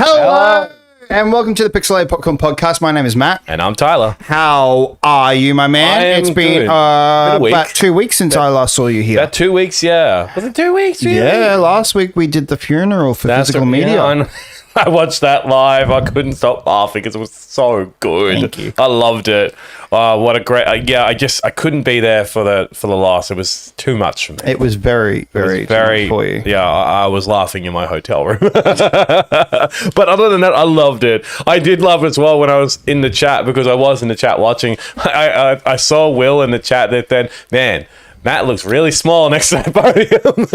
Hello, and welcome to the Pixelated Popcorn Podcast. My name is Matt. And I'm Tyler. How are you, my man? It's been about 2 weeks since I last saw you here. About 2 weeks, yeah. Was it 2 weeks? Really? Yeah, last week we did the funeral for Physical Media. Yeah, I watched that live. I couldn't stop laughing because it was so good. Thank you. I loved it. What a great! I couldn't be there for the loss. It was too much for me. It was very too much for you. Yeah, I was laughing in my hotel room. But other than that, I loved it. I did love it as well when I was in the chat, because I was in the chat watching. I saw Will in the chat that then, man, Matt looks really small next to that podium.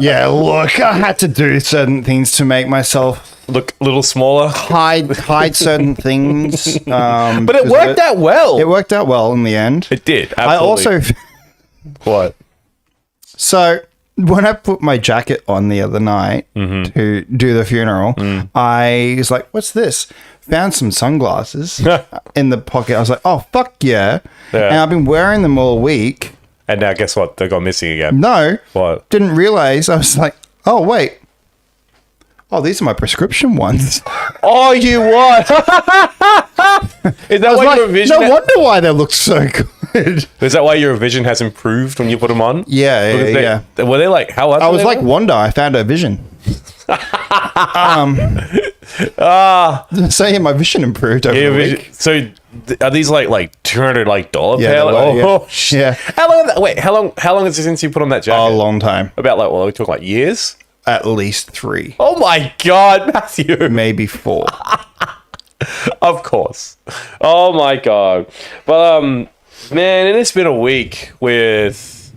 Yeah, look, I had to do certain things to make myself look a little smaller. Hide certain things. But it worked out well. It worked out well in the end. It did. Absolutely. I also... What? So, when I put my jacket on the other night to do the funeral, I was like, what's this? Found some sunglasses in the pocket. I was like, oh, fuck yeah. And I've been wearing them all week. And now guess what? They got missing again. No. What? Didn't realize. I was like, oh, wait. Oh, these are my prescription ones. Oh, you what? Is that why your vision... No wonder why they look so good. Is that why your vision has improved when you put them on? Yeah. Were they like... How I was like Wanda. I found her vision. Saying my vision improved over the week. So are these like $200 Yeah, pair? oh shit! Yeah. How long is it since you put on that jacket? A long time. About we talk like years? At least 3. Oh my god, Matthew! Maybe 4. Of course. Oh my god. But man, it has been a week with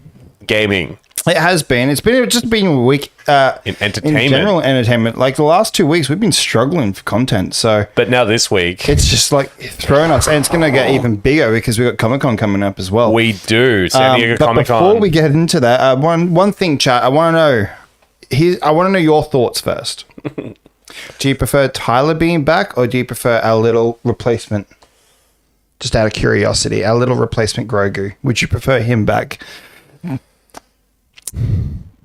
gaming. It has been. It's just been a week in entertainment. In general entertainment. Like the last 2 weeks, we've been struggling for content. So, but now this week, it's just like throwing us, and it's going to get even bigger because we've got Comic-Con coming up as well. We do. San Diego Comic-Con. Before we get into that, one thing, chat. I want to know your thoughts first. Do you prefer Tyler being back, or do you prefer our little replacement? Just out of curiosity, our little replacement Grogu. Would you prefer him back?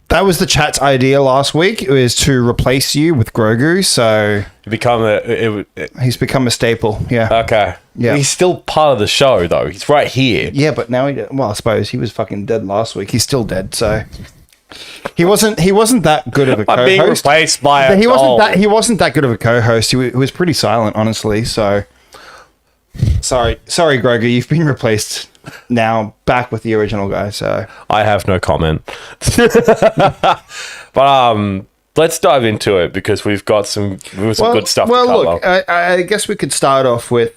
That was the chat's idea last week. It was to replace you with Grogu. So he's become a staple. Yeah. Okay. Yeah. He's still part of the show, though. He's right here. Yeah, but now I suppose he was fucking dead last week. He's still dead. So he wasn't that good of a co-host. Being replaced by a doll. He wasn't that good of a co-host. He was pretty silent, honestly. So sorry, Grogu. You've been replaced. Now back with the original guy. So I have no comment. But let's dive into it, because we've got some good stuff to cover. Well, look, I guess we could start off with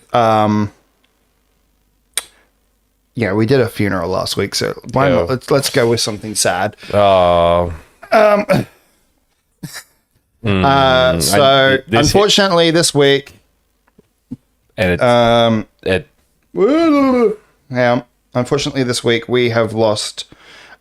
we did a funeral last week, so why not? Let's go with something sad. Unfortunately, this week, unfortunately, this week we have lost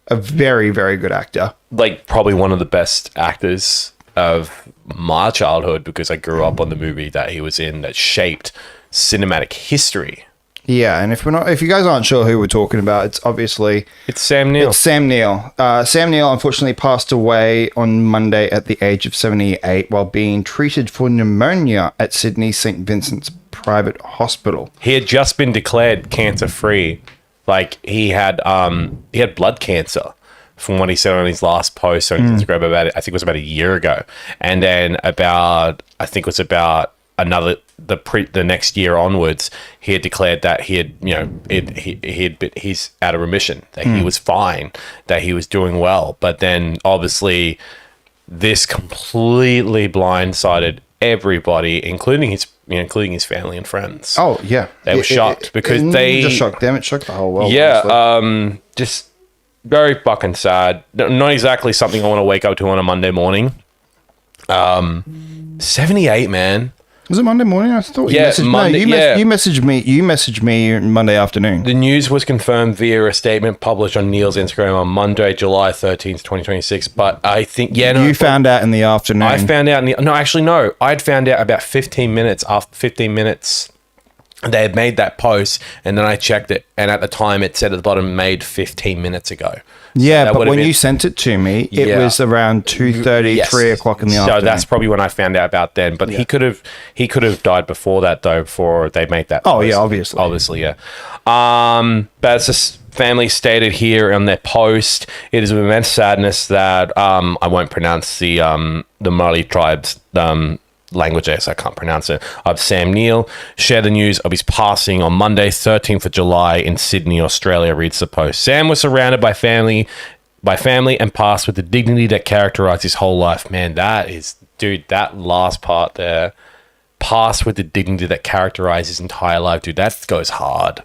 a very, very good actor. Like, probably one of the best actors of my childhood, because I grew up on the movie that he was in that shaped cinematic history. Yeah, and if you guys aren't sure who we're talking about, it's Sam Neill. It's Sam Neill. Sam Neill unfortunately passed away on Monday at the age of 78 while being treated for pneumonia at Sydney St. Vincent's Private Hospital. He had just been declared cancer-free. Like, he had blood cancer, from what he said on his last post on Instagram about it. I think it was about a year ago. And then the next year onwards, he had declared that he's out of remission, that he was fine, that he was doing well. But then obviously this completely blindsided everybody, including his family and friends. Oh yeah, they were shocked because they just shocked them. It shocked the whole world. Yeah, just very fucking sad. Not exactly something I want to wake up to on a Monday morning. 78, man. Was it Monday morning? I thought you messaged me Monday afternoon. The news was confirmed via a statement published on Neil's Instagram on Monday, July 13th, 2026. But I think, you found out in the afternoon. I found out I'd found out about 15 minutes they had made that post, and then I checked it, and at the time it said at the bottom, made 15 minutes ago. Yeah, That but would've when been- you sent it to me, it Yeah. was around 2:30, Yes. 3 o'clock in the afternoon. So that's probably when I found out about then. But he could have died before that, though, before they made that. Oh, post. yeah, obviously. yeah. But it's just family stated here on their post. It is with immense sadness that I won't pronounce the Mali tribes language there, so I can't pronounce it. Of Sam Neill share the news of his passing on Monday, 13th of July in Sydney, Australia. Reads the post. Sam was surrounded by family and passed with the dignity that characterized his whole life. Man, that is, dude, that last part there, passed with the dignity that characterized his entire life, dude, that goes hard.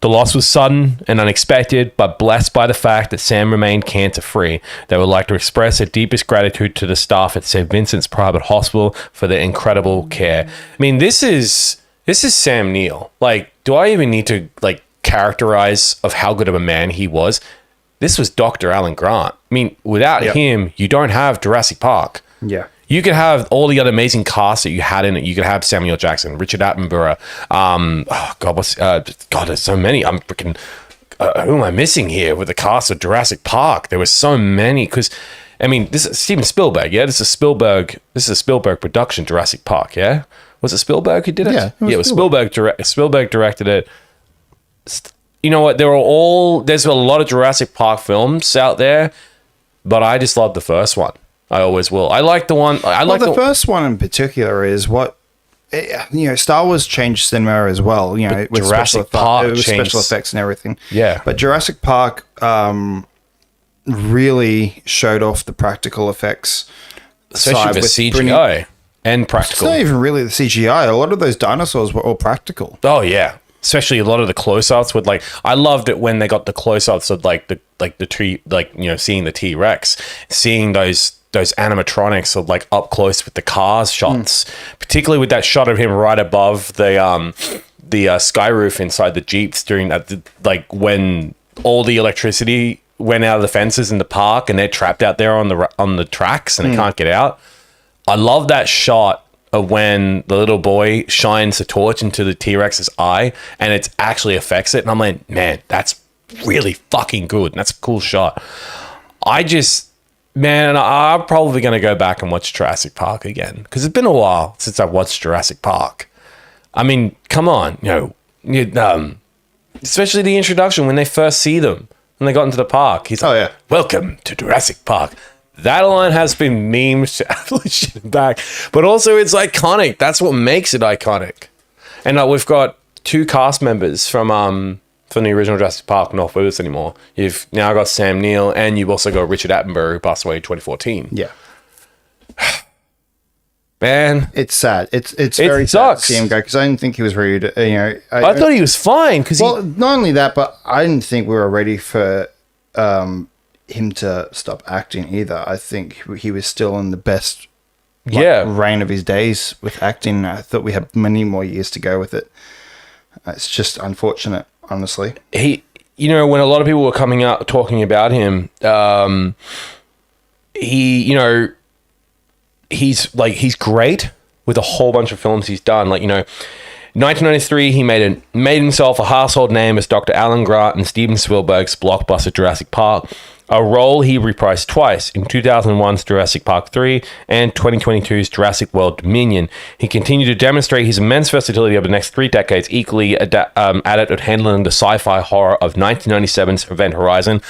The loss was sudden and unexpected, but blessed by the fact that Sam remained cancer-free. They would like to express their deepest gratitude to the staff at St. Vincent's Private Hospital for their incredible care. I mean, this is Sam Neill. Like, do I even need to like characterize of how good of a man he was? This was Dr. Alan Grant. I mean, without him, you don't have Jurassic Park. Yeah. You could have all the other amazing casts that you had in it. You could have Samuel Jackson, Richard Attenborough. There's so many. I'm freaking. Who am I missing here with the cast of Jurassic Park? There were so many because, I mean, this is Steven Spielberg. Yeah, this is a Spielberg production. Jurassic Park. Yeah, was it Spielberg who did it? Yeah, it was Spielberg. Spielberg directed it. You know what? There's a lot of Jurassic Park films out there, but I just love the first one. I always will. I like the one. The first one in particular is what, Star Wars changed cinema as well. With Jurassic Park special effects and everything. Yeah. But Jurassic Park really showed off the practical effects, especially with CGI bringing, and it's practical. not even really the CGI. A lot of those dinosaurs were all practical. Oh yeah, especially a lot of the close-ups with like. I loved it when they got the close-ups of the tree, seeing the T-Rex, seeing those animatronics of like up close with the cars shots, particularly with that shot of him right above the sky roof inside the Jeeps during that, like when all the electricity went out of the fences in the park and they're trapped out there on the tracks and they can't get out. I love that shot of when the little boy shines the torch into the T-Rex's eye and it actually affects it. And I'm like, man, that's really fucking good. And that's a cool shot. Man, I'm probably going to go back and watch Jurassic Park again because it's been a while since I've watched Jurassic Park. I mean, come on, especially the introduction when they first see them when they got into the park. He's like, Oh, yeah. "Welcome to Jurassic Park." That line has been memed to absolute back, but also it's iconic. That's what makes it iconic. And we've got 2 cast members from the original Jurassic Park not with us anymore. You've now got Sam Neill and you've also got Richard Attenborough who passed away in 2014. Yeah. Man, It's sad. It's very sad to sucks. see him go because I didn't think he was ready to, I thought he was fine because not only that, but I didn't think we were ready for him to stop acting either. I think he was still in the best reign of his days with acting. I thought we had many more years to go with it. It's just unfortunate, honestly. when a lot of people were coming out talking about him, he's great with a whole bunch of films he's done. 1993, he made himself a household name as Dr. Alan Grant in Steven Spielberg's blockbuster Jurassic Park, a role he reprised twice in 2001's Jurassic Park 3 and 2022's Jurassic World Dominion. He continued to demonstrate his immense versatility over the next 3 decades, equally adept at handling the sci-fi horror of 1997's Event Horizon.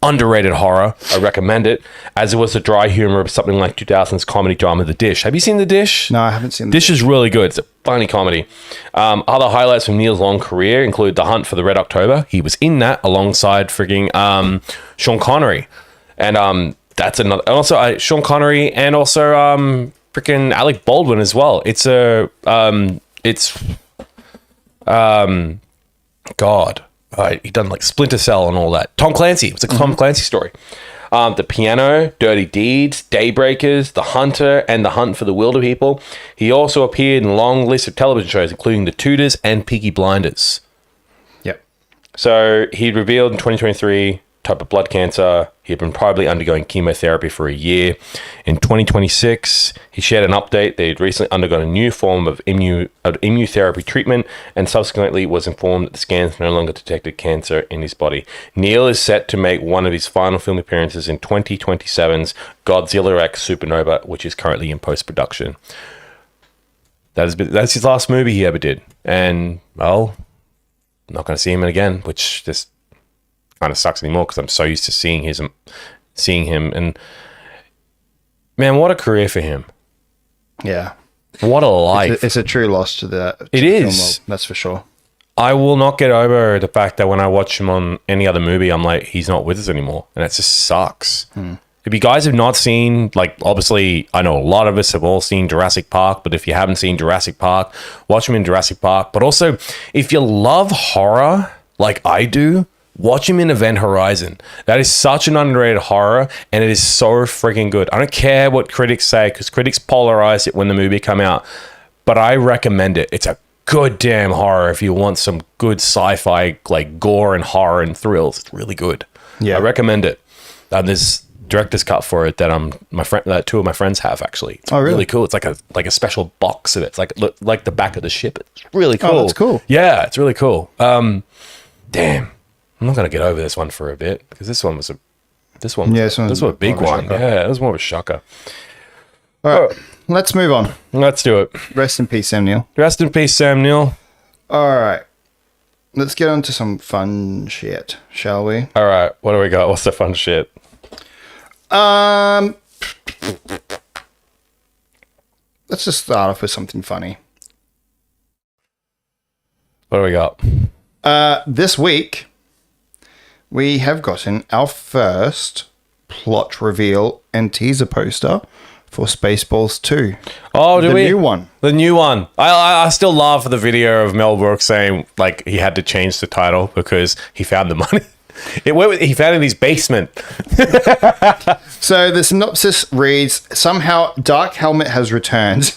Underrated horror. I recommend it, as it was the dry humor of something like 2000's comedy drama The Dish. Have you seen The Dish? No, I haven't seen Dish is really good. It's a funny comedy. Other highlights from Neil's long career include The Hunt for the Red October. He was in that alongside frigging Sean Connery. And that's another... Also, Sean Connery and also freaking Alec Baldwin as well. God... he done like Splinter Cell and all that. Tom Clancy. It was a Tom Clancy story. The Piano, Dirty Deeds, Daybreakers, The Hunter, and The Hunt for the Wilder People. He also appeared in a long list of television shows, including The Tudors and Peaky Blinders. Yep. So he revealed in 2023 type of blood cancer. He had been probably undergoing chemotherapy for a year. In 2026, he shared an update that he'd recently undergone a new form of immunotherapy treatment and subsequently was informed that the scans no longer detected cancer in his body. Neil is set to make one of his final film appearances in 2027's Godzilla X Supernova, which is currently in post-production. That's his last movie he ever did. And, well, I'm not going to see him again, which just kind of sucks anymore because I'm so used to seeing him. And, man, what a career for him. Yeah. What a life. It's a true loss to that. It is. That's for sure. I will not get over the fact that when I watch him on any other movie, I'm like, he's not with us anymore. And it just sucks. If you guys have not seen, like, obviously, I know a lot of us have all seen Jurassic Park, but if you haven't seen Jurassic Park, watch him in Jurassic Park. But also, if you love horror like I do, watch him in Event Horizon. That is such an underrated horror, and it is so freaking good. I don't care what critics say, because critics polarize it when the movie come out, but I recommend it. It's a good damn horror if you want some good sci-fi, like, gore and horror and thrills. It's really good. Yeah. I recommend it. There's director's cut for it that two of my friends have, actually. It's really cool. It's like a special box of it. It's like the back of the ship. It's really cool. Oh, that's cool. Yeah, it's really cool. Damn. I'm not gonna get over this one for a bit because this one was a big one. Yeah, it was more of a shocker. All right, let's move on. Let's do it. Rest in peace, Sam Neill. Rest in peace, Sam Neill. All right, let's get on to some fun shit, shall we? All right, what do we got? What's the fun shit? Let's just start off with something funny. What do we got? This week, we have gotten our first plot reveal and teaser poster for Spaceballs 2. Oh, do we? The new one. The new one. I still laugh at the video of Mel Brooks saying, like, he had to change the title because he found the money. He found it in his basement. So the synopsis reads, somehow Dark Helmet has returned.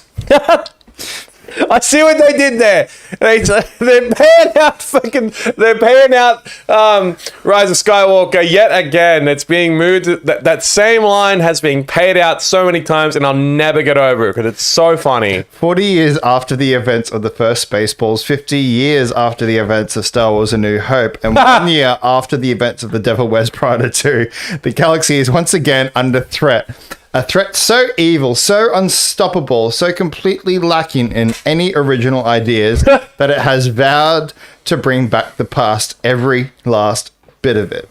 I see what they did there. They're paying out Rise of Skywalker yet again. It's being moved. That same line has been paid out so many times, and I'll never get over it because it's so funny. 40 years after the events of the first Spaceballs, 50 years after the events of Star Wars: A New Hope, and 1 year after the events of The Devil Wears Prada 2, the galaxy is once again under threat. A threat so evil, so unstoppable, so completely lacking in any original ideas that it has vowed to bring back the past, every last bit of it.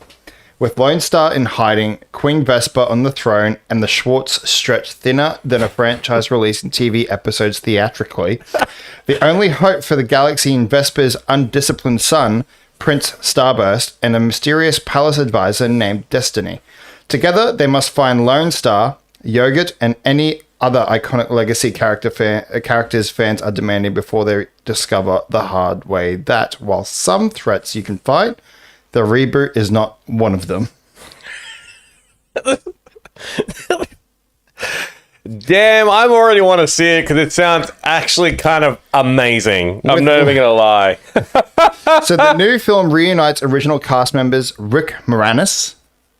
With Lone Star in hiding, Queen Vespa on the throne, and the Schwartz stretched thinner than a franchise releasing TV episodes theatrically, the only hope for the galaxy in Vespa's undisciplined son, Prince Starburst, and a mysterious palace advisor named Destiny. Together, they must find Lone Star, Yogurt, and any other iconic legacy characters fans are demanding before they discover the hard way that, while some threats you can fight, the reboot is not one of them. Damn, I already want to see it because it sounds actually kind of amazing. I'm not even going to lie. So the new film reunites original cast members Rick Moranis.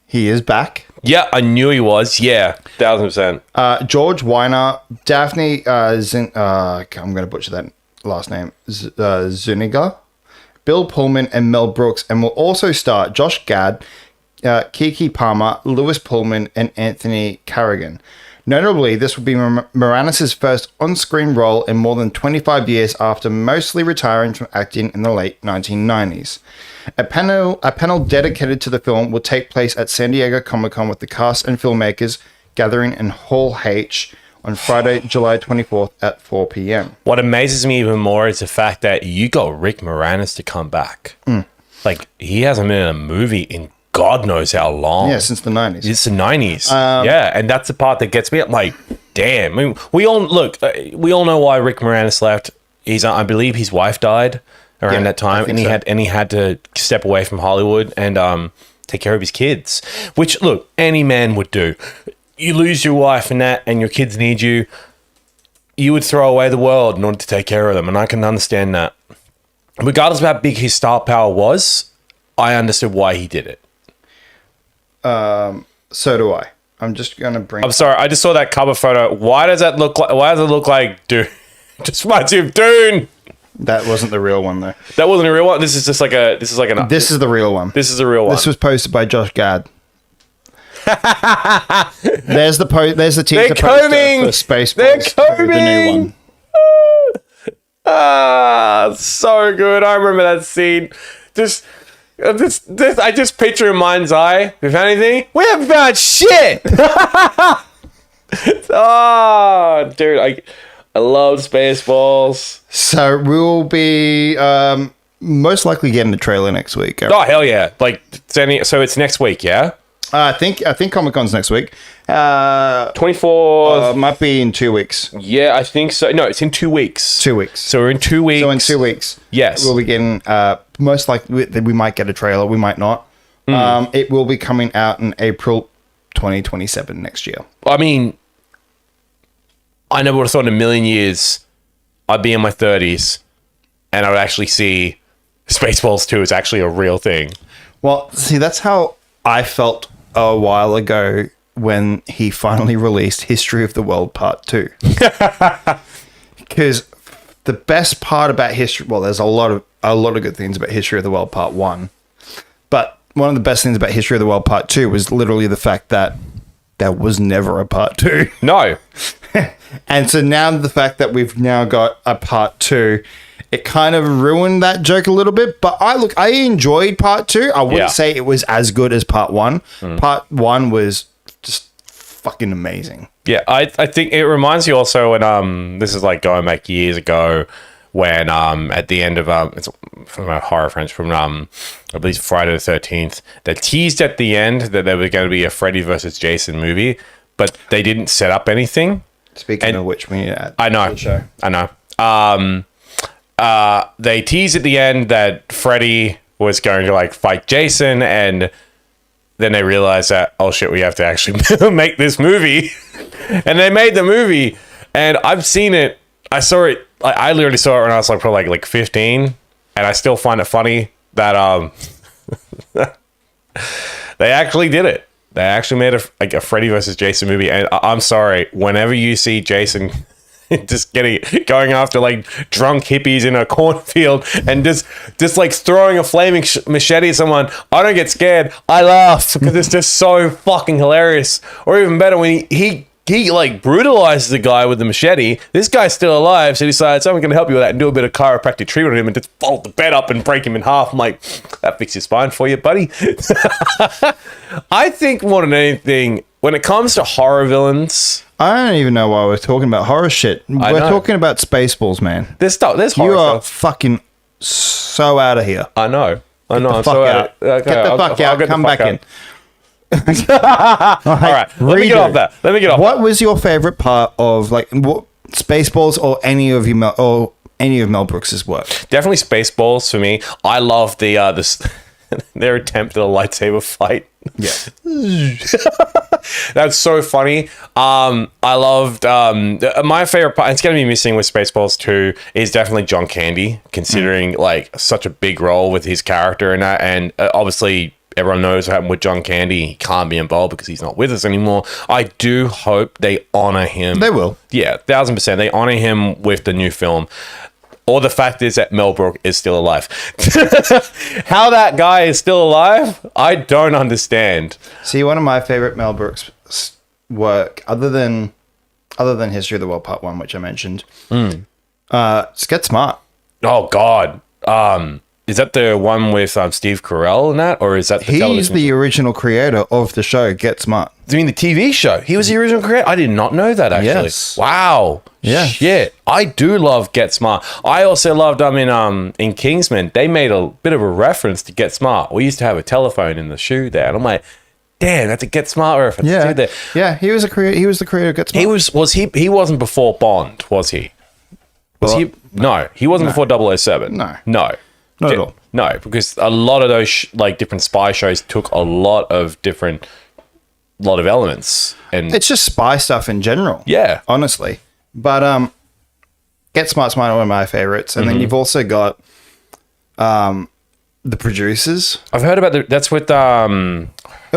He is back. Yeah, I knew he was. Yeah, 1000%. George Weiner, Daphne, I'm going to butcher that last name, Zuniga, Bill Pullman, and Mel Brooks, and will also star Josh Gad, Keke Palmer, Lewis Pullman, and Anthony Carrigan. Notably, this will be Moranis' first on-screen role in more than 25 years after mostly retiring from acting in the late 1990s. A panel dedicated to the film will take place at San Diego Comic-Con with the cast and filmmakers gathering in Hall H on Friday, July 24th at 4 p.m. What amazes me even more is the fact that you got Rick Moranis to come back. Like, he hasn't been in a movie in God knows how long. Yeah, since the 90s. It's the 90s. Yeah, and that's the part that gets me. I'm like, damn. I mean, we all know why Rick Moranis left. I believe his wife died around that time, and he had to step away from Hollywood and take care of his kids, which, look, any man would do. You lose your wife and your kids need you, you would throw away the world in order to take care of them, and I can understand that. Regardless of how big his star power was, I understood why he did it. So do I. I'm just gonna bring. I'm sorry, I just saw that cover photo. Why does it look like Dune? Just reminds you of Dune. That wasn't the real one though. That wasn't a real one. This is just like a. This is like an. This is the real one. This is the real one. This was posted by Josh Gad. There's the teaser They're combing. poster for Spaceballs. They're the new one. So good. I remember that scene. I just picture in mind's eye. If anything, we haven't found shit. Oh, dude, I love Spaceballs. So we'll be most likely getting the trailer next week. Oh hell yeah! Like, so it's next week, yeah. I think Comic-Con's next week. 24th. Might be in 2 weeks. Yeah, I think so. No, it's in 2 weeks. 2 weeks. So we're in 2 weeks. So in 2 weeks, yes, we'll be getting. Most likely, we might get a trailer. We might not. It will be coming out in April 2027 next year. I mean, I never would have thought in a million years I'd be in my 30s and I would actually see Spaceballs 2 is actually a real thing. Well, see, that's how I felt a while ago when he finally released History of the World Part 2. Because the best part about history, well, there's a lot of good things about History of the World Part 1. But one of the best things about History of the World Part 2 was literally the fact that there was never a Part 2. No. And so now the fact that we've now got a Part 2, it kind of ruined that joke a little bit. But I enjoyed Part 2. I wouldn't say it was as good as Part 1. Part 1 was just fucking amazing. Yeah, I think it reminds you also when this is like going back years ago when at the end of it's from a horror French from I believe Friday the 13th, they teased at the end that there was going to be a Freddy versus Jason movie, but they didn't set up anything. Speaking of which, we need to add I know. to the show. I know. They teased at the end that Freddy was going to like fight Jason, and then they realized that, oh shit, we have to actually make this movie. And they made the movie, and I've seen it. I saw it. I literally saw it when I was like probably like 15, and I still find it funny that they actually did it. They actually made a Freddy versus Jason movie, and I'm sorry, whenever you see Jason just going after like drunk hippies in a cornfield and just like throwing a flaming machete at someone, I don't get scared. I laugh because it's just so fucking hilarious. Or even better, when he like brutalizes the guy with the machete. This guy's still alive, so he decides, I'm going to help you with that and do a bit of chiropractic treatment on him and just fold the bed up and break him in half. I'm like, that fixes your spine for you, buddy. I think more than anything, when it comes to horror villains, I don't even know why we're talking about horror shit. We're talking about Spaceballs, man. There's horror You are stuff. fucking so out of here. I know. Get the I'm fuck so out. Okay, Get the fuck out. Come back in. All right, let me get off that. What was your favorite part of like Spaceballs or any of Mel Brooks's work? Definitely Spaceballs for me. I love the their attempt at a lightsaber fight. Yeah. That's so funny. I loved my favorite part. It's gonna be missing with Spaceballs 2 is definitely John Candy, considering like such a big role with his character in that, and obviously everyone knows what happened with John Candy. He can't be involved because he's not with us anymore. I do hope they honor him. They will. Yeah, 1000%. They honor him with the new film. Or the fact is that Mel Brooks is still alive. How that guy is still alive, I don't understand. See, one of my favorite Mel Brooks work, other than History of the World Part 1, which I mentioned, it's Get Smart. Oh, God. Is that the one with Steve Carell and that? Or is that the He's television the show? original creator of the show Get Smart. Do you mean the TV show? He was the original creator? I did not know that, actually. Yes. Wow. Yeah. Shit. I do love Get Smart. I also loved in Kingsman, they made a bit of a reference to Get Smart. We used to have a telephone in the shoe there. And I'm like, damn, that's a Get Smart reference. Yeah. There. Yeah, he was the creator of Get Smart. He wasn't before Bond, was he? No, he wasn't before 007. No. Not at all. No, because a lot of those different spy shows took a lot of elements, and It's just spy stuff in general. Yeah. Honestly. But Get Smart's one of my favorites. And then you've also got the The Producers. I've heard about that's with Oh,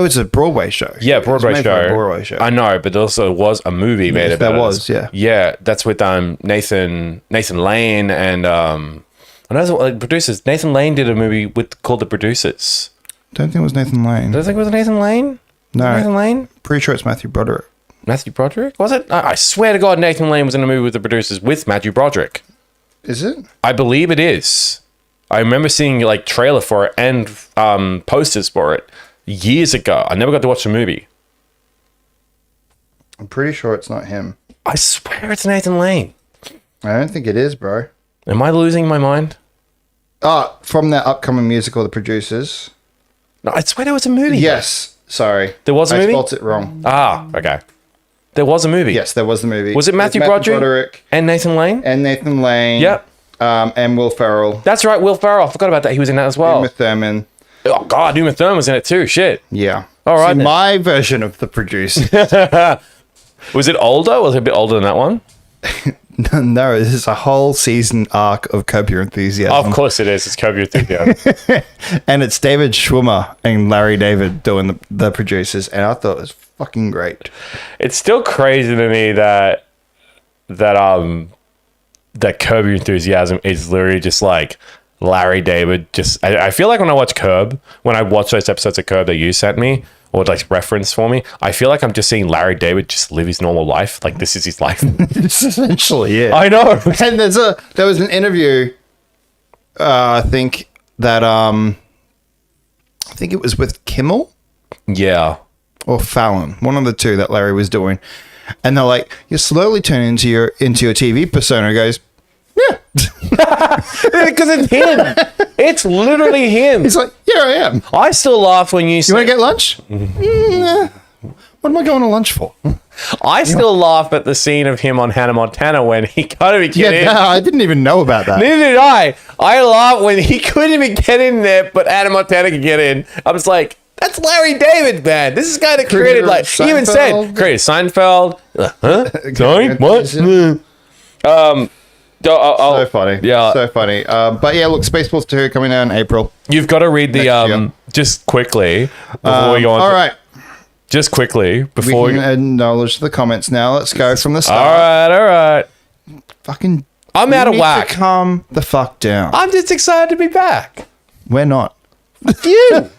it's a Broadway show. yeah, It was Broadway made for show. a Broadway show. I know, but there also was a movie made Yes, about there it. was, yeah. Yeah, that's with Nathan Lane and I know the producers. Nathan Lane did a movie called The Producers. Don't think it was Nathan Lane. Did I think it was Nathan Lane? No. Nathan Lane? Pretty sure it's Matthew Broderick. Matthew Broderick? Was it? I swear to God, Nathan Lane was in a movie with The Producers with Matthew Broderick. Is it? I believe it is. I remember seeing like trailer for it and posters for it years ago. I never got to watch the movie. I'm pretty sure it's not him. I swear it's Nathan Lane. I don't think it is, bro. Am I losing my mind? From that upcoming musical, The Producers. No, I swear there was a movie. Yes. Sorry. There was a movie? I spelled it wrong. Ah, okay. There was a movie. Yes, there was the movie. Was it Matthew Broderick and Nathan Lane? and Nathan Lane? Yep. And Will Ferrell. That's right, Will Ferrell. I forgot about that. He was in that as well. Uma Thurman. Oh, God, Uma Thurman was in it too. Shit. Yeah. All right, See, then. my version of The Producers. Was it older? Was it a bit older than that one? No, this is a whole season arc of Curb Your Enthusiasm. Of course it is. It's Curb Your Enthusiasm. And it's David Schwimmer and Larry David doing the producers. And I thought it was fucking great. It's still crazy to me that Curb Your Enthusiasm is literally just like Larry David. I feel like when I watch those episodes of Curb that you sent me or like reference for me, I feel like I'm just seeing Larry David just live his normal life. Like this is his life. It's essentially it. I know. And there was an interview, I think it was with Kimmel Yeah. or Fallon, one of the two that Larry was doing. And they're like, you're slowly turning into your TV persona. He goes, yeah. Because it's him. It's literally him. He's like, here I am. I still laugh when you You want to get lunch? What am I going to lunch for? I still laugh at the scene of him on Hannah Montana when he can't even get in. No, I didn't even know about that. Neither did I. I laugh when he couldn't even get in there, but Hannah Montana could get in. I was like, that's Larry David, man. This is guy that created, like, he even said, created Seinfeld. Sorry? What? So funny. Yeah. So funny. But yeah, look, Spaceballs 2 coming out in April. You've got to read the, Next year. just quickly, before we go on. All right. Just quickly, We before can acknowledge the comments now. Let's go from the start. All right. Fucking. I'm out you of need whack. to calm the fuck down. I'm just excited to be back. We're not. You.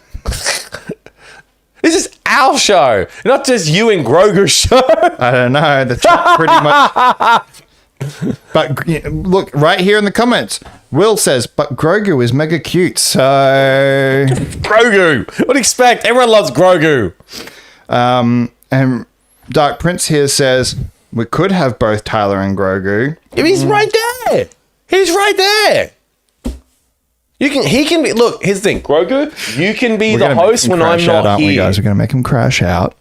This is our show, not just you and Grogu's show. I don't know. That's pretty much. But look, right here in the comments, Will says, but Grogu is mega cute, so. Grogu. What do you expect? Everyone loves Grogu. And Dark Prince here says, we could have both Tyler and Grogu. He's right there. He's right there. He can be. Look, here's the thing, Grogu. You can be the host when I'm not aren't we, here. guys? We're going to make him crash out.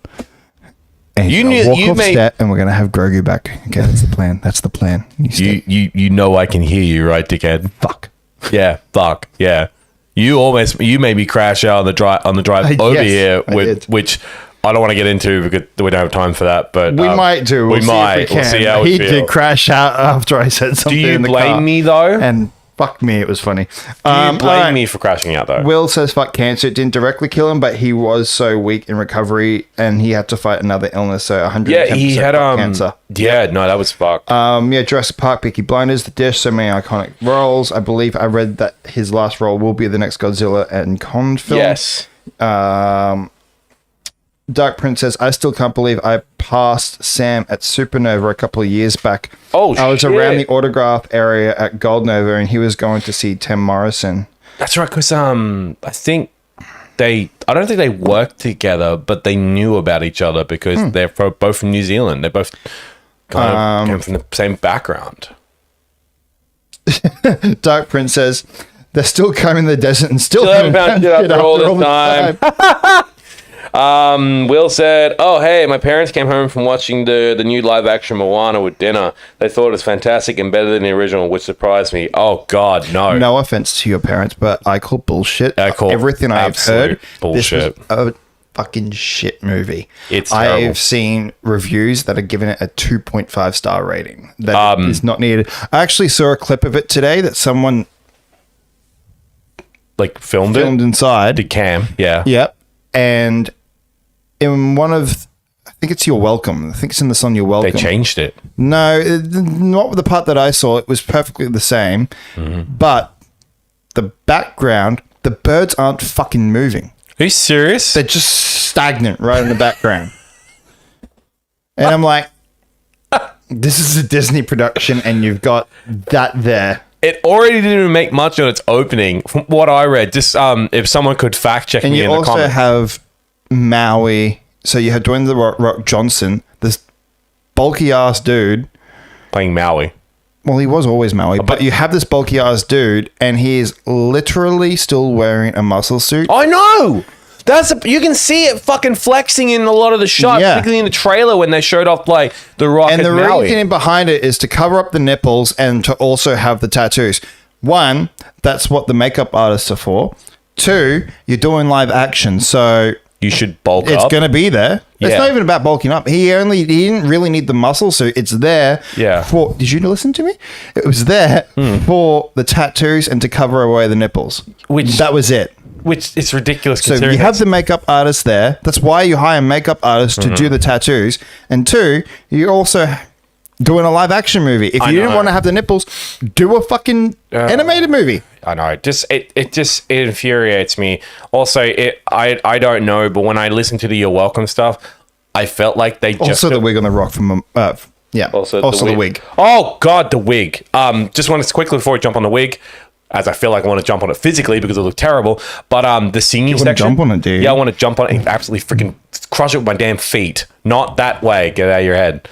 And You he's knew- gonna walk you off made- set, and we're going to have Grogu back. Okay, that's the plan. That's the plan. You know I can hear you, right, dickhead? Fuck. Yeah, fuck. Yeah. You made me crash out on the drive over Yes, here I did. which I don't want to get into because we don't have time for that. But We might do. We see might. If we We'll can. see how we he feel. did crash out after I said Do something you in the blame car. me though? And fuck me, it was funny. Do you blame alright. me for crashing out though? Will says fuck cancer. It didn't directly kill him, but he was so weak in recovery and he had to fight another illness. So 110% Yeah, he had cancer. Yeah, no, that was fucked. Yeah, Jurassic Park, Peaky Blinders, The Dish, so many iconic roles. I believe I read that his last role will be the next Godzilla and Kong film. Yes. Dark Prince says, I still can't believe I passed Sam at Supernova a couple of years back. Oh, I was shit. around the autograph area at Goldnova and he was going to see Tim Morrison. That's right, because I don't think they worked together, but they knew about each other because they're both from New Zealand. They both kind of came from the same background. Dark Prince says, they're still combing the desert and still Still haven't found shit shit after all after this time. Will said, oh, hey, my parents came home from watching the new live action Moana with dinner. They thought it was fantastic and better than the original, which surprised me. Oh, God, no. No offense to your parents, but I call bullshit. I call everything I've absolute heard. bullshit. This was a fucking shit movie. It's terrible. I've seen reviews that are giving it a 2.5 star rating. That is not needed. I actually saw a clip of it today that someone like filmed inside. Did cam? Yeah. Yep. And in one of, I think it's You're Welcome. I think it's in the song You're Welcome. They changed it. No, not with the part that I saw. It was perfectly the same. But the background, the birds aren't fucking moving. Are you serious? They're just stagnant right in the background. And I'm like, this is a Disney production and you've got that there. It already didn't make much on its opening. From what I read, just if someone could fact check me in the comments. And you also have Maui. So you have Dwayne The Rock Johnson, this bulky ass dude. Playing Maui. Well, he was always Maui, but you have this bulky ass dude and he is literally still wearing a muscle suit. I know! You can see it fucking flexing in a lot of the shots, particularly in the trailer when they showed off like The Rock and Maui. The reasoning behind it is to cover up the nipples and to also have the tattoos. One, that's what the makeup artists are for. Two, you're doing live action, so you should bulk up. It's going to be there. Yeah. It's not even about bulking up. He didn't really need the muscle suit. It's there for... Did you listen to me? It was there for the tattoos and to cover away the nipples. That was it. Which is ridiculous. So you have the makeup artist there. That's why you hire makeup artists to do the tattoos. And two, you're also doing a live action movie. If you didn't want to have the nipples, do a fucking animated movie. I know. It infuriates me. Also, I don't know, but when I listen to the You're Welcome stuff, I felt like they just... Also the wig on the rock from... Also the wig. Oh, God, the wig. Just wanted to quickly, before we jump on the wig... As I feel like I want to jump on it physically because it looked terrible. But the singing section... jump on it, dude? Yeah, I want to jump on it and absolutely freaking crush it with my damn feet. Not that way. Get it out of your head.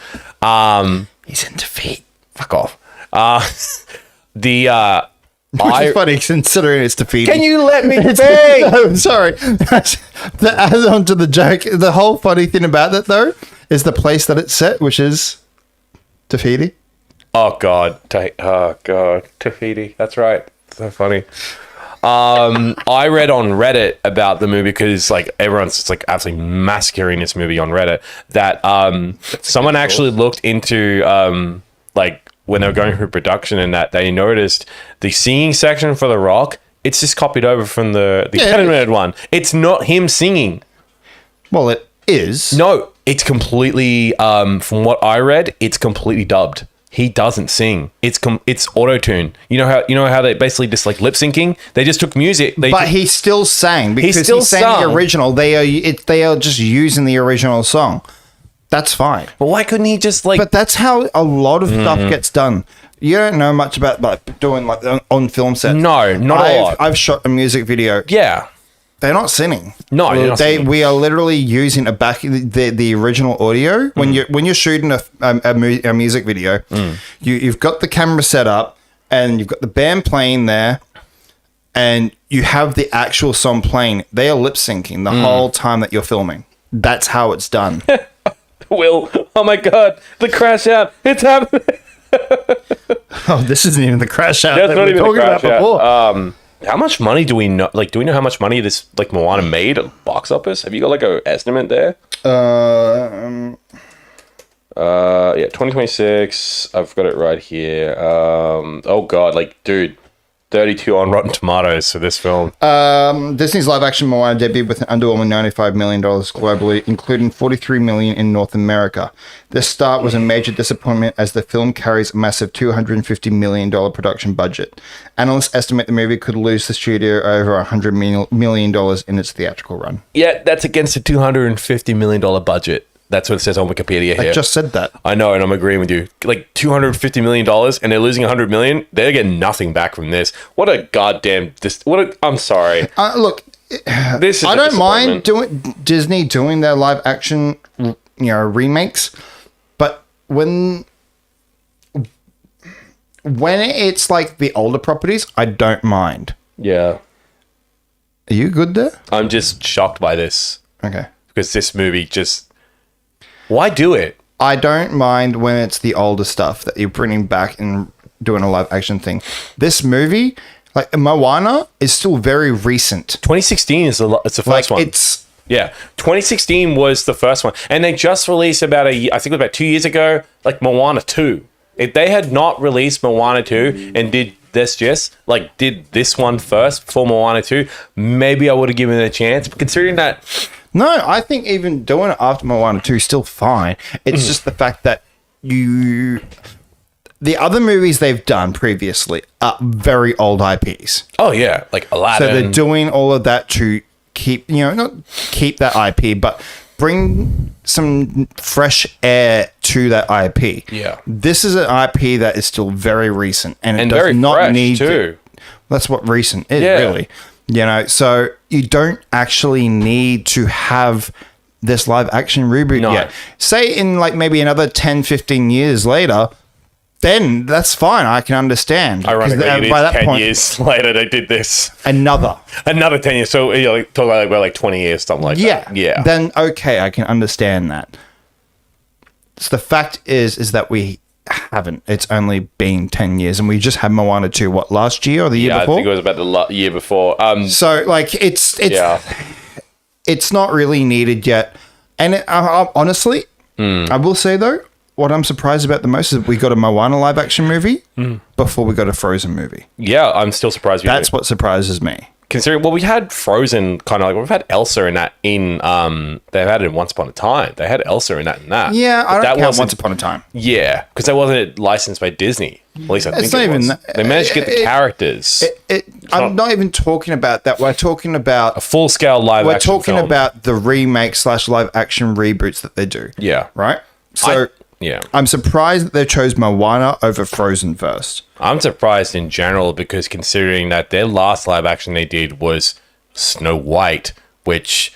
He's into feet. Fuck off. Which is funny considering it's defeating. Can you let me be? No, sorry. To add on to the joke, the whole funny thing about that, though, is the place that it's set, which is Tahiti. Oh, God. Tahiti. That's right. So funny. I read on Reddit about the movie because like everyone's just like absolutely massacring this movie on Reddit that someone actually looked into like when they were going through production and that they noticed the singing section for The Rock, it's just copied over from the animated one. It's not him singing. Well, it is. No, it's completely from what I read, it's completely dubbed. He doesn't sing. It's auto-tune. You know how they basically just like lip syncing. They just took music. But he still sang because he sang the original. They are just using the original song. That's fine. But why couldn't he just like? But that's how a lot of stuff gets done. You don't know much about like doing like on film sets. No, not a lot. I've shot a music video. Yeah. They're not singing. No, they're not singing. We are literally using the original audio when you're shooting a music video. You've got the camera set up and you've got the band playing there, and you have the actual song playing. They are lip syncing the whole time that you're filming. That's how it's done. Will, oh my God, the crash out! It's happening. Oh, this isn't even the crash out That's that not we even were talking about before. How much money do we know? Like, do we know how much money this like Moana made at the box office? Have you got like an estimate there? Yeah, 2026. I've got it right here. Oh God, like, dude, 32 on Rotten Tomatoes for this film. Disney's live-action Moana debuted with an underwhelming $95 million globally, including $43 million in North America. This start was a major disappointment as the film carries a massive $250 million production budget. Analysts estimate the movie could lose the studio over $100 million in its theatrical run. Yeah, that's against a $250 million budget. That's what it says on Wikipedia here. I just said that. I know, and I'm agreeing with you. Like $250 million, and they're losing $100 million. They're getting nothing back from this. What a goddamn! I'm sorry. Look, this is I don't mind Disney doing their live action, remakes, but when it's like the older properties, I don't mind. Yeah. Are you good there? I'm just shocked by this. Okay. Because this movie just. Why do it? I don't mind when it's the older stuff that you're bringing back and doing a live action thing. This movie, like Moana, is still very recent. 2016 it's the first one. 2016 was the first one, and they just released I think it was about 2 years ago, like Moana 2. If they had not released Moana 2 and did did this one first before Moana 2, maybe I would have given it a chance. But considering that, No, I think even doing it after Moana 2 is still fine. It's just the fact that the other movies they've done previously are very old IPs. oh yeah, like Aladdin. So they're doing all of that to keep, not keep that IP, but bring some fresh air to that IP. Yeah. This is an IP that is still very recent and it And does very not fresh, need too. That's what recent is, Yeah. really. So you don't actually need to have this live action reboot No. yet. Say in like maybe another 10, 15 years later, then that's fine. I can understand. 'Cause Ironically, it is by that 10 point, years later they did this. another. Another 10 years. So, talk about like 20 years, something like that. Yeah. Then okay, I can understand that. So the fact is that we haven't. It's only been 10 years, and we just had Moana 2, what, last year or the year Yeah, before? I think it was about the year before. So like it's Yeah. it's not really needed yet. And honestly, I will say though, what I'm surprised about the most is we got a Moana live action movie before we got a Frozen movie. Yeah, I'm still surprised. That's what surprises me. Considering, well, we had Frozen kind of like, we've had Elsa in that they've had it in Once Upon a Time. They had Elsa in that and that. Yeah, I But don't count wasn't- Once Upon a Time. Yeah, because that wasn't licensed by Disney. At least I think It's not it even was. that- They managed to get the characters. I'm not even talking about that. We're talking about A full-scale live we're action talking film. about the remake / live action reboots that they do. Yeah. Right? So Yeah. I'm surprised that they chose Moana over Frozen first. I'm surprised in general because considering that their last live action they did was Snow White, which,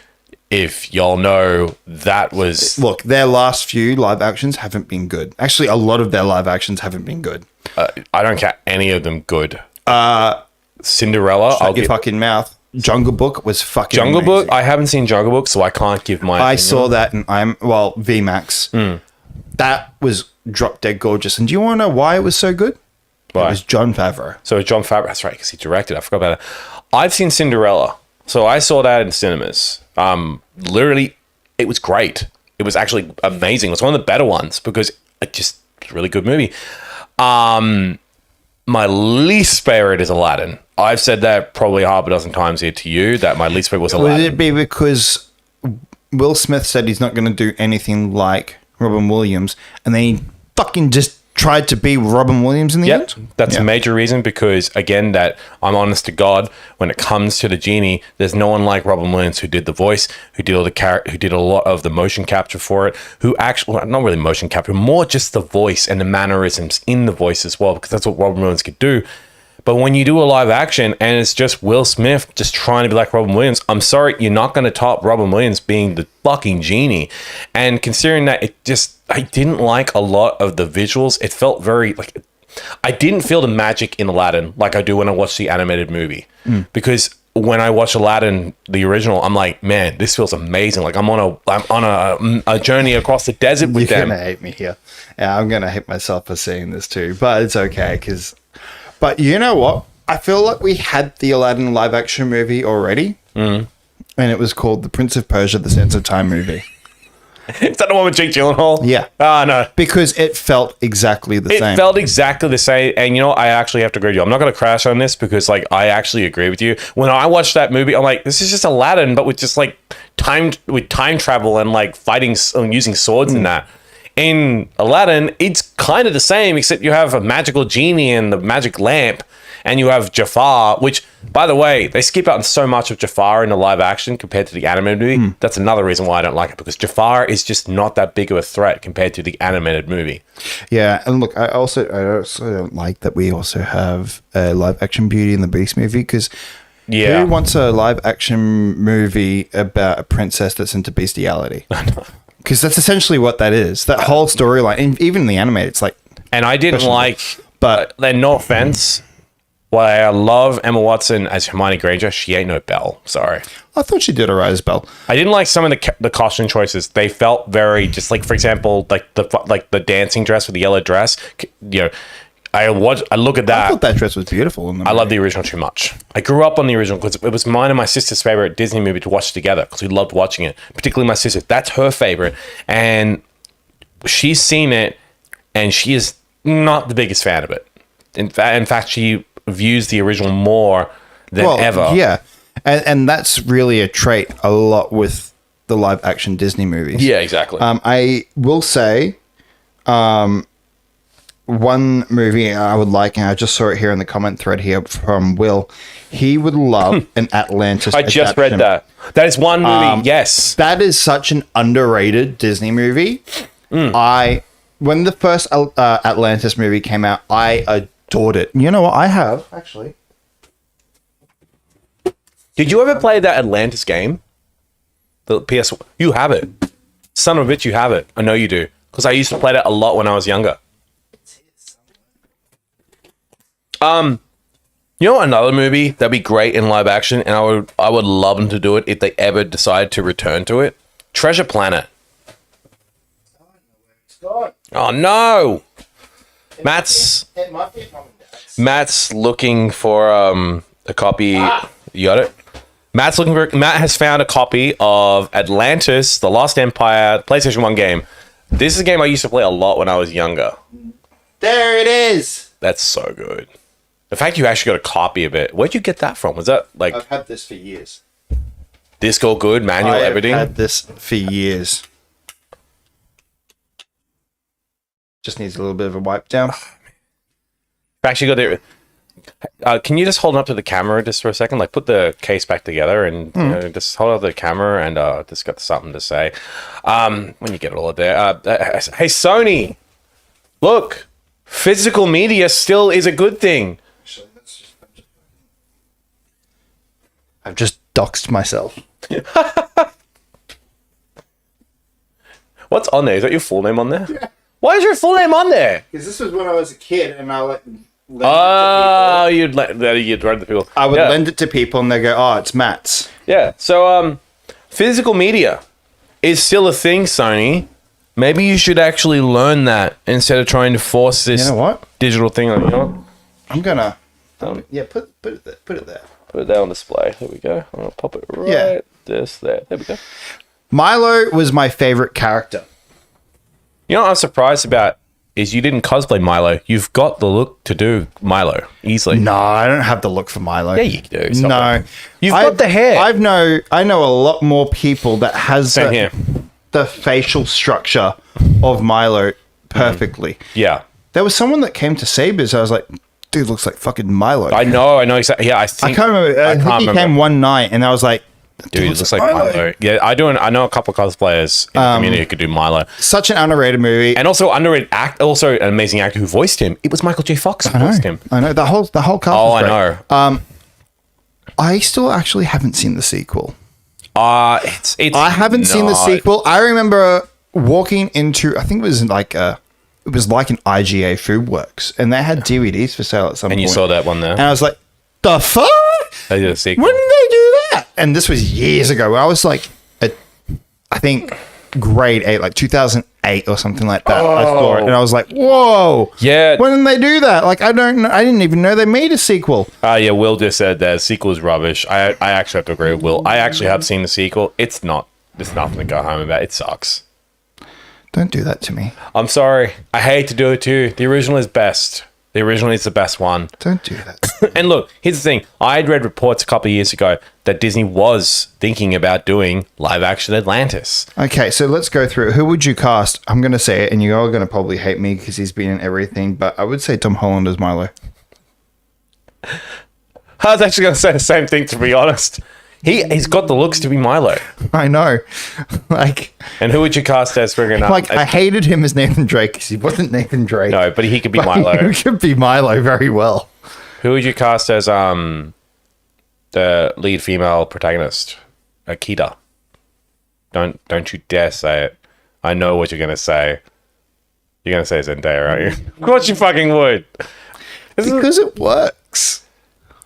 if y'all know, that was... Look, their last few live actions haven't been good. Actually, a lot of their live actions haven't been good. I don't count any of them good. Cinderella, I'll Shut your give... fucking mouth. Jungle Book was fucking Jungle amazing. Book, I haven't seen Jungle Book, so I can't give my I opinion. saw that and VMAX. Hmm. That was drop dead gorgeous. And do you want to know why it was so good? Why? It was Jon Favreau. So John Favreau, that's right, because he directed. I forgot about it. I've seen Cinderella, so I saw that in cinemas. Literally, it was great. It was actually amazing. It was one of the better ones because it just was a really good movie. My least favorite is Aladdin. I've said that probably half a dozen times here to you that my least favorite was Aladdin. Would it be because Will Smith said he's not going to do anything like Robin Williams, and then he fucking just tried to be Robin Williams in the Yep, end? that's Yeah. a major reason because, again, that I'm honest to God, when it comes to the genie, there's no one like Robin Williams who did the voice, who did all the who did a lot of the motion capture for it, who actually, well, not really motion capture, more just the voice and the mannerisms in the voice as well, because that's what Robin Williams could do. But when you do a live action and it's just Will Smith just trying to be like Robin Williams, I'm sorry, you're not going to top Robin Williams being the fucking genie. And considering that I didn't like a lot of the visuals. It felt very like, I didn't feel the magic in Aladdin like I do when I watch the animated movie. Because when I watch Aladdin, the original, I'm like, man, this feels amazing. Like I'm on a journey across the desert with You're them. going to hate me here. Yeah, I'm going to hate myself for saying this too, but it's okay but you know what? I feel like we had the Aladdin live action movie already, and it was called The Prince of Persia: The Sands of Time movie. Is that the one with Jake Gyllenhaal? Yeah. No. Because it felt exactly the same. It felt exactly the same. And, I actually have to agree with you. I'm not going to crash on this because, I actually agree with you. When I watched that movie, I'm like, this is just Aladdin, but with just, time travel and, fighting, using swords and that. In Aladdin, it's kind of the same, except you have a magical genie and the magic lamp, and you have Jafar, which, by the way, they skip out on so much of Jafar in the live action compared to the animated movie. That's another reason why I don't like it, because Jafar is just not that big of a threat compared to the animated movie. Yeah, and look, I also don't like that we also have a live action Beauty and the Beast movie, because Yeah. who wants a live action movie about a princess that's into bestiality? Because that's essentially what that is. That whole storyline, and even in the animated, it's like... And I didn't but no offense, while I love Emma Watson as Hermione Granger, she ain't no Belle. Sorry. I thought she did a rise Belle. I didn't like some of the costume choices. They felt very just for example, the dancing dress with the yellow dress. I look at I that. thought that dress was beautiful. I love the original too much. I grew up on the original because it was mine and my sister's favorite Disney movie to watch together because we loved watching it. Particularly my sister. That's her favorite. And she's seen it and she is not the biggest fan of it. In fact, she views the original more than ever. Yeah. And that's really a trait a lot with the live action Disney movies. Yeah, exactly. I will say, one movie I would like, and I just saw it here in the comment thread here from Will. He would love an Atlantis. I just read that. That is one movie. Yes, that is such an underrated Disney movie. When the first Atlantis movie came out, I adored it. You know what? I have actually. Did you ever play that Atlantis game? The PS. You have it. Son of a bitch, you have it. I know you do. Because I used to play that a lot when I was younger. You know another movie that'd be great in live action, and I would love them to do it if they ever decide to return to it. Treasure Planet. Oh no! Matt's looking for a copy. You got it? Matt has found a copy of Atlantis, The Lost Empire, PlayStation 1 game. This is a game I used to play a lot when I was younger. There it is. That's so good. The fact you actually got a copy of it. Where'd you get that from? Was that like... I've had this for years. Disc all good, manual, everything? I've had this for years. Just needs a little bit of a wipe down. Actually got it. Can you just hold it up to the camera just for a second? Like put the case back together and you know, just hold up the camera and just got something to say. When you get it all there. Hey, Sony, look, physical media still is a good thing. I've just doxed myself. What's on there? Is that your full name on there? Yeah. Why is your full name on there? Because this was when I was a kid and I you'd rent the people. I would lend it to people and they go, oh, it's Matt's. Yeah. So physical media is still a thing, Sony. Maybe you should actually learn that instead of trying to force this digital thing on. You know what? I'm gonna put it there. Put it there on display. There we go. I'm gonna pop it right there. There we go. Milo was my favorite character. You know what I'm surprised about is you didn't cosplay Milo. You've got the look to do Milo easily. No, I don't have the look for Milo. Yeah, you do. No. You've got the hair. I know a lot more people that has the facial structure of Milo perfectly. Yeah. There was someone that came to Sabres. I was like, dude, looks like fucking Milo. I know exactly. Yeah, I can't remember. I think he came one night and I was like, dude, it looks like Milo. Yeah, I know a couple of cosplayers in the community who could do Milo. Such an underrated movie. And also underrated also an amazing actor who voiced him. It was Michael J. Fox who voiced him. I know. The whole cast was great. I know. I still actually haven't seen the sequel. I haven't seen the sequel. I remember walking into, I think it was like an IGA Food Works, and they had DVDs for sale at some point. And you saw that one there. And I was like, the fuck? They did a sequel. When did they do that? And this was years ago. Where I was like, I think grade 8, like 2008 or something like that. I saw it, and I was like, whoa. Yeah. When did they do that? Like, I don't know. I didn't even know they made a sequel. Yeah, Will just said that sequel is rubbish. I actually have to agree with Will. I actually have seen the sequel. There's nothing to go home about. It sucks. Don't do that to me. I'm sorry. I hate to do it too. The original is best. The original is the best one. Don't do that. And look, here's the thing. I had read reports a couple of years ago that Disney was thinking about doing live action Atlantis. Okay, so let's go through. Who would you cast? I'm going to say it, and you're all going to probably hate me because he's been in everything, but I would say Tom Holland as Milo. I was actually going to say the same thing, to be honest. He's got the looks to be Milo. I know. And who would you cast as friggin' I hated him as Nathan Drake because he wasn't Nathan Drake. No, but he could be Milo. He could be Milo very well. Who would you cast as the lead female protagonist? Akita. Don't you dare say it. I know what you're gonna say. You're gonna say Zendaya, aren't you? Of course you fucking would. Because it works.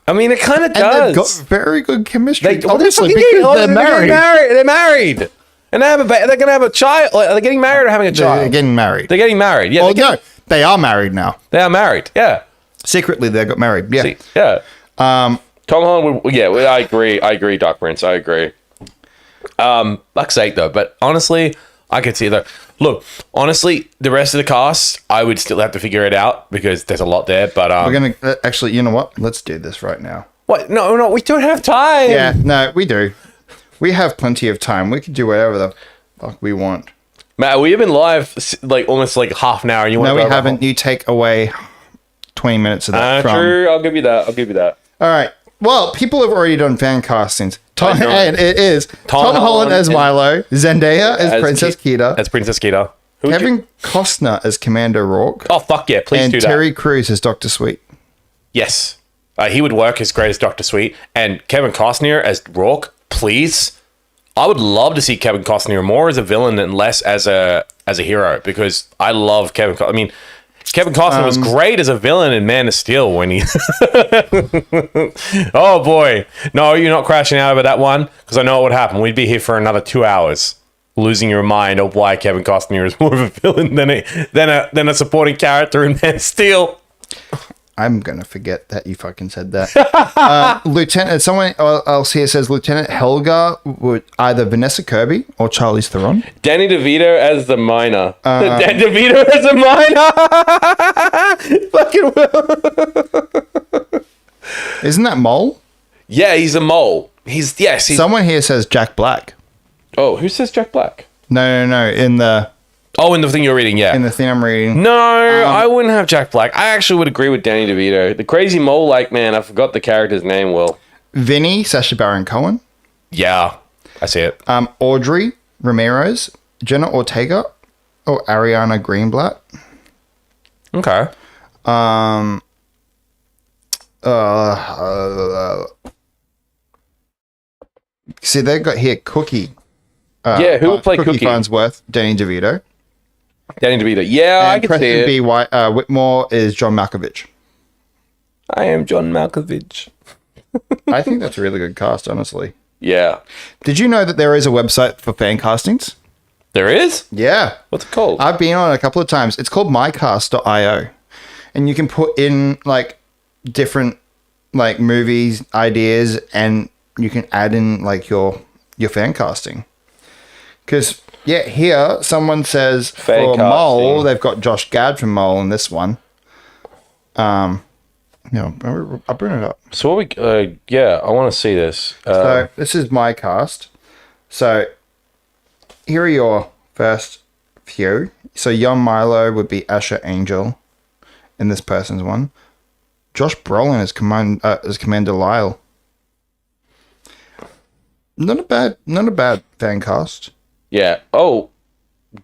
I mean, it kind of does. And they've got very good chemistry. Obviously, because they're married. They're married. And they're going to have a child. Like, are they getting married or having a child? They're getting married. They're getting married. Yeah. No, they are married now. They are married. Yeah. Secretly, they got married. Yeah. Yeah. Tom Holland. I agree. Dark Prince. I agree. Fuck's sake, though. But honestly, I could see that. Look, honestly, the rest of the cast, I would still have to figure it out because there's a lot there. But We're gonna actually, you know what? Let's do this right now. what? No, we don't have time. Yeah, no, we do. We have plenty of time. We can do whatever the fuck we want. Matt, we have been live like almost like half an hour. And you want No, to we haven't. You take away 20 minutes of that. True. I'll give you that. All right. Well, people have already done fan castings. know. And it is Tom Holland as Milo, Zendaya as Princess Keita, As Princess Keita. Kevin Costner as Commander Rourke, Oh, fuck yeah. Please and do that. Terry Crews as Dr. Sweet. Yes. He would work as great as Dr. Sweet. And Kevin Costner as Rourke, please. I would love to see Kevin Costner more as a villain and less as a hero because I love Kevin Costner. I mean, Kevin Costner was great as a villain in Man of Steel when he... Oh, boy. No, you're not crashing out over that one because I know what would happen. We'd be here for another 2 hours losing your mind of why Kevin Costner is more of a villain than a supporting character in Man of Steel. I'm gonna forget that you fucking said that. Lieutenant, someone else here says Lieutenant Helga would either Vanessa Kirby or Charlize Theron. Danny DeVito as the miner. Danny DeVito as a miner. Fucking Isn't that Mole? yeah, he's a mole. He's Someone here says Jack Black. Oh, who says Jack Black? No. In the thing you're reading, yeah. in the thing I'm reading. No, I wouldn't have Jack Black. I actually would agree with Danny DeVito. The crazy mole, man, I forgot the character's name, Will. Vinny, Sacha Baron Cohen. Yeah, I see it. Audrey Ramirez, Jenna Ortega, or Ariana Greenblatt. Okay. See, they've got here Cookie. Who would play Cookie? Farnsworth, Danny DeVito. Danny DeVito. Yeah, I And can Preston see it. B. Whitmore is John Malkovich. I am John Malkovich. I think that's a really good cast, honestly. Yeah. Did you know that there is a website for fan castings? There is? Yeah. What's it called? I've been on it a couple of times. It's called mycast.io. And you can put in like different like movies, ideas, and you can add in like your fan casting. Because here someone says Fan for casting. Mole, they've got Josh Gad from Mole in this one. I'll bring it up. So what we... I want to see this. So this is my cast. So here are your first few. So young Milo would be Asher Angel in this person's one. Josh Brolin as Commander Lyle. Not a bad fan cast. Yeah. Oh,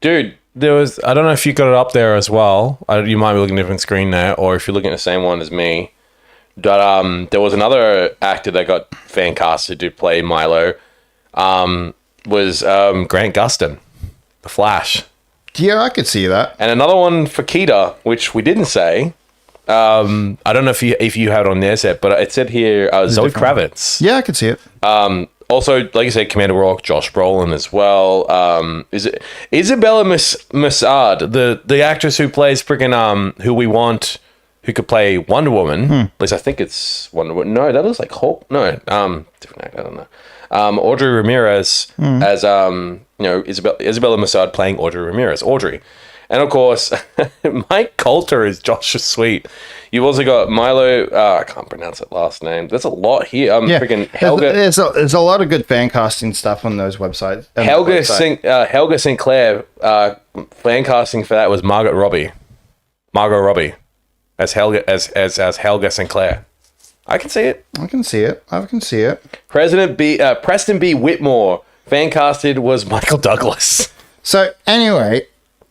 dude, there was... I don't know if you got it up there as well. You might be looking at a different screen now, or if you're looking at the same one as me. But there was another actor that got fan casted to play Milo. Was Grant Gustin, The Flash. Yeah, I could see that. And another one for Keita, which we didn't say. I don't know if you had it on their set, but it said here Zoe Kravitz. Yeah, I could see it. Also, like I said, Commander Rourke, Josh Brolin as well. Is it Isabella Massad, the actress who plays freaking who we want, who could play Wonder Woman? At least I think it's Wonder Woman. No, that looks like Hulk. No, different actor. I don't know. Audrey Ramirez as Isabella Massad playing Audrey Ramirez. Audrey. And of course, Mike Coulter is Josh Sweet. You've also got Milo. I can't pronounce that last name. There's a lot here. Freaking Helga. There's a lot of good fan casting stuff on those websites. Helga Sinclair. Fan casting for that was Margot Robbie as Helga as Helga Sinclair. I can see it. I can see it. Preston B. Whitmore. Fan casted was Michael Douglas. So anyway,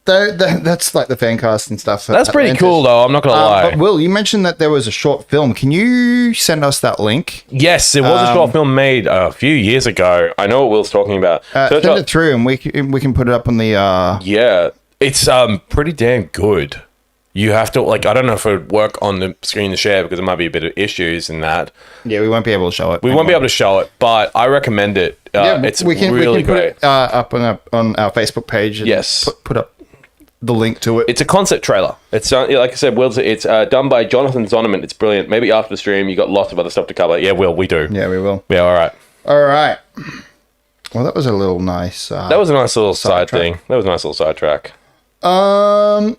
that's like the fan casting stuff. That's pretty cool, though. I'm not gonna lie. But Will, you mentioned that there was a short film. Can you send us that link? Yes, there was a short film made a few years ago. I know what Will's talking about. Send it through, and we can put it up on the. Yeah, it's pretty damn good. You have to I don't know if it would work on the screen to share because there might be a bit of issues in that. Yeah, we won't be able to show it. We won't be able to show it, but I recommend it. It's really great. Put it up on our Facebook page. And yes, put up the link to it. It's a concept trailer. It's like I said, Will. It's done by Jonathan Zonneman. It's brilliant. Maybe after the stream, you got lots of other stuff to cover. Yeah, Will, we do. Yeah, we will. Yeah, all right. Well, that was a little nice. That was a nice little side Sidetrack. thing. That was a nice little sidetrack. What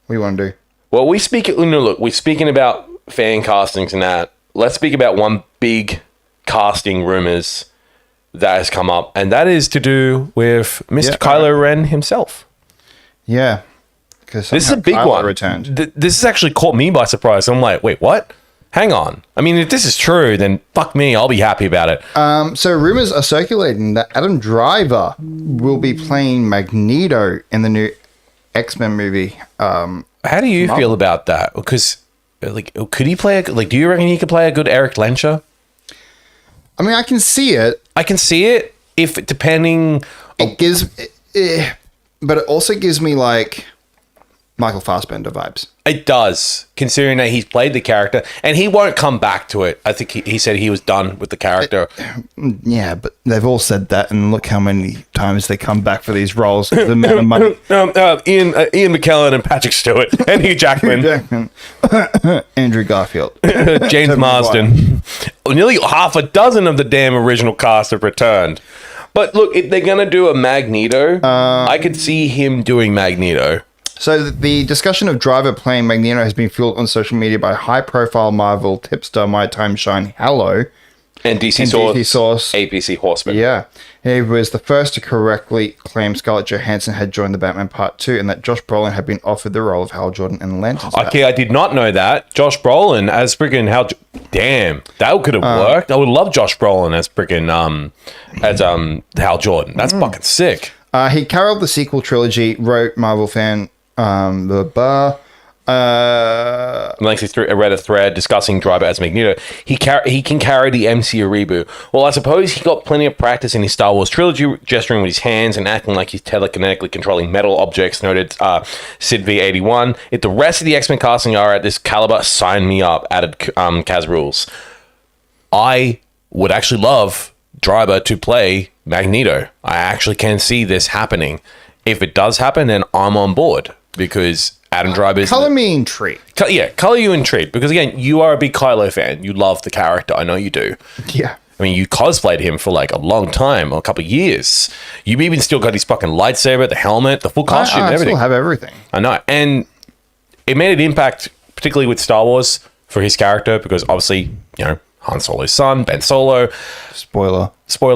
do you want to do? Well, we're speaking about fan castings and that. Let's speak about one big casting rumors that has come up, and that is to do with Mr. Yeah, Kylo Ren himself. Yeah. Because This is a big one. Returned. This has actually caught me by surprise. I'm like, wait, what? Hang on. I mean, if this is true, then fuck me. I'll be happy about it. So rumors are circulating that Adam Driver will be playing Magneto in the new X-Men movie. How do you feel about that? Because, like, could he play do you reckon he could play a good Eric Lencher? I mean, I can see it. I can see it if depending. It gives, but it also gives me like Michael Fassbender vibes. It does, considering that he's played the character and he won't come back to it. I think he said he was done with the character. Yeah, but they've all said that, and look how many times they come back for these roles. The amount of money. Ian McKellen and Patrick Stewart and Hugh Jackman, Andrew Garfield, James Marsden. Nearly half a dozen of the damn original cast have returned. But look, if they're gonna do a Magneto, I could see him doing Magneto. So the discussion of Driver playing Magneto has been fueled on social media by high-profile Marvel tipster My Time Shine Hello And DC Source, APC Horseman. Yeah, he was the first to correctly claim Scarlett Johansson had joined the Batman Part 2 and that Josh Brolin had been offered the role of Hal Jordan in Lanterns. Okay, I did not know that. Josh Brolin as freaking Hal. Damn, that could have worked. I would love Josh Brolin as freaking Hal Jordan. That's fucking sick. He caroled the sequel trilogy, wrote Marvel fan Lengthy I read a thread discussing Driver as Magneto. He can carry the MCU reboot. Well, I suppose he got plenty of practice in his Star Wars trilogy, gesturing with his hands and acting like he's telekinetically controlling metal objects, noted Sid V81. If the rest of the X-Men casting are at this caliber, sign me up, added Kaz Rules. I would actually love Driver to play Magneto. I actually can see this happening. If it does happen, then I'm on board. Because Adam Driver is... Color me intrigued. Yeah, color you intrigued. Because, again, you are a big Kylo fan. You love the character. I know you do. Yeah. I mean, you cosplayed him for, like, a long time, or a couple of years. You even still got his fucking lightsaber, the helmet, the full costume, and everything. I still have everything. I know. And it made an impact, particularly with Star Wars, for his character. Because, obviously, you know, Han Solo's son, Ben Solo. Spoiler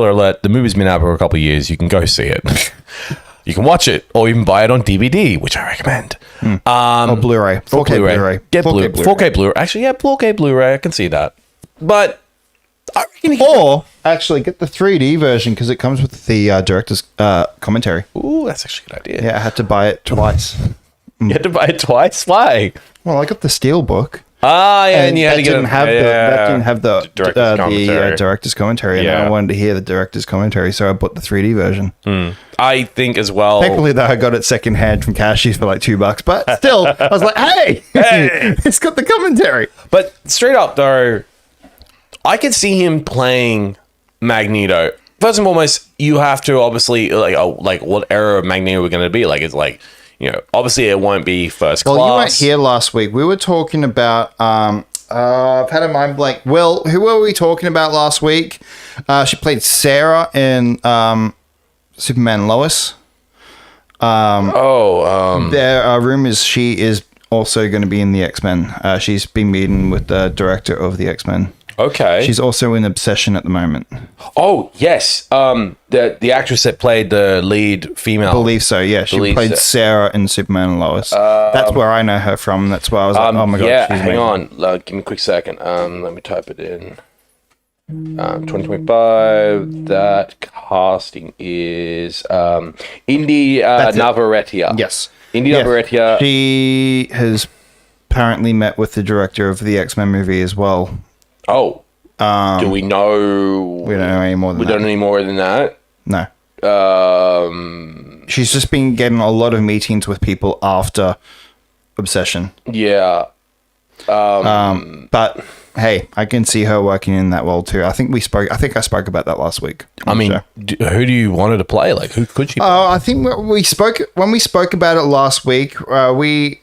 alert. The movie's been out for a couple of years. You can go see it. You can watch it or even buy it on DVD, which I recommend. Or Blu-ray. 4K Blu-ray. Get 4K Blu-ray. Actually, yeah, 4K Blu-ray. I can see that. But I reckon or actually get the 3D version because it comes with the director's commentary. Ooh, that's actually a good idea. Yeah, I had to buy it twice. You had to buy it twice? Why? Well, I got the Steelbook. Ah, yeah, and you had to get that didn't have the director's commentary, and Yeah. I wanted to hear the director's commentary, so I bought the 3D version. I think as well. Thankfully, though, I got it secondhand from Cashies for like $2, but still, I was like, "Hey, it's got the commentary." But straight up though, I could see him playing Magneto. First and foremost, you have to obviously like what era of Magneto we're going to be. Like it's like, you know, obviously it won't be first class. Well, you weren't here last week. We were talking about. I've had a mind blank. Well, who were we talking about last week? She played Sarah in Superman Lois. There are rumors she is also going to be in the X-Men. She's been meeting with the director of the X-Men. Okay. She's also in Obsession at the moment. Oh, yes. The actress that played the lead female. I believe so, yeah. She played Sarah in Superman and Lois. That's where I know her from. That's why I was like, oh my God. Yeah, she's hang amazing. on. Give me a quick second. Let me type it in. 2025. That casting is Indy Navarrete. Yes. Indy Navarrete. She has apparently met with the director of the X-Men movie as well. Oh. Do we know? We don't know any more than that. We don't know any more than that? No. She's just been getting a lot of meetings with people after Obsession. Yeah. But hey, I can see her working in that role too. I think I spoke about that last week. I mean, who do you want her to play? Like, who could she play? I think when we spoke about it last week, I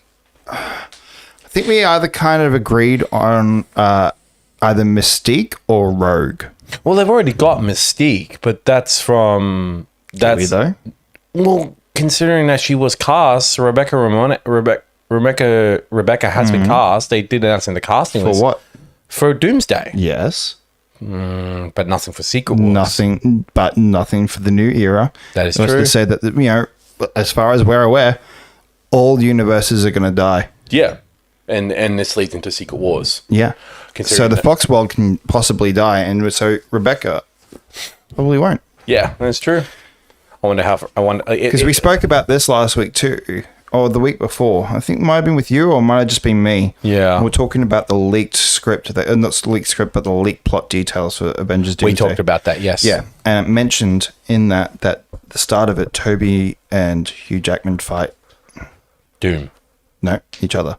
think we either kind of agreed on either Mystique or Rogue. Well, they've already got Mystique, but that's from... Do we, though? Well, considering that she was cast, Rebecca has been cast. They did announce in the casting For list. what? For Doomsday. Yes. But nothing for Secret Wars. Nothing for the new era. That is Just true. to say that, you know, as far as we're aware, all universes are going to die. Yeah. And this leads into Secret Wars. Yeah. Considering So the that- Fox world can possibly die, and so Rebecca probably won't. Yeah, that's true. I wonder how... Because we spoke about this last week too, or the week before. I think it might have been with you, or it might have just been me. Yeah. We're talking about the leaked script, not the leaked script, but the leaked plot details for Avengers Doomsday. We talked about that, yes. Yeah, and it mentioned in that the start of it, Toby and Hugh Jackman fight Doom. each other,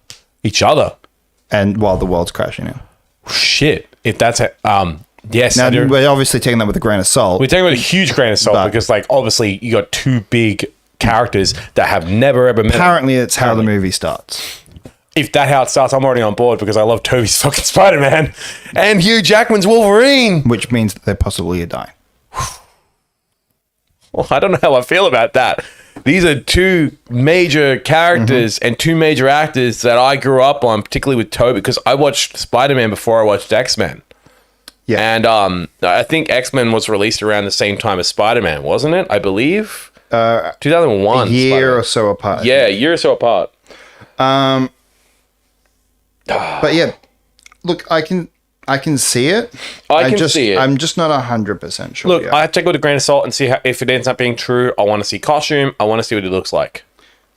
And while the world's crashing in. shit. If that's a... yes. Now, I do- we're obviously taking that with a grain of salt. We're talking about a huge grain of salt But- because, like, obviously you got two big characters that have never ever met. Apparently, it's how the movie starts. If that's how it starts, I'm already on board because I love Toby's fucking Spider-Man and Hugh Jackman's Wolverine. Which means that they possibly are dying. Well, I don't know how I feel about that. These are two major characters and two major actors that I grew up on, particularly with Toby, because I watched Spider-Man before I watched X-Men. Yeah. And I think X-Men was released around the same time as Spider-Man, wasn't it? I believe. 2001. A year Spider-Man. or so apart. Yeah, a year or so apart. But yeah, look, I can see it. I can see it. I'm just not 100% sure. Look, yet. I have to take it with a grain of salt and see how, if it ends up being true. I want to see costume. I want to see what it looks like.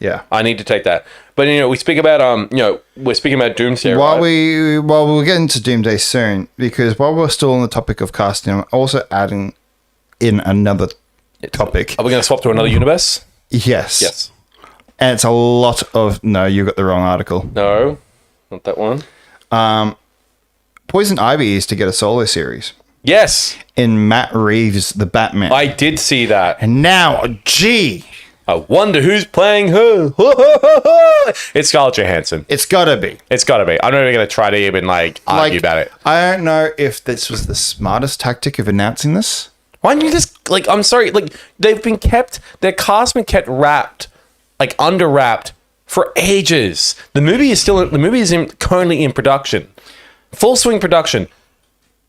Yeah. I need to take that. But we speak about we're speaking about Doomsday. While right? we'll get into Doomsday soon, because while we're still on the topic of casting, I'm also adding in another topic. Are we going to swap to another universe? Yes. Yes. And it's a lot of no. You got the wrong article. No, not that one. Poison Ivy is to get a solo series Yes, in Matt Reeves' The Batman. I did see that. And now, gee, I wonder who's playing who. It's Scarlett Johansson. it's gotta be. It's got to be. I'm not even going to try to even argue about it. I don't know if this was the smartest tactic of announcing this. Why don't you just I'm sorry, they've been kept, their cast been kept wrapped, under wrapped for ages. The movie is currently in production, full swing production.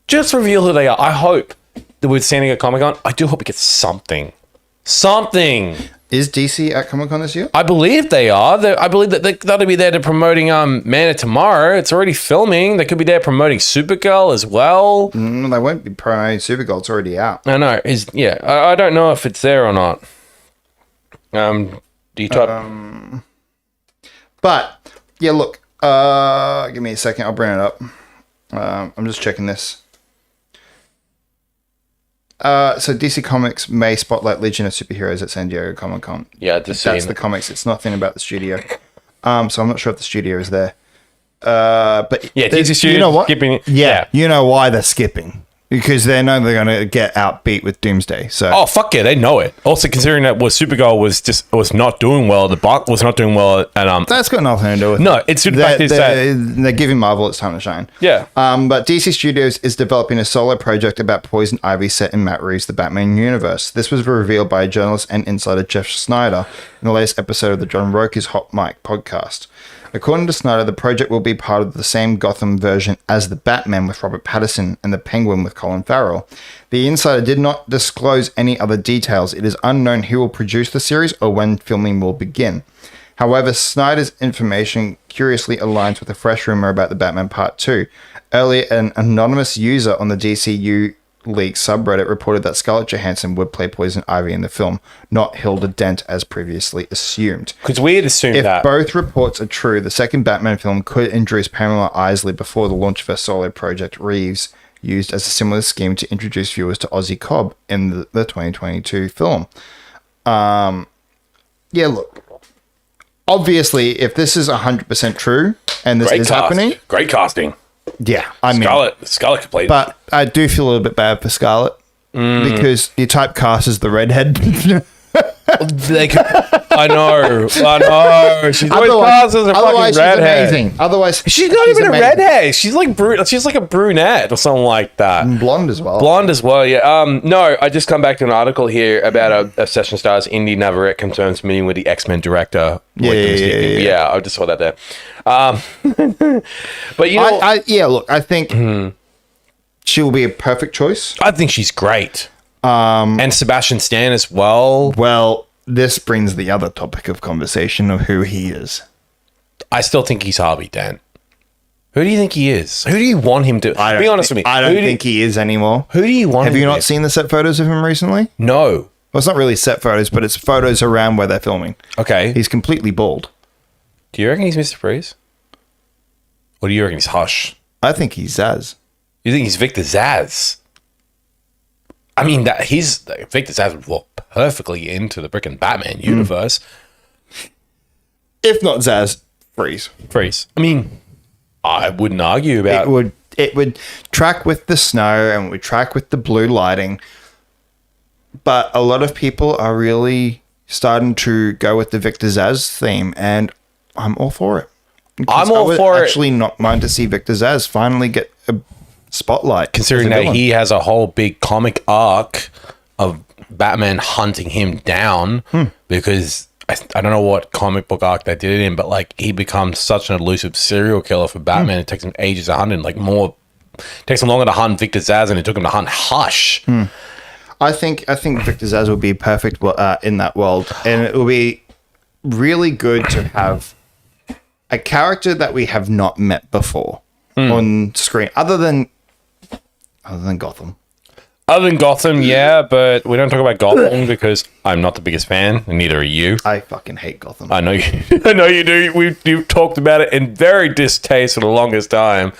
Just reveal who they are. I hope that with San Diego Comic-Con, I do hope it gets something. Is DC at Comic Con this year? I believe they are. I believe that they'll be there to promoting Man of Tomorrow. It's already filming. They could be there promoting Supergirl as well. No, they won't be promoting Supergirl. It's already out. I know. I don't know if it's there or not. Do you type? But yeah, look. Give me a second. I'll bring it up. I'm just checking this. So DC Comics may spotlight Legion of Superheroes at San Diego Comic Con. Yeah, that's the comics. It's nothing about the studio. So I'm not sure if the studio is there. But Yeah, DC Studios you know what? skipping it. Yeah, you know why they're skipping, because they know they're going to get outbeat with Doomsday. So Oh fuck yeah, they know it. Also considering that Supergirl was not doing well, the Buck was not doing well, and that's got nothing to do with no, it's the fact is that they're giving Marvel its time to shine. Yeah. But DC Studios is developing a solo project about Poison Ivy set in Matt Reeves' The Batman universe. This was revealed by journalist and insider Jeff Snyder in the latest episode of the John Roker's Hot Mic podcast. According to Snyder, the project will be part of the same Gotham version as The Batman with Robert Pattinson and The Penguin with Colin Farrell. The insider did not disclose any other details. It is unknown who will produce the series or when filming will begin. However, Snyder's information curiously aligns with a fresh rumor about The Batman Part 2. Earlier, an anonymous user on the DCU League subreddit reported that Scarlett Johansson would play Poison Ivy in the film, not Hilda Dent as previously assumed. because we had assumed If that. both reports are true, the second Batman film could introduce Pamela Isley before the launch of her solo project. Reeves used as a similar scheme to introduce viewers to Ozzy Cobb in the 2022 film. Yeah, look. Obviously, if this is 100% true and this is happening, Great casting. yeah, I mean, Scarlett could play. but I do feel a little bit bad for Scarlett because you typecast as the redhead. I know. She's always cast as a fucking redhead. Amazing. Otherwise, She's not even a redhead. She's like she's like a brunette or something like that. And blonde as well. Blonde as well, yeah. No, I just come back to an article here about a session stars Indy Navarrete confirms meeting with the X-Men director. Yeah, I just saw that there. But you know, look, I think she will be a perfect choice. I think she's great. And Sebastian Stan as well. Well, this brings the other topic of conversation of who he is. I still think he's Harvey Dent. Who do you think he is? Who do you want him to be honest with me? I don't think he is anymore. Who do you want Have him you to not be? seen the set photos of him recently? No. Well, it's not really set photos, but it's photos around where they're filming. Okay. He's completely bald. Do you reckon he's Mr. Freeze? Or do you reckon he's Hush? I think he's Zaz. You think he's Victor Zaz? I mean, Victor Zaz would walk perfectly into the frickin' Batman universe. If not Zaz, Freeze. Freeze. I mean, I wouldn't argue about It would track with the snow and would track with the blue lighting. But a lot of people are really starting to go with the Victor Zaz theme, and I'm all for it. I'm all for it. Actually, not mind to see Victor Zaz finally get a spotlight. Considering that he has a whole big comic arc of Batman hunting him down because I don't know what comic book arc they did it in, but like he becomes such an elusive serial killer for Batman. It takes him ages to hunt him, takes him longer to hunt Victor Zaz than it took him to hunt Hush. I think Victor Zaz will be perfect in that world, and it will be really good to have a character that we have not met before on screen, other than Gotham. Other than Gotham, yeah, but we don't talk about Gotham because I'm not the biggest fan, and neither are you. I fucking hate Gotham. I know you. I know you do. We've talked about it in very distaste for the longest time.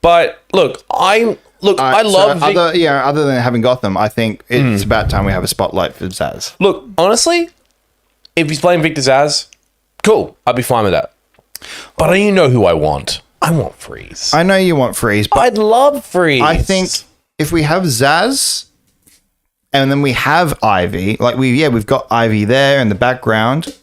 But look, I love. Other than having Gotham, I think it's about time we have a spotlight for Zaz. Look, honestly, if he's playing Victor Zaz, cool. I'd be fine with that. But you know who I want. I want Freeze. I know you want Freeze, but I'd love Freeze. I think if we have Zaz and then we have Ivy, we've got Ivy there in the background.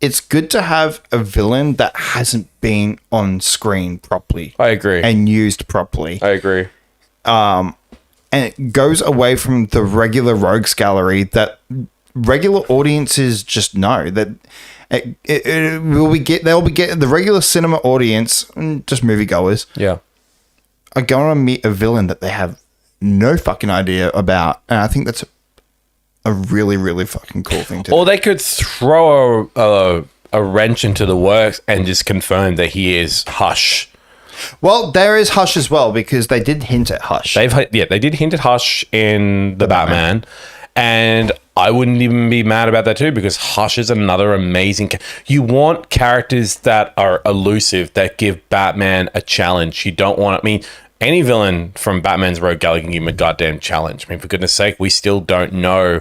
It's good to have a villain that hasn't been on screen properly. I agree. And used properly. I agree. And it goes away from the regular rogues gallery that regular audiences just know that they'll be getting the regular cinema audience, just moviegoers. Yeah. Are going to meet a villain that they have no fucking idea about. And I think that's a really, really fucking cool thing to do. Or they could throw a wrench into the works and just confirm that he is Hush. Well, there is Hush as well, because they did hint at Hush. They did hint at Hush in the Batman. And I wouldn't even be mad about that too, because Hush is another amazing... You want characters that are elusive, that give Batman a challenge. You don't want... I mean, any villain from Batman's Rogue Gallery can give him a goddamn challenge. I mean, for goodness sake, we still don't know...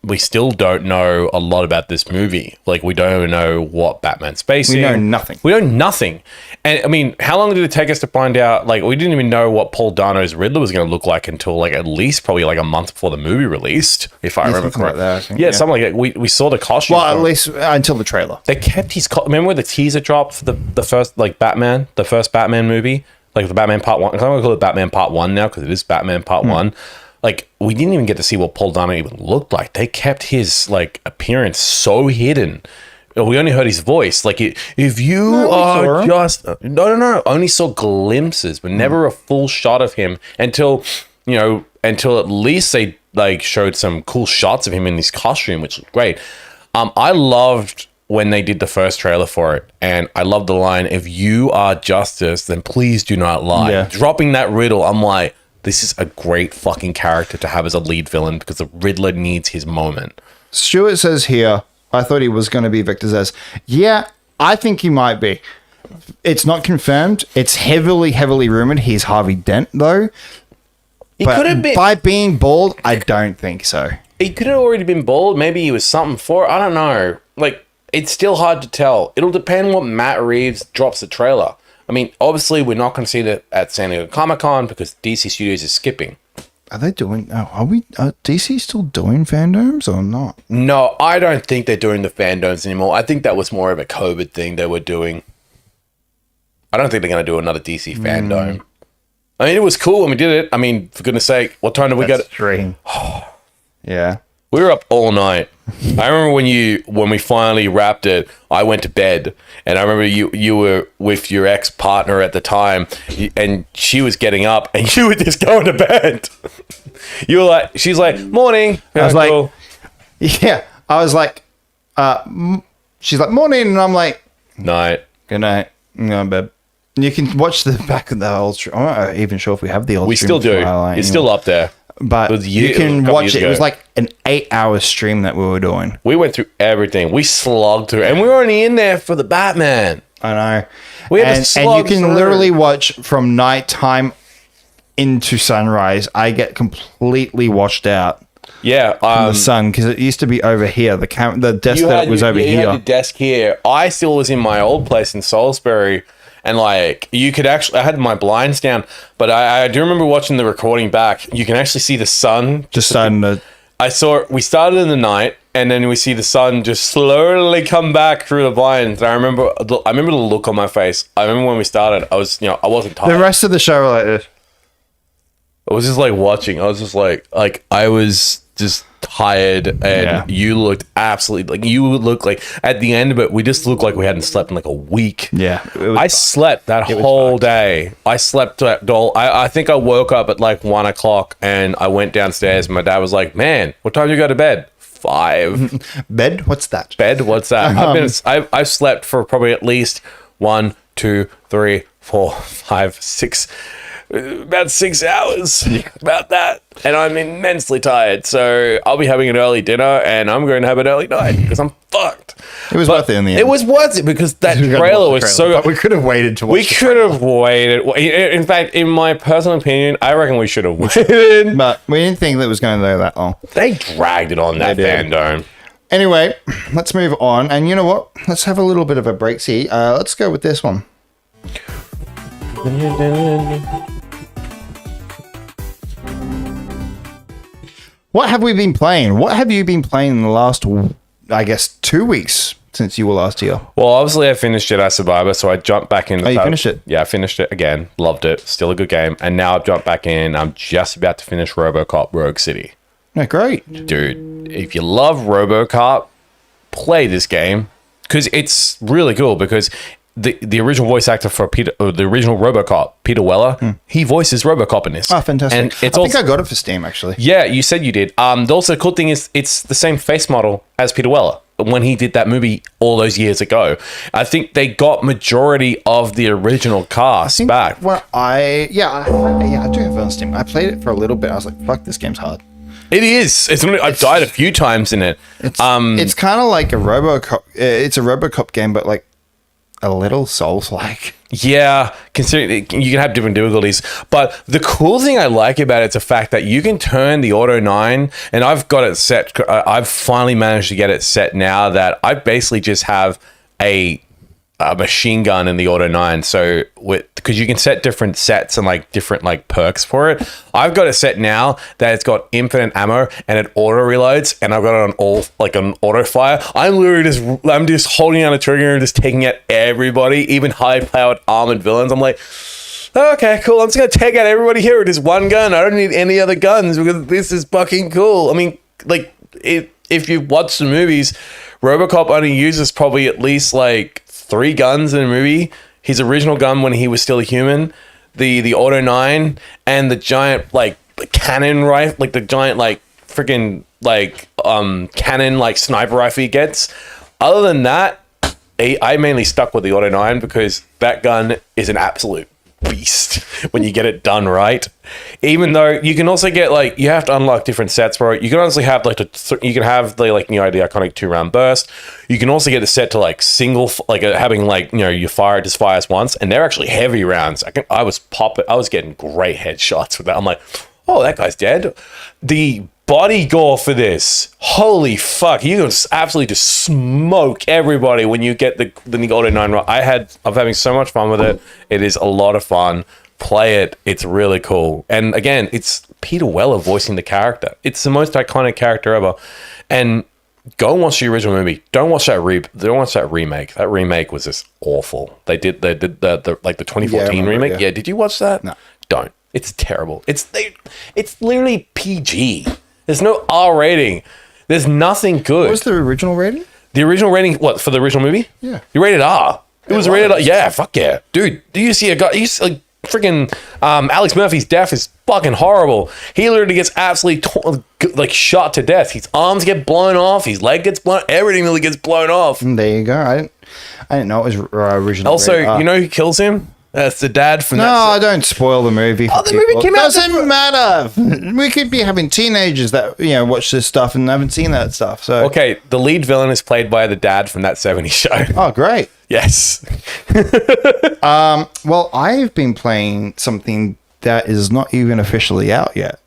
we still don't know a lot about this movie. Like, we don't even know what Batman's facing. We know nothing. We know nothing. And, I mean, how long did it take us to find out? Like, we didn't even know what Paul Dano's Riddler was going to look like until, like, at least probably, like, a month before the movie released, if I remember correctly. Like that, I think, yeah, something like that. We saw the costume. Well, at least until the trailer. They kept his... Remember when the teaser dropped for the first, like, Batman? The first Batman movie? Like, the Batman Part 1. I'm going to call it Batman Part 1 now, because it is Batman Part 1. Like, we didn't even get to see what Paul Dano even looked like. They kept his, like, appearance so hidden. We only heard his voice. Like, if you are just... No. Only saw glimpses, but never a full shot of him until at least they, like, showed some cool shots of him in his costume, which was great. I loved when they did the first trailer for it, and I loved the line, if you are justice, then please do not lie. Yeah. Dropping that riddle, I'm like... This is a great fucking character to have as a lead villain because the Riddler needs his moment. Stuart says here, I thought he was going to be Victor Zaz. Yeah, I think he might be. It's not confirmed. It's heavily rumored he's Harvey Dent, though. He could have been. By being bald, I don't think so. He could have already been bald. Maybe he was something for it. I don't know. Like, it's still hard to tell. It'll depend what Matt Reeves drops the trailer. I mean, obviously, we're not going to see that at San Diego Comic-Con because DC Studios is skipping. Are they doing? Oh, are DC still doing fandoms or not? No, I don't think they're doing the fandoms anymore. I think that was more of a COVID thing they were doing. I don't think they're going to do another DC fandom. I mean, it was cool when we did it. I mean, for goodness sake, what time did we get? Stream. Yeah. We were up all night. I remember when we finally wrapped it, I went to bed, and I remember you were with your ex-partner at the time, and she was getting up, and you were just going to bed. You were like, she's like, morning. I was like, yeah. I was like, she's like, morning, and I'm like, night. Good night. I'm going to bed. And you can watch the back of the old stream. I'm not even sure if we have the old We stream. still do. It's still up there. But you can watch it. It was like an 8-hour stream that we were doing. We went through everything. We slogged through, and we were only in there for the Batman. I know. We had to slog and you can through. literally watch from nighttime into sunrise. I get completely washed out Yeah, from the sun because it used to be over here. The desk that was over You here. had the desk here. I still was in my old place in Salisbury. And like you could actually, I had my blinds down, but I do remember watching the recording back. You can actually see the sun. Just starting to. We started in the night, and then we see the sun just slowly come back through the blinds. And I remember the look on my face. I remember when we started, I wasn't tired. The rest of the show were like this. I was just like watching. I was just like I was just tired, and you looked absolutely like you looked like at the end of it. We just looked like we hadn't slept in like a week. Yeah, I slept that whole day. I slept that all. I think I woke up at like 1 o'clock, and I went downstairs. And my dad was like, "Man, what time do you go to bed?" 5. Bed? What's that? Bed? What's that? I've slept for probably at least 1, 2, 3, 4, 5, 6. About 6 hours, about that, and I'm immensely tired. So I'll be having an early dinner, and I'm going to have an early night because I'm fucked. It was worth it in the end. It was worth it because that trailer was so. But we could have waited to watch. We could have waited. In fact, in my personal opinion, I reckon we should have waited. But we didn't think that it was going to go that long. They dragged it on that fandom. Anyway, let's move on. And you know what? Let's have a little bit of a break. See, let's go with this one. What have we been playing? What have you been playing in the last, I guess, 2 weeks since you were last here? Well, obviously I finished Jedi Survivor, so I jumped back in. Oh, you finished it? Yeah, I finished it again. Loved it. Still a good game. And now I've jumped back in. I'm just about to finish RoboCop Rogue City. Yeah, great. Dude, if you love RoboCop, play this game because it's really cool because the original voice actor for the original RoboCop, Peter Weller, he voices RoboCop in this. Oh, fantastic. And I think I got it for Steam, actually. Yeah, you said you did. Also, the cool thing is it's the same face model as Peter Weller when he did that movie all those years ago. I think they got majority of the original cast back. Well, I do have it on Steam. I played it for a little bit. I was like, fuck, this game's hard. It is. I've died a few times in it. It's kind of like a RoboCop. It's a RoboCop game, but like a little Souls-like. Yeah, considering you can have different difficulties. But the cool thing I like about it is the fact that you can turn the Auto 9, and I've got it set. I've finally managed to get it set now that I basically just have a machine gun in the Auto 9. So because you can set different sets and like different like perks for it. I've got it set now that it's got infinite ammo and it auto reloads, and I've got it on an auto fire. I'm just holding on a trigger and just taking out everybody, even high powered armored villains. I'm like, okay, cool. I'm just gonna take out everybody here with this one gun. I don't need any other guns because this is fucking cool. I mean, like if you watch the movies, RoboCop only uses probably at least like 3 guns in a movie. His original gun when he was still a human, the Auto 9, and the giant like cannon rifle, like the giant like freaking like cannon like sniper rifle he gets. Other than that, I mainly stuck with the Auto 9 because that gun is an absolute beast when you get it done right. Even though you can also get like, you have to unlock different sets for it. You can honestly have like you can have the like, you know, the iconic 2-round burst. You can also get it set to like single, like having like, you know, you just fires once, and they're actually heavy rounds. I was getting great headshots with that. I'm like, oh, that guy's dead. The body gore for this, holy fuck, you can absolutely just smoke everybody when you get the Auto 9 right. I'm having so much fun with it. It is a lot of fun. play it. It's really cool. And again, it's Peter Weller voicing the character. It's the most iconic character ever. And go and watch the original movie. Don't watch that remake. That remake was just awful. They did the 2014 remake. Yeah, did you watch that? No. Don't. It's terrible. It's literally PG. There's no R rating. There's nothing good. What was the original rating? The original rating, what, for the original movie? Yeah. You rated R. It was rated R. Yeah, fuck yeah. Dude, do you see a guy, freaking Alex Murphy's death is fucking horrible. He literally gets absolutely shot to death. His arms get blown off. His leg gets blown. Everything really gets blown off. There you go. I didn't know it was original. Also, you know who kills him? That's the dad from I don't spoil the movie. For the movie came out. Doesn't matter. We could be having teenagers that watch this stuff and haven't seen that stuff. So okay, the lead villain is played by the dad from that '70s show. Oh, great. Yes. Well, I've been playing something that is not even officially out yet.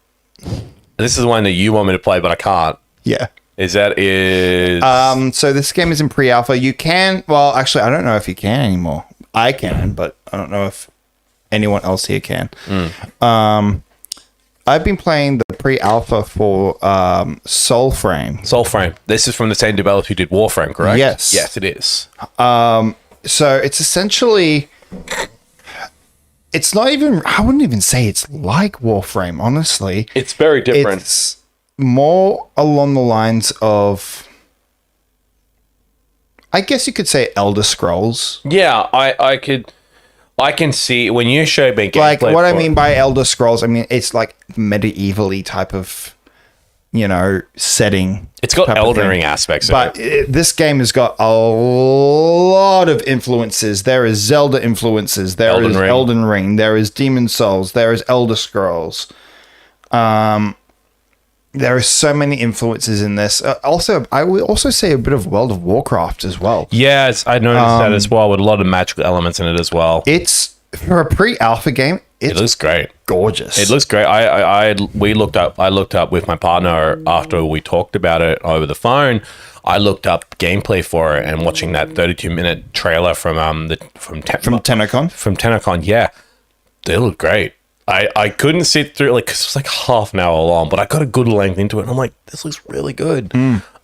This is the one that you want me to play, but I can't. Yeah. So this game is in pre-alpha. You can. Well, actually, I don't know if you can anymore. I can, but I don't know if anyone else here can. I've been playing the pre-alpha for Soulframe. Soulframe. This is from the same developer who did Warframe, correct? Yes. Yes, it is. So it's essentially... It's not even... I wouldn't even say it's like Warframe, honestly. It's very different. It's more along the lines of... I guess you could say Elder Scrolls. Yeah, I can see when you show me gameplay. Like what I mean by Elder Scrolls, I mean it's like medievally type of, setting. It's got Elden Ring aspects, but this game has got a lot of influences. There is Zelda influences. There is Elden Ring. There is Demon Souls. There is Elder Scrolls. There are so many influences in this. Also, I would also say a bit of World of Warcraft as well. Yes, I noticed that as well, with a lot of magical elements in it as well. It's for a pre-alpha game. It looks great, gorgeous. It looks great. I looked up with my partner after we talked about it over the phone. I looked up gameplay for it and watching that 32-minute trailer from TennoCon. From TennoCon, yeah, they look great. I couldn't sit through it because it was like half an hour long, but I got a good length into it. And I'm like, this looks really good.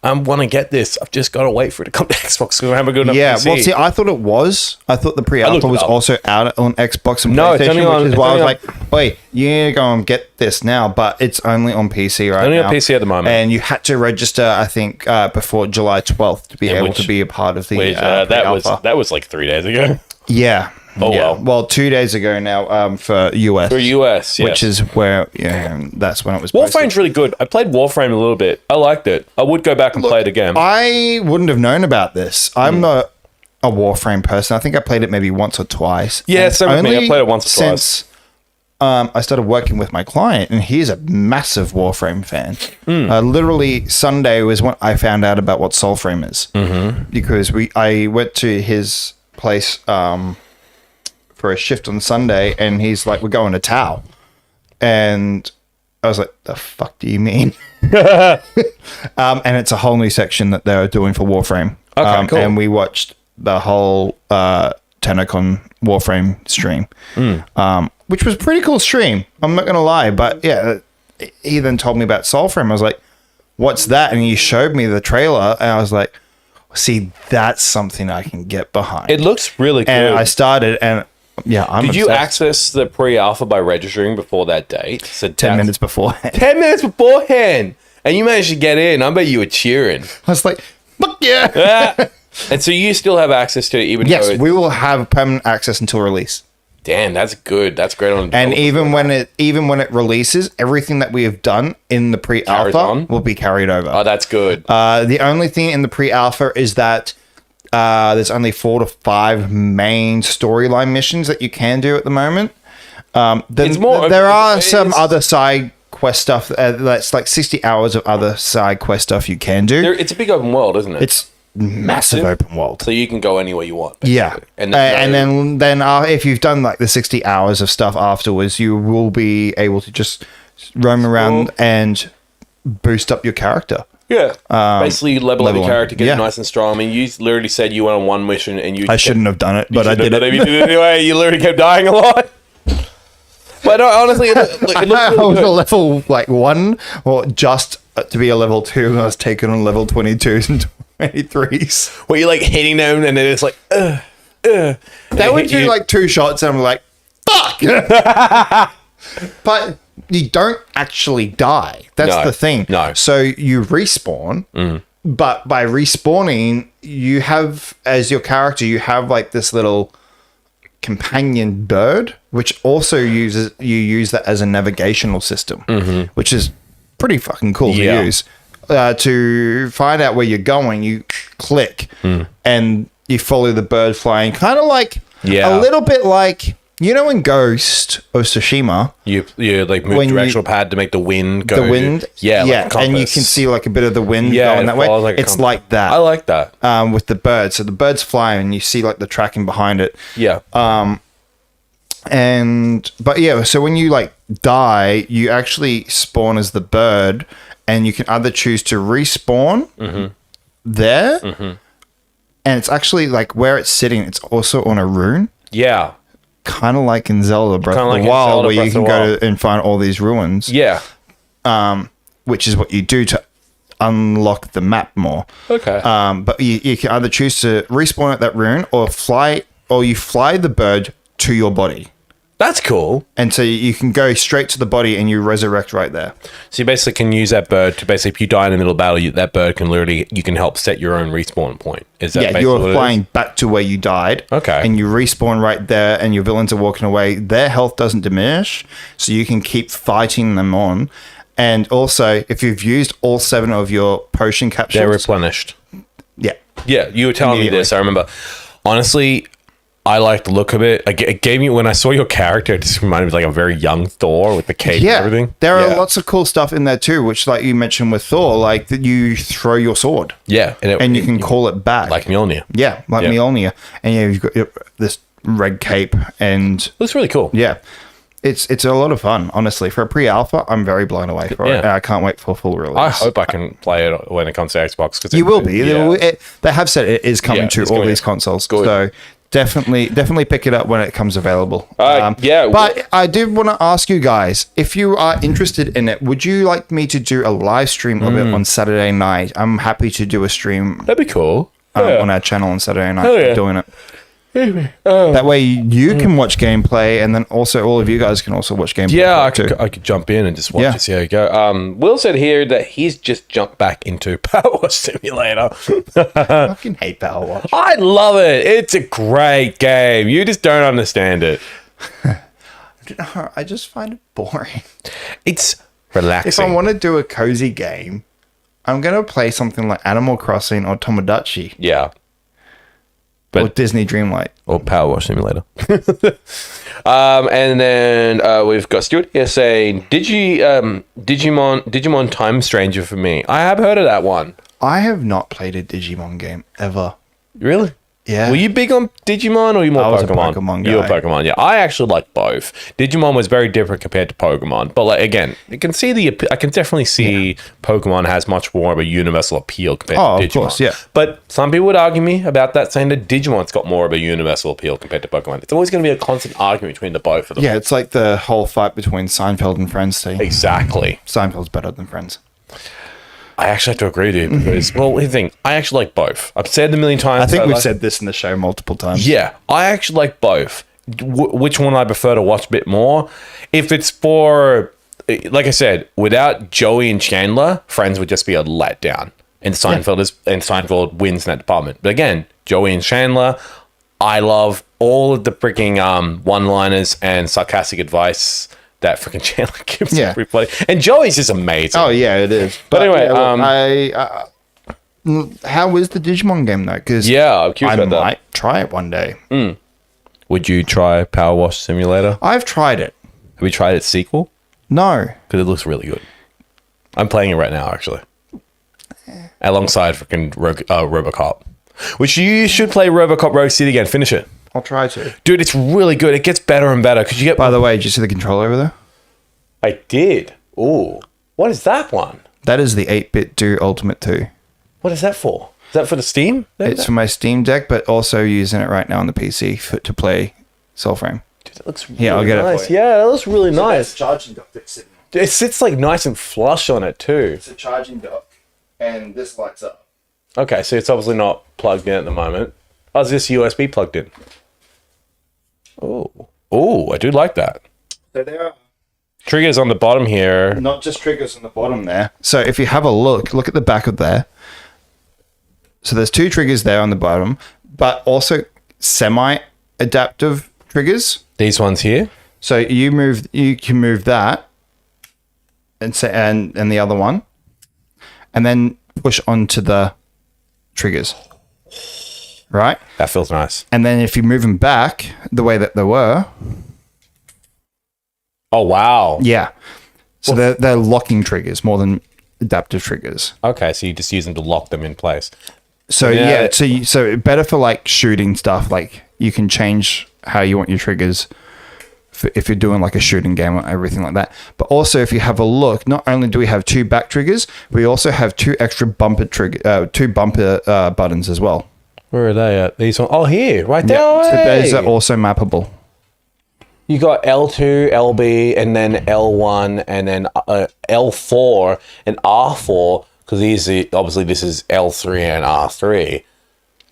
I want to get this. I've just got to wait for it to come to Xbox because I haven't got enough PC. Well, see, I thought it was. I thought the pre-alpha was also out on Xbox and PlayStation, it's only on, which is why I was like, wait, you need to go and get this now, but it's only on PC right now. Only on PC at the moment. And you had to register, I think, before July 12th to be able to be a part of the pre-alpha. That was like 3 days ago. Yeah. Oh, yeah. well. Well, 2 days ago now for US. For US, yes. Which is where, that's when it was Warframe's posted. really good. I played Warframe a little bit. I liked it. I would go back and play it again. I wouldn't have known about this. I'm not a Warframe person. I think I played it maybe once or twice. Yeah, same with me. I played it once or twice. Since I started working with my client, and he's a massive Warframe fan. Literally, Sunday was when I found out about what Soulframe is. Because I went to his place... for a shift on Sunday, and he's like, we're going to Tau. And I was like, the fuck do you mean? And it's a whole new section that they're doing for Warframe. Okay, cool. And we watched the whole TennoCon Warframe stream, which was a pretty cool stream. I'm not going to lie. But yeah, he then told me about Soulframe. I was like, what's that? And he showed me the trailer, and I was like, see, that's something I can get behind. It looks really good. And I started, and yeah, I'm Did you obsessed. access the pre-alpha by registering before that date? So 10 minutes beforehand. 10 minutes beforehand! And you managed to get in. I bet you were cheering. I was like, fuck yeah! And so you still have access to it even though... Yes, we will have permanent access until release. Damn, that's good. That's great on... And even when it releases, everything that we have done in the pre-alpha will be carried over. Oh, that's good. The only thing in the pre-alpha is that there's only 4 to 5 main storyline missions that you can do at the moment. There are some other side quest stuff that's like 60 hours of other side quest stuff you can do. It's a big open world, isn't it? It's massive open world. So you can go anywhere you want. Basically. Yeah. And then if you've done like the 60 hours of stuff afterwards, you will be able to just roam around and boost up your character. Yeah, basically level up your character, get yeah. it nice and strong. I mean, you literally said you went on one mission and I shouldn't have done it, but I did it. You did it anyway. You literally kept dying a lot. But no, honestly, it looked I really was a good. level like 1, or just to be a level 2. I was taken on level 22s and 23s. Where you're like hitting them, and then it's like, They would do like 2 shots, and I'm like, fuck. But you don't actually die. That's No, the thing. no. So you respawn, but by respawning, you have, as your character, you have like this little companion bird, which also you use that as a navigational system, which is pretty fucking cool Yeah. to use. To find out where you're going, you click and you follow the bird flying, kind of like Yeah. a little bit like, you know, in Ghost of Tsushima, you like move When you- directional pad to make the wind go. the wind, Yeah, yeah, like a and you compass. can see like a bit of the wind Yeah, going it that way. follows like a It's compass. like that. I like that. With the bird. So the bird's flying, and you see like the tracking behind it. Yeah. But yeah, so when you like die, you actually spawn as the bird, and you can either choose to respawn there, and it's actually like where it's sitting. It's also on a rune, Yeah. kind of like in Zelda Breath Kinda of like the in Wild, Zelda where you Breath can of the go Wild. and find all these ruins. Yeah. Which is what you do to unlock the map more. Okay. But you can either choose to respawn at that rune, or you fly the bird to your body. That's cool. And so you can go straight to the body and you resurrect right there. So you basically can use that bird to basically, if you die in the middle of battle, that bird can literally, you can help set your own respawn point. Is that Yeah, basically you're what it flying is? back to where you died. Okay. And you respawn right there, and your villains are walking away. Their health doesn't diminish, so you can keep fighting them on. And also, if you've used all 7 of your potion capsules, They're replenished. yeah. Yeah, you were telling me Immediately. this. I remember. Honestly, I like the look of it. It gave me, when I saw your character, it just reminded me of like a very young Thor with the cape Yeah, and everything. there are Yeah. lots of cool stuff in there too, which, like you mentioned with Thor, like that you throw your sword Yeah, and you can call it back, like Mjolnir. yeah, like Yeah. Mjolnir, and yeah, you've got this red cape, and Looks really cool. yeah, it's a lot of fun. Honestly, for a pre-alpha, I'm very blown away for it. Yeah. And I can't wait for full release. I hope I can play it when it comes to Xbox. Cause you will be. Yeah. They have said it is coming Yeah, to it's all going these to- consoles, good. so. Definitely pick it up when it comes available. Yeah, but I did want to ask you guys, if you are interested in it, would you like me to do a live stream of it on Saturday night? I'm happy to do a stream That'd be cool. Yeah. on our channel on Saturday night. Hell yeah. Doing it. That way you can watch gameplay, and then also all of you guys can also watch gameplay. Yeah, too. I could jump in and just watch Yeah. it, see how you go. Will said here that he's just jumped back into Power Simulator. I fucking hate Power Watch. I love it. It's a great game. You just don't understand it. I just find it boring. It's If I relaxing. want to do a cozy game, I'm going to play something like Animal Crossing or Tomodachi Yeah. or Disney Dreamlight. Or Power Wash Simulator. And then we've got Stuart here saying, Digimon Time Stranger for me. I have heard of that one. I have not played a Digimon game ever. Really? Yeah. Were you big on Digimon, or were you more I was a Pokemon? Pokemon You were guy. Pokemon, yeah. I actually like both. Digimon was very different compared to Pokemon, but like again, I can definitely see Pokemon has much more of a universal appeal compared Oh, to of Digimon. course, yeah. But some people would argue me about that, saying that Digimon's got more of a universal appeal compared to Pokemon. It's always going to be a constant argument between the both of them. Yeah, it's like the whole fight between Seinfeld and Friends thing. Exactly. Seinfeld's better than Friends. I actually have to agree with you because, well, here's the thing. I actually like both. I've said it a million times. I think we've like- said this in the show multiple times. Yeah, I actually like both. Which one I prefer to watch a bit more? If it's for, like I said, without Joey and Chandler, Friends would just be a letdown, and Seinfeld wins in that department. But again, Joey and Chandler, I love all of the freaking one-liners and sarcastic advice that freaking Chandler gives Yeah. everybody, and Joey's just amazing. Oh, yeah, it is. But anyway, yeah, look, how is the Digimon game, though? Because Yeah, I'm curious I about that. might try it one day. Would you try Power Wash Simulator? I've tried it. Have you tried its sequel? No. Because it looks really good. I'm playing it right now, actually. Alongside freaking Robocop. Which you should play Robocop Rogue City again. Finish it. I'll try to. Dude, it's really good. It gets better and better. Because you get... By the way, did you see the controller over there? I did. Ooh. What is that one? That is the 8-bit Do Ultimate 2. What is that for? Is that for the Steam? It's for my Steam Deck, but also using it right now on the PC to play Soulframe. Dude, it looks really Yeah, I'll get it for nice. you. Yeah, that looks really nice. Charging dock that's sitting on. It sits like nice and flush on it too. It's a charging dock, and this lights up. Okay, so it's obviously not plugged in at the moment. Oh, is this USB plugged in? Oh, I do like that. So there are Triggers on the bottom here. not just triggers on the bottom there. So if you have a look at the back of there. So there's 2 triggers there on the bottom, but also semi-adaptive triggers. These ones here. So you can move that, and the other one, and then push onto the triggers, right? That feels nice. And then if you move them back the way that they were, Oh, wow. yeah. So they're locking triggers more than adaptive triggers. Okay, so you just use them to lock them in place. So Yeah. so better for like shooting stuff. Like you can change how you want your triggers if you're doing like a shooting game or everything like that. But also, if you have a look, not only do we have 2 back triggers, we also have 2 extra bumper buttons as well. Where are they at? These ones. Oh, here, right there. Yeah, so Hey! those are also mappable. You got L2, LB, and then L1, and then L4 and R4, because obviously this is L3 and R3.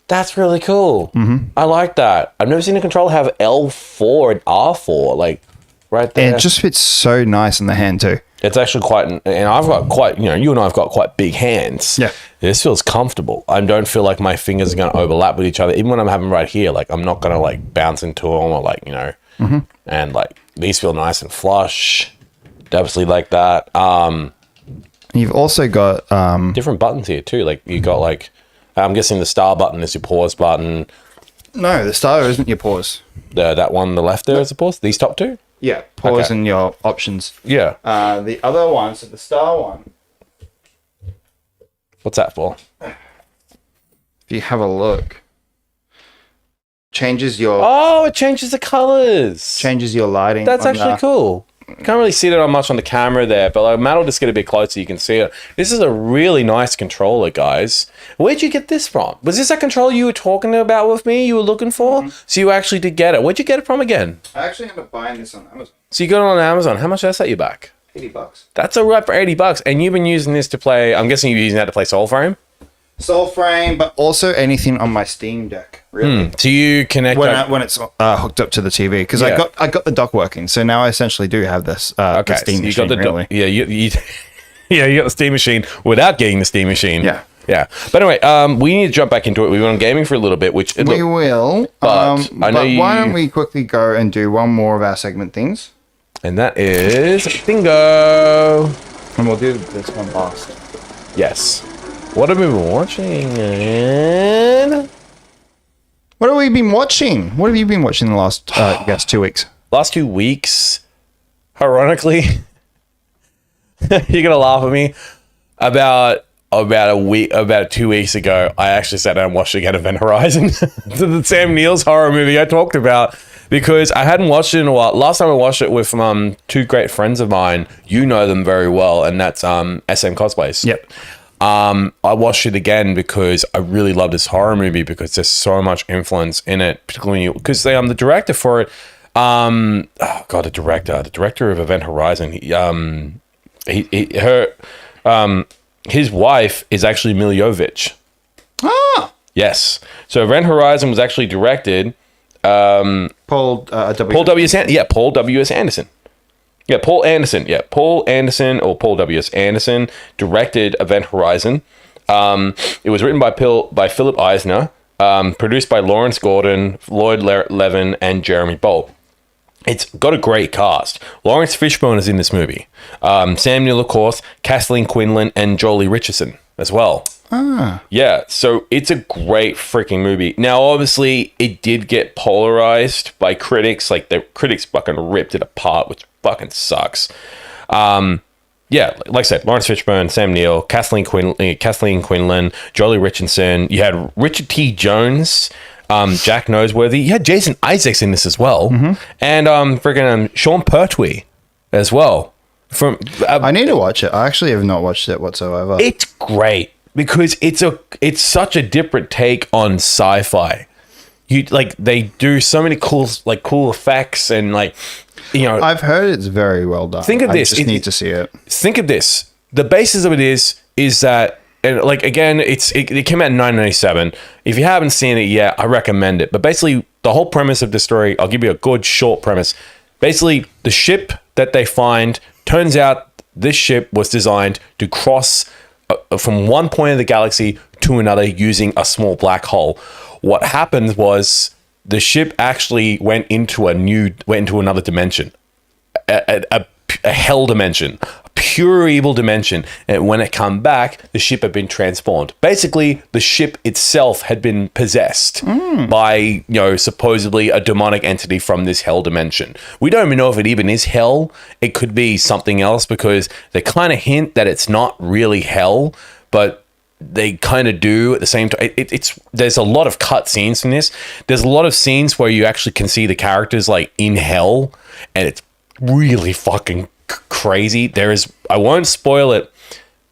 That's really cool. Mm-hmm. I like that. I've never seen a controller have L4 and R4, like right there. And it just fits so nice in the hand too. It's actually quite, and I've got quite, you and I have got quite big hands. Yeah. This feels comfortable. I don't feel like my fingers are going to overlap with each other. Even when I'm having right here, like I'm not going to like bounce into them or like, Mm-hmm. and like these feel nice and flush. Definitely like that. You've also got Different buttons here too. Like you got like, I'm guessing the star button is your pause button. no, the starter isn't your pause. That one on the left there is a pause. These top 2? Yeah, pause Okay. and your options. Yeah. The other one, so the star one, What's that for? if you have a look, changes your Oh, it changes the colors. lighting. That's on actually the- cool. Can't really see it on much on the camera there, but like, Matt will just get a bit closer. You can see it. This is a really nice controller, guys. Where'd you get this from? Was this a controller you were talking about with me? You were looking for? Mm-hmm. So you actually did get it. Where'd you get it from again? I actually ended up buying this on Amazon. So you got it on Amazon. How much did that set you back? $80. That's a right for $80, and you've been using this to play. I'm guessing you're using that to play Soul Frame. Soul frame, but also anything on my Steam Deck. Really, So you connect. when it's hooked up to the TV, because Yeah. I got the dock working, so now I essentially do have this the Steam so you machine. got the really, yeah, you yeah, you got the Steam machine without getting the Steam machine. Yeah. Yeah. But anyway, we need to jump back into it. We went on gaming for a little bit, which we will. but I know why you- don't we quickly go and do one more of our segment things, and that is bingo. and we'll do this one last. Yes. What have we been watching? And What have we been watching? What have you been watching the last, 2 weeks? last 2 weeks, ironically, you're gonna laugh at me. About 2 weeks ago, I actually sat down and watched again Event Horizon, the Sam Neill's horror movie I talked about, because I hadn't watched it in a while. Last time I watched it with 2 great friends of mine. You know them very well, and that's SM Cosplays. Yep. I watched it again because I really love this horror movie because there's so much influence in it, particularly because the director for it. The director of Event Horizon. His wife is actually Mila Jovovich. Ah, Yes. So Event Horizon was actually directed. Paul Paul W.S. Anderson. Yeah, Paul Anderson or Paul W.S. Anderson directed Event Horizon. It was written by Philip Eisner, produced by Lawrence Gordon, Lloyd Levin, and Jeremy Bolt. It's got a great cast. Lawrence Fishburne is in this movie. Sam Neill, of course, Kathleen Quinlan, and Jolie Richardson as well. Yeah, so it's a great freaking movie. Now, obviously, it did get polarized by critics. Like, the critics fucking ripped it apart, which fucking sucks. Yeah, like I said, Lawrence Fishburne, Sam Neill, Kathleen Quinlan, Jolie Richardson. You had Richard T. Jones, Jack Noseworthy. You had Jason Isaacs in this as well. And freaking Sean Pertwee as well. I need to watch it. I actually have not watched it whatsoever. It's great because it's such a different take on sci-fi. they do so many cool effects and I've heard it's very well done. Think of this. I just need to see it. Think of this. The basis of it is that, and again, it came out in 1997. If you haven't seen it yet, I recommend it. But basically, the whole premise of the story, I'll give you a good short premise. Basically, the ship that they find, turns out this ship was designed to cross from one point of the galaxy to another using a small black hole. What happened was the ship actually went into another dimension, a hell dimension, a pure evil dimension. And when it come back, the ship had been transformed. Basically, the ship itself had been possessed by, supposedly a demonic entity from this hell dimension. We don't even know if it even is hell. It could be something else, because they kind of hint that it's not really hell, but they kind of do at the same time. There's a lot of cut scenes from this. There's a lot of scenes where you actually can see the characters in hell, and it's really fucking crazy. I won't spoil it,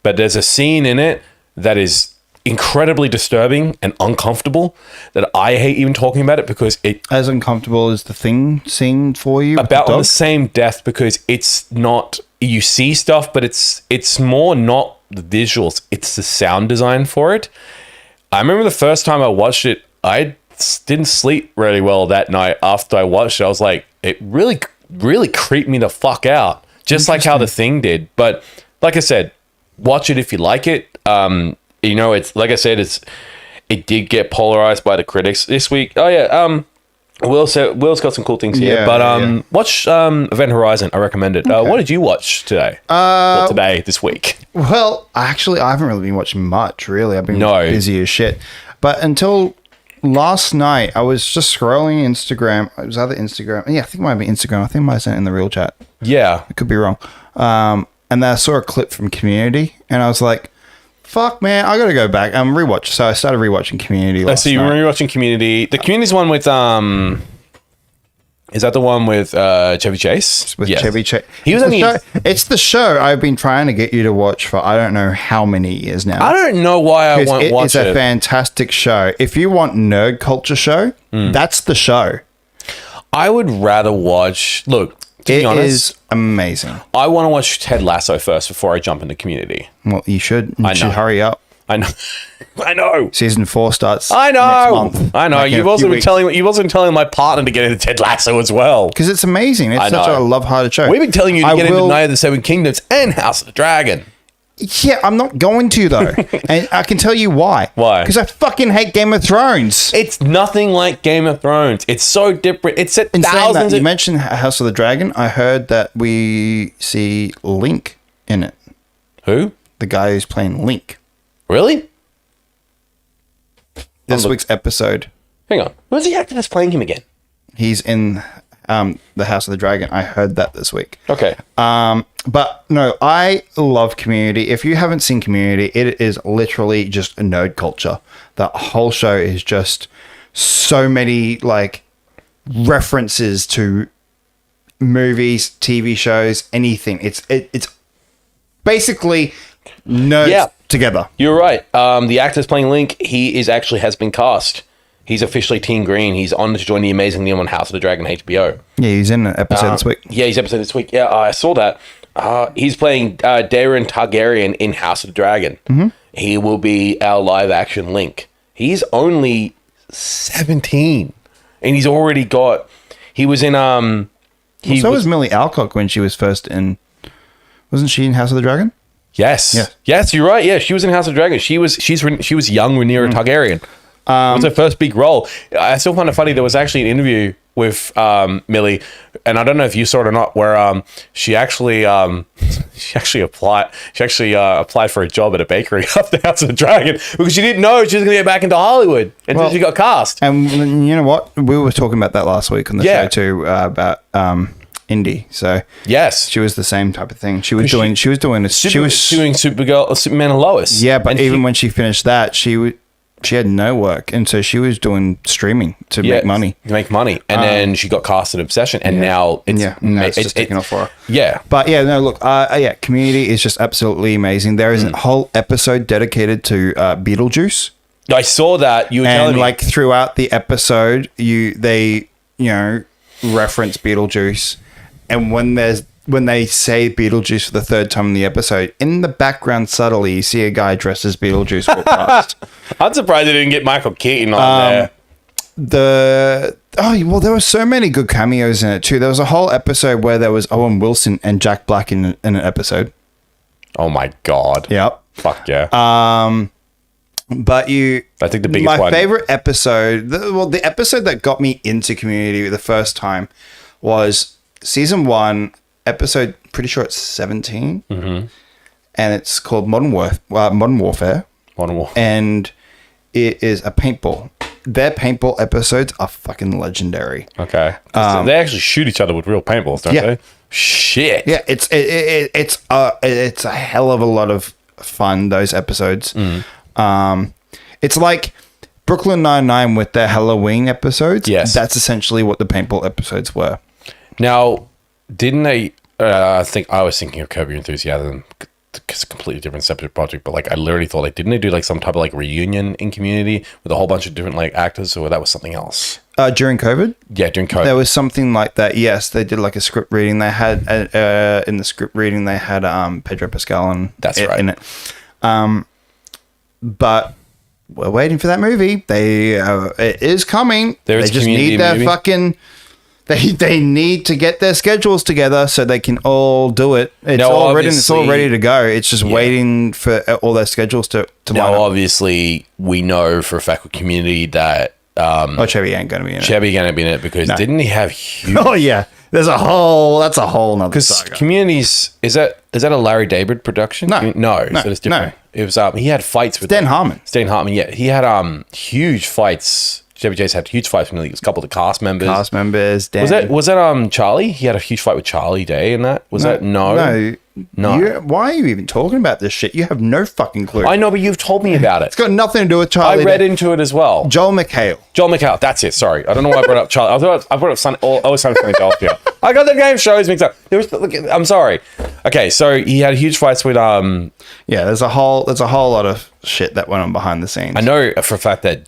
but there's a scene in it that is incredibly disturbing and uncomfortable that I hate even talking about it, because it as uncomfortable as the Thing scene for you about the same death, because it's not, you see stuff, but it's more not the visuals, it's the sound design for it. I remember the first time I watched it, I didn't sleep really well that night after I watched it. I was like, it really creeped me the fuck out, just like how the Thing did. But like I said, watch it if you like it. It's like I said, it did get polarized by the critics this week. Oh yeah, Will's got some cool things here, but watch Event Horizon. I recommend it. Okay. What did you watch today? This week? Well, actually, I haven't really been watching much. Really, I've been busy as shit. But until last night, I was just scrolling Instagram. It was either Instagram. Yeah, I think it might be Instagram. I think I might have sent it in the real chat. Yeah, I could be wrong. And then I saw a clip from Community, and I was like, fuck, man, I gotta go back and rewatch. So I started rewatching Community last night. So you were rewatching Community. The Community's one with is that the one with Chevy Chase? With Chevy Chase. He was on the show. It's the show I've been trying to get you to watch for I don't know how many years now. I don't know why I won't watch it. It's a fantastic show. If you want nerd culture show, that's the show. I would rather watch. Look, to be honest, it is amazing. I want to watch Ted Lasso first before I jump into Community. Well, you should. You should hurry up. I know. I know. Season 4 starts. I know. Next month. I know. You've also been telling my partner to get into Ted Lasso as well, because it's amazing. It's such a love-hearted show. We've been telling you to get into Night of the Seven Kingdoms and House of the Dragon. Yeah, I'm not going to though, and I can tell you why. Why? Because I fucking hate Game of Thrones. It's nothing like Game of Thrones. It's so different. It's at thousands. You mentioned House of the Dragon. I heard that we see Link in it. Who? The guy who's playing Link. Really? This week's episode. Hang on. Who's the actor that's playing him again? He's in the House of the Dragon. I heard that this week. Okay. But no, I love Community. If you haven't seen Community, it is literally just a nerd culture. The whole show is just so many references to movies, TV shows, anything. It's basically nerds together. You're right. The actor's playing Link, he has been cast. He's officially Team Green. He's on to join the amazing team on House of the Dragon HBO. Yeah, he's in an episode this week. Yeah, he's episode this week. Yeah, I saw that. He's playing Daeron Targaryen in House of the Dragon. Mm-hmm. He will be our live-action Link. He's only 17, and he's already got... He was in... so was Millie Alcock when she was first in... Wasn't she in House of the Dragon? Yes. Yeah. Yes, you're right. Yeah, she was in House of the Dragon. She was young Rhaenyra Targaryen. It was her first big role. I still find it funny. There was actually an interview with Millie, and I don't know if you saw it or not, where she actually applied for a job at a bakery after House of the Dragon because she didn't know she was going to get back into Hollywood until she got cast. And you know what? We were talking about that last week on the show too about indie. So yes, she was the same type of thing. She was doing Supergirl, Superman and Lois. Yeah, but even when she finished that, she had no work, and so she was doing streaming to make money. And then she got cast in Obsession, and now it's just taking off for her. Yeah, but look, Community is just absolutely amazing. There is a whole episode dedicated to Beetlejuice. I saw that. You were telling And me. like throughout the episode, they reference Beetlejuice, and when they say Beetlejuice for the third time in the episode, in the background subtly you see a guy dressed as Beetlejuice walk past. I'm surprised they didn't get Michael Keaton on there. There were so many good cameos in it too. There was a whole episode where there was Owen Wilson and Jack Black in an episode. Oh my god. Yep. Fuck yeah. But I think the biggest my one. favorite episode, the episode that got me into Community the first time was season 1, episode, pretty sure it's 17. Mm-hmm. And it's called Modern Warfare. Modern Warfare. And it is a paintball. Their paintball episodes are fucking legendary. Okay. They actually shoot each other with real paintballs, don't they? Shit. Yeah, it's a hell of a lot of fun, those episodes. It's like Brooklyn Nine-Nine with their Halloween episodes. Yes. That's essentially what the paintball episodes were. Now, didn't they... I was thinking of Curb Your Enthusiasm. It's a completely different separate project, but like I literally thought, like, didn't they do like some type of like reunion in Community with a whole bunch of different like actors, or that was something else? During COVID? Yeah, during COVID. There was something like that. Yes, they did like a script reading. They had in the script reading they had Pedro Pascal in it. But we're waiting for that movie. It is coming. There is they just Community need their movie. fucking. They need to get their schedules together so they can all do it. It's all written. It's all ready to go. It's just waiting for all their schedules to now, line up. obviously, we know for a fact with Community that Chevy ain't going to be in it. Chevy going to be in it because didn't he have huge... Oh yeah, that's a whole nother Because saga. Communities is that a Larry David production? No. So it's different. It was he had fights with Dan Harmon. Stan Hartman, yeah, he had huge fights. Chevy Chase had huge fights with a couple of the cast members. Dan. Was that Charlie? He had a huge fight with Charlie Day in that. No. Why are you even talking about this shit? You have no fucking clue. I know, but you've told me about it. It's got nothing to do with Charlie. I read into it as well. Joel McHale. That's it. Sorry, I don't know why I brought up Charlie. I brought up always Sunny Philadelphia. I got the game shows mixed up. I'm sorry. Okay, so he had huge fights with there's a whole lot of shit that went on behind the scenes. I know for a fact that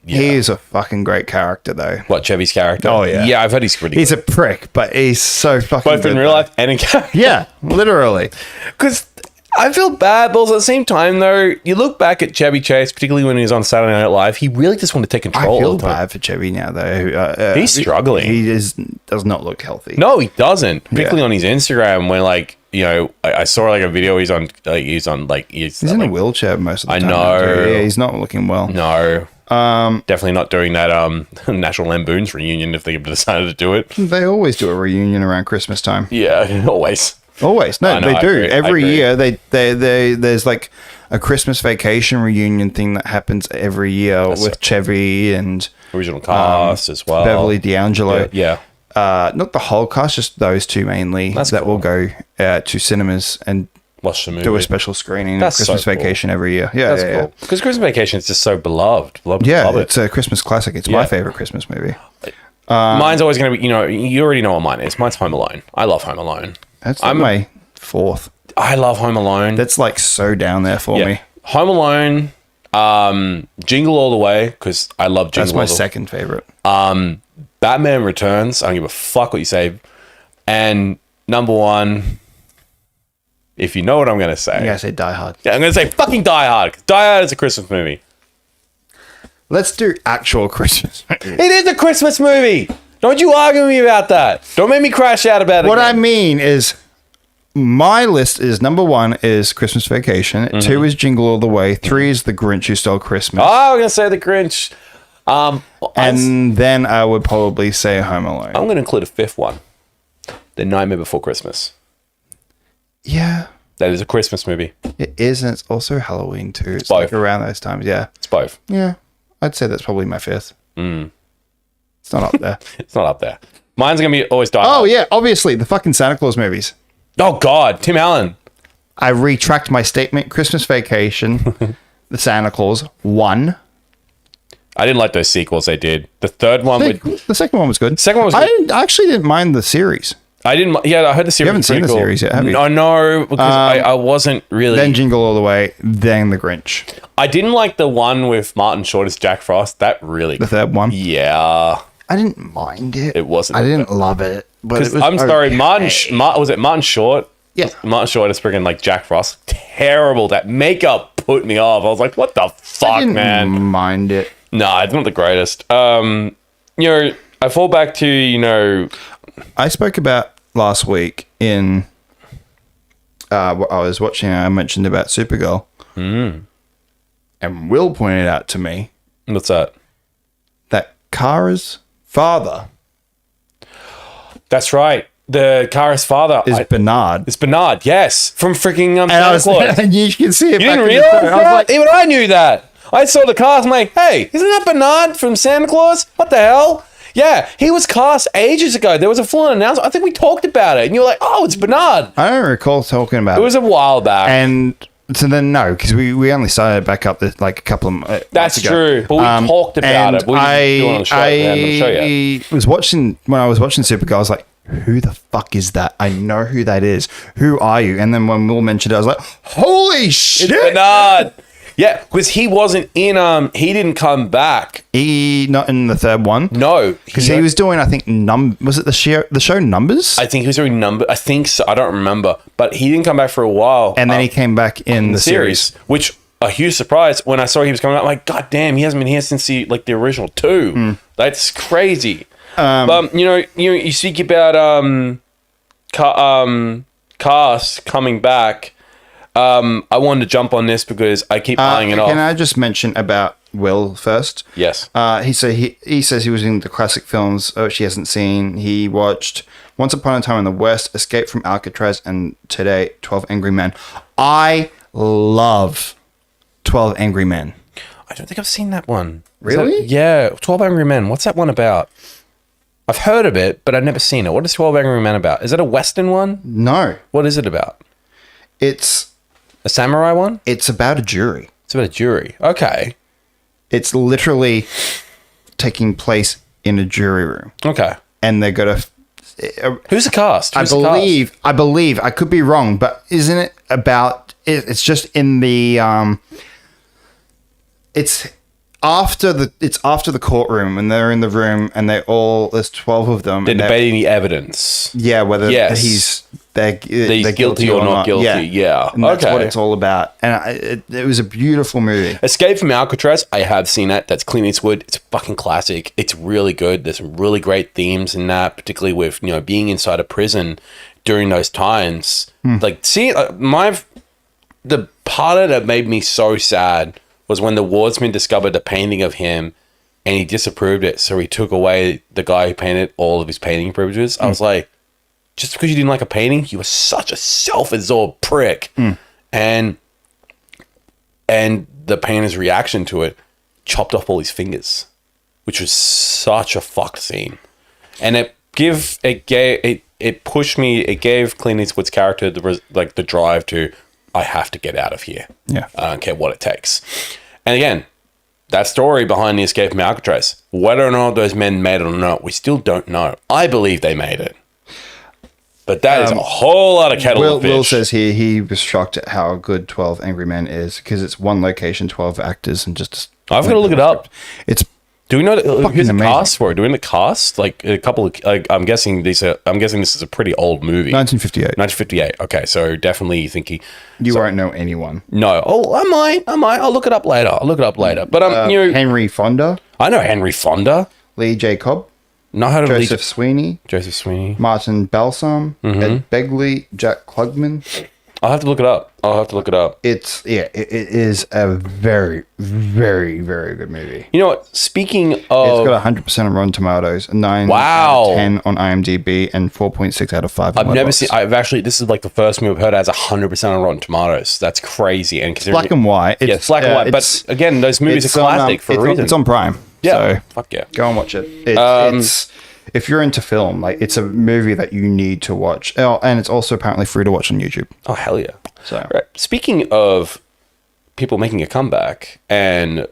he's a fucking great character though. What, Chevy's character? Oh yeah. Yeah, I've heard he's pretty He's a prick, but he's so fucking both good in real life and in character. Yeah, literally. Because I feel bad, but also at the same time, though, you look back at Chevy Chase, particularly when he was on Saturday Night Live, he really just wanted to take control. I feel all the time. bad for Chevy now, though. He's struggling. He does not look healthy. No, he doesn't. Particularly on his Instagram, when I saw like a video. He's in a wheelchair most of the I time. know. Yeah, he's not looking well. No. Definitely not doing that National Lampoon's reunion if they decided to do it. They always do a reunion around Christmas time. Yeah, always. Always. No, they do. I Every agree. year there's like a Christmas vacation reunion thing that happens every year with Chevy and Original cast as well. Beverly D'Angelo. Yeah. Not the whole cast, just those two mainly will go to cinemas and Watch the movie. do a special screening of That's Christmas so cool. Vacation every year. Yeah, That's cool. Because Christmas Vacation is just so beloved. Love it's a Christmas classic. It's my Yeah. favorite Christmas movie. Mine's always going to be, you already know what mine is. Mine's Home Alone. I love Home Alone. That's my fourth. I love Home Alone. That's like so down there for me. Home Alone, Jingle All the Way, because I love Jingle That's All my the Way. second favorite. Batman Returns, I don't give a fuck what you say. And number one, if you know what I'm going to say. You gotta say Die Hard. Yeah, I'm going to say fucking Die Hard. 'Cause Die Hard is a Christmas movie. Let's do actual Christmas movies. It is a Christmas movie. Don't you argue with me about that. Don't make me crash out about it. What I mean is, my list is number 1 is Christmas Vacation. Mm-hmm. 2 is Jingle All the Way. 3 is The Grinch Who Stole Christmas. I'm going to say The Grinch. And then I would probably say Home Alone. I'm going to include a fifth one. The Nightmare Before Christmas. Yeah, That is a Christmas movie. it is, and it's also Halloween too. It's Both. like around those times. Yeah, It's both. yeah. I'd say that's probably my fifth. It's not up there. It's not up there. Mine's going to be always Die Oh Hard. yeah, obviously the fucking Santa Claus movies. Oh, God. Tim Allen. I retract my statement. Christmas Vacation, the Santa Claus 1. I didn't like those sequels they did. The third one with... The second one was good. Second one was I actually didn't mind the series. I didn't. Yeah, I heard the series. You haven't seen the cool. series yet, have you? I know because I wasn't really. Then Jingle All the Way, then The Grinch. I didn't like the one with Martin Short as Jack Frost. That really. The third one. Yeah. I didn't mind it. It wasn't. I didn't love it. But it was I'm sorry, okay. was it Martin Short? Yeah. Martin Short is freaking like Jack Frost. Terrible. That makeup put me off. I was like, what the fuck, I didn't man? mind it. Nah, it's not the greatest. I fall back to, I spoke about last week in what I was watching. I mentioned about Supergirl. And Will pointed out to me what's that? that Kara's father That's right. The Kara's father is Bernard. It's Bernard, yes. From freaking Santa Claus. And you can see it. You back didn't in the realize photo. I was that? like, Even I knew that. I saw the cast. I'm like, hey, isn't that Bernard from Santa Claus? What the hell? Yeah, he was cast ages ago. There was a full announcement. I think we talked about it. And you were like, oh, it's Bernard. I don't recall talking about It was a while back. And so then no, because we only started back up this, like a couple of That's months ago. true. But we talked about it. We didn't do it on the show. Man. I'll show you. was watching when I was watching Supergirl. I was like, who the fuck is that? I know who that is. Who are you? And then when Will mentioned it, I was like, holy shit! It's Bernard. Yeah, because he wasn't in. He didn't come back. He not in the third one. No, because he was doing. I think was it the show Numbers? I think he was doing number. I think so. I don't remember, but he didn't come back for a while. And then he came back in the series, which a huge surprise when I saw he was coming out. I'm like, God damn, he hasn't been here since the original 2. That's crazy. You speak about cast coming back. I wanted to jump on this because I keep eyeing it off. Can I just mention about Will first? Yes. He says he was in the classic films she hasn't seen. He watched Once Upon a Time in the West, Escape from Alcatraz, and today 12 Angry Men. I love 12 Angry Men. I don't think I've seen that one. Really? Yeah, 12 Angry Men. What's that one about? I've heard of it, but I've never seen it. What is 12 Angry Men about? Is it a Western one? No. What is it about? It's a samurai one? It's about a jury. It's about a jury. Okay. It's literally taking place in a jury room. Okay. And they're going to... Who's the cast? I believe, I could be wrong, but isn't it about... It's just in the... It's after the courtrume, and they're in the room, and there's 12 of them. They're debating the evidence. Yeah, whether they're guilty or not guilty. Yeah. And that's what it's all about. And it was a beautiful movie. Escape from Alcatraz, I have seen that. That's Clint Eastwood. It's fucking classic. It's really good. There's some really great themes in that, particularly with being inside a prison during those times. Like, see, the part of it that made me so sad was when the wardsman discovered a painting of him and he disapproved it. So he took away the guy who painted all of his painting privileges. I was like, just because you didn't like a painting, you were such a self-absorbed prick. And the painter's reaction to it chopped off all his fingers, which was such a fucked scene. And it pushed me, it gave Clint Eastwood's character the drive to, I have to get out of here. Yeah. I don't care what it takes. And again, that story behind the escape from Alcatraz, whether or not those men made it or not, we still don't know. I believe they made it. But that is a whole lot of kettle of fish. Will says here he was shocked at how good 12 Angry Men is because it's one location, 12 actors, and just... I've got to look it up. It's... Do we know who's the amazing. cast for it? Do we know the cast? Like a couple of... I'm guessing this is a pretty old movie. 1958. 1958. Okay, so definitely you think You won't know anyone. No. Oh, I might. I'll look it up later. But Henry Fonda. I know Henry Fonda. Lee Jacob. Not how to Joseph Sweeney. Martin Balsam. Ed Begley. Jack Klugman. I'll have to look it up. It is a very, very, very good movie. You know what? Speaking of... It's got 100% on Rotten Tomatoes, 9 out of 10 on IMDb, and 4.6 out of 5 on Letterboxd. This is like the first movie I've heard has 100% on Rotten Tomatoes. That's crazy. And it's black and white. It's black and white. But again, those movies are classic for a reason. It's on Prime. Yeah. So fuck yeah. Go and watch it. It's... If you're into film, like it's a movie that you need to watch. Oh, and it's also apparently free to watch on YouTube. Oh, hell yeah. So, right. Speaking of people making a comeback, and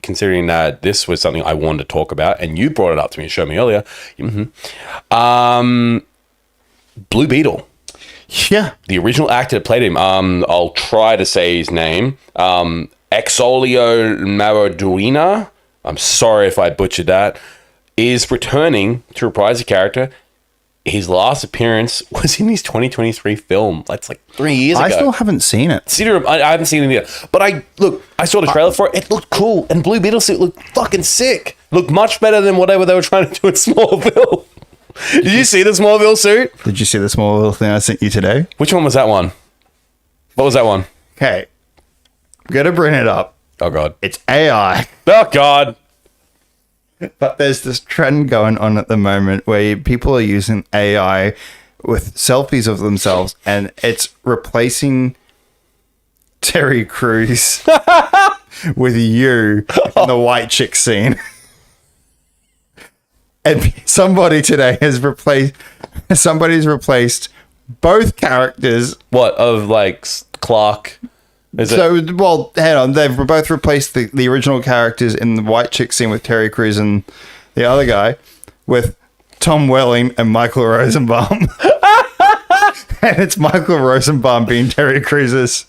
considering that this was something I wanted to talk about, and you brought it up to me and showed me earlier. Blue Beetle. Yeah. The original actor that played him, I'll try to say his name, Exolio Maraduina, I'm sorry if I butchered that, is returning to reprise the character. His last appearance was in his 2023 film. That's like 3 years ago. I still haven't seen it. I haven't seen it yet. But I saw the trailer for it. It looked cool. And Blue Beetle suit looked fucking sick. Looked much better than whatever they were trying to do in Smallville. Did you see the Smallville suit? Did you see the Smallville thing I sent you today? Which one was that one? What was that one? Okay. I'm going to bring it up. Oh, God. It's AI. Oh, God. But there's this trend going on at the moment where people are using AI with selfies of themselves, and it's replacing Terry Crews with you in the white chick scene. And somebody's replaced both characters. What, of like Clark? Well, hang on. They've both replaced the original characters in the white chick scene with Terry Crews and the other guy with Tom Welling and Michael Rosenbaum. And it's Michael Rosenbaum being Terry Crews's.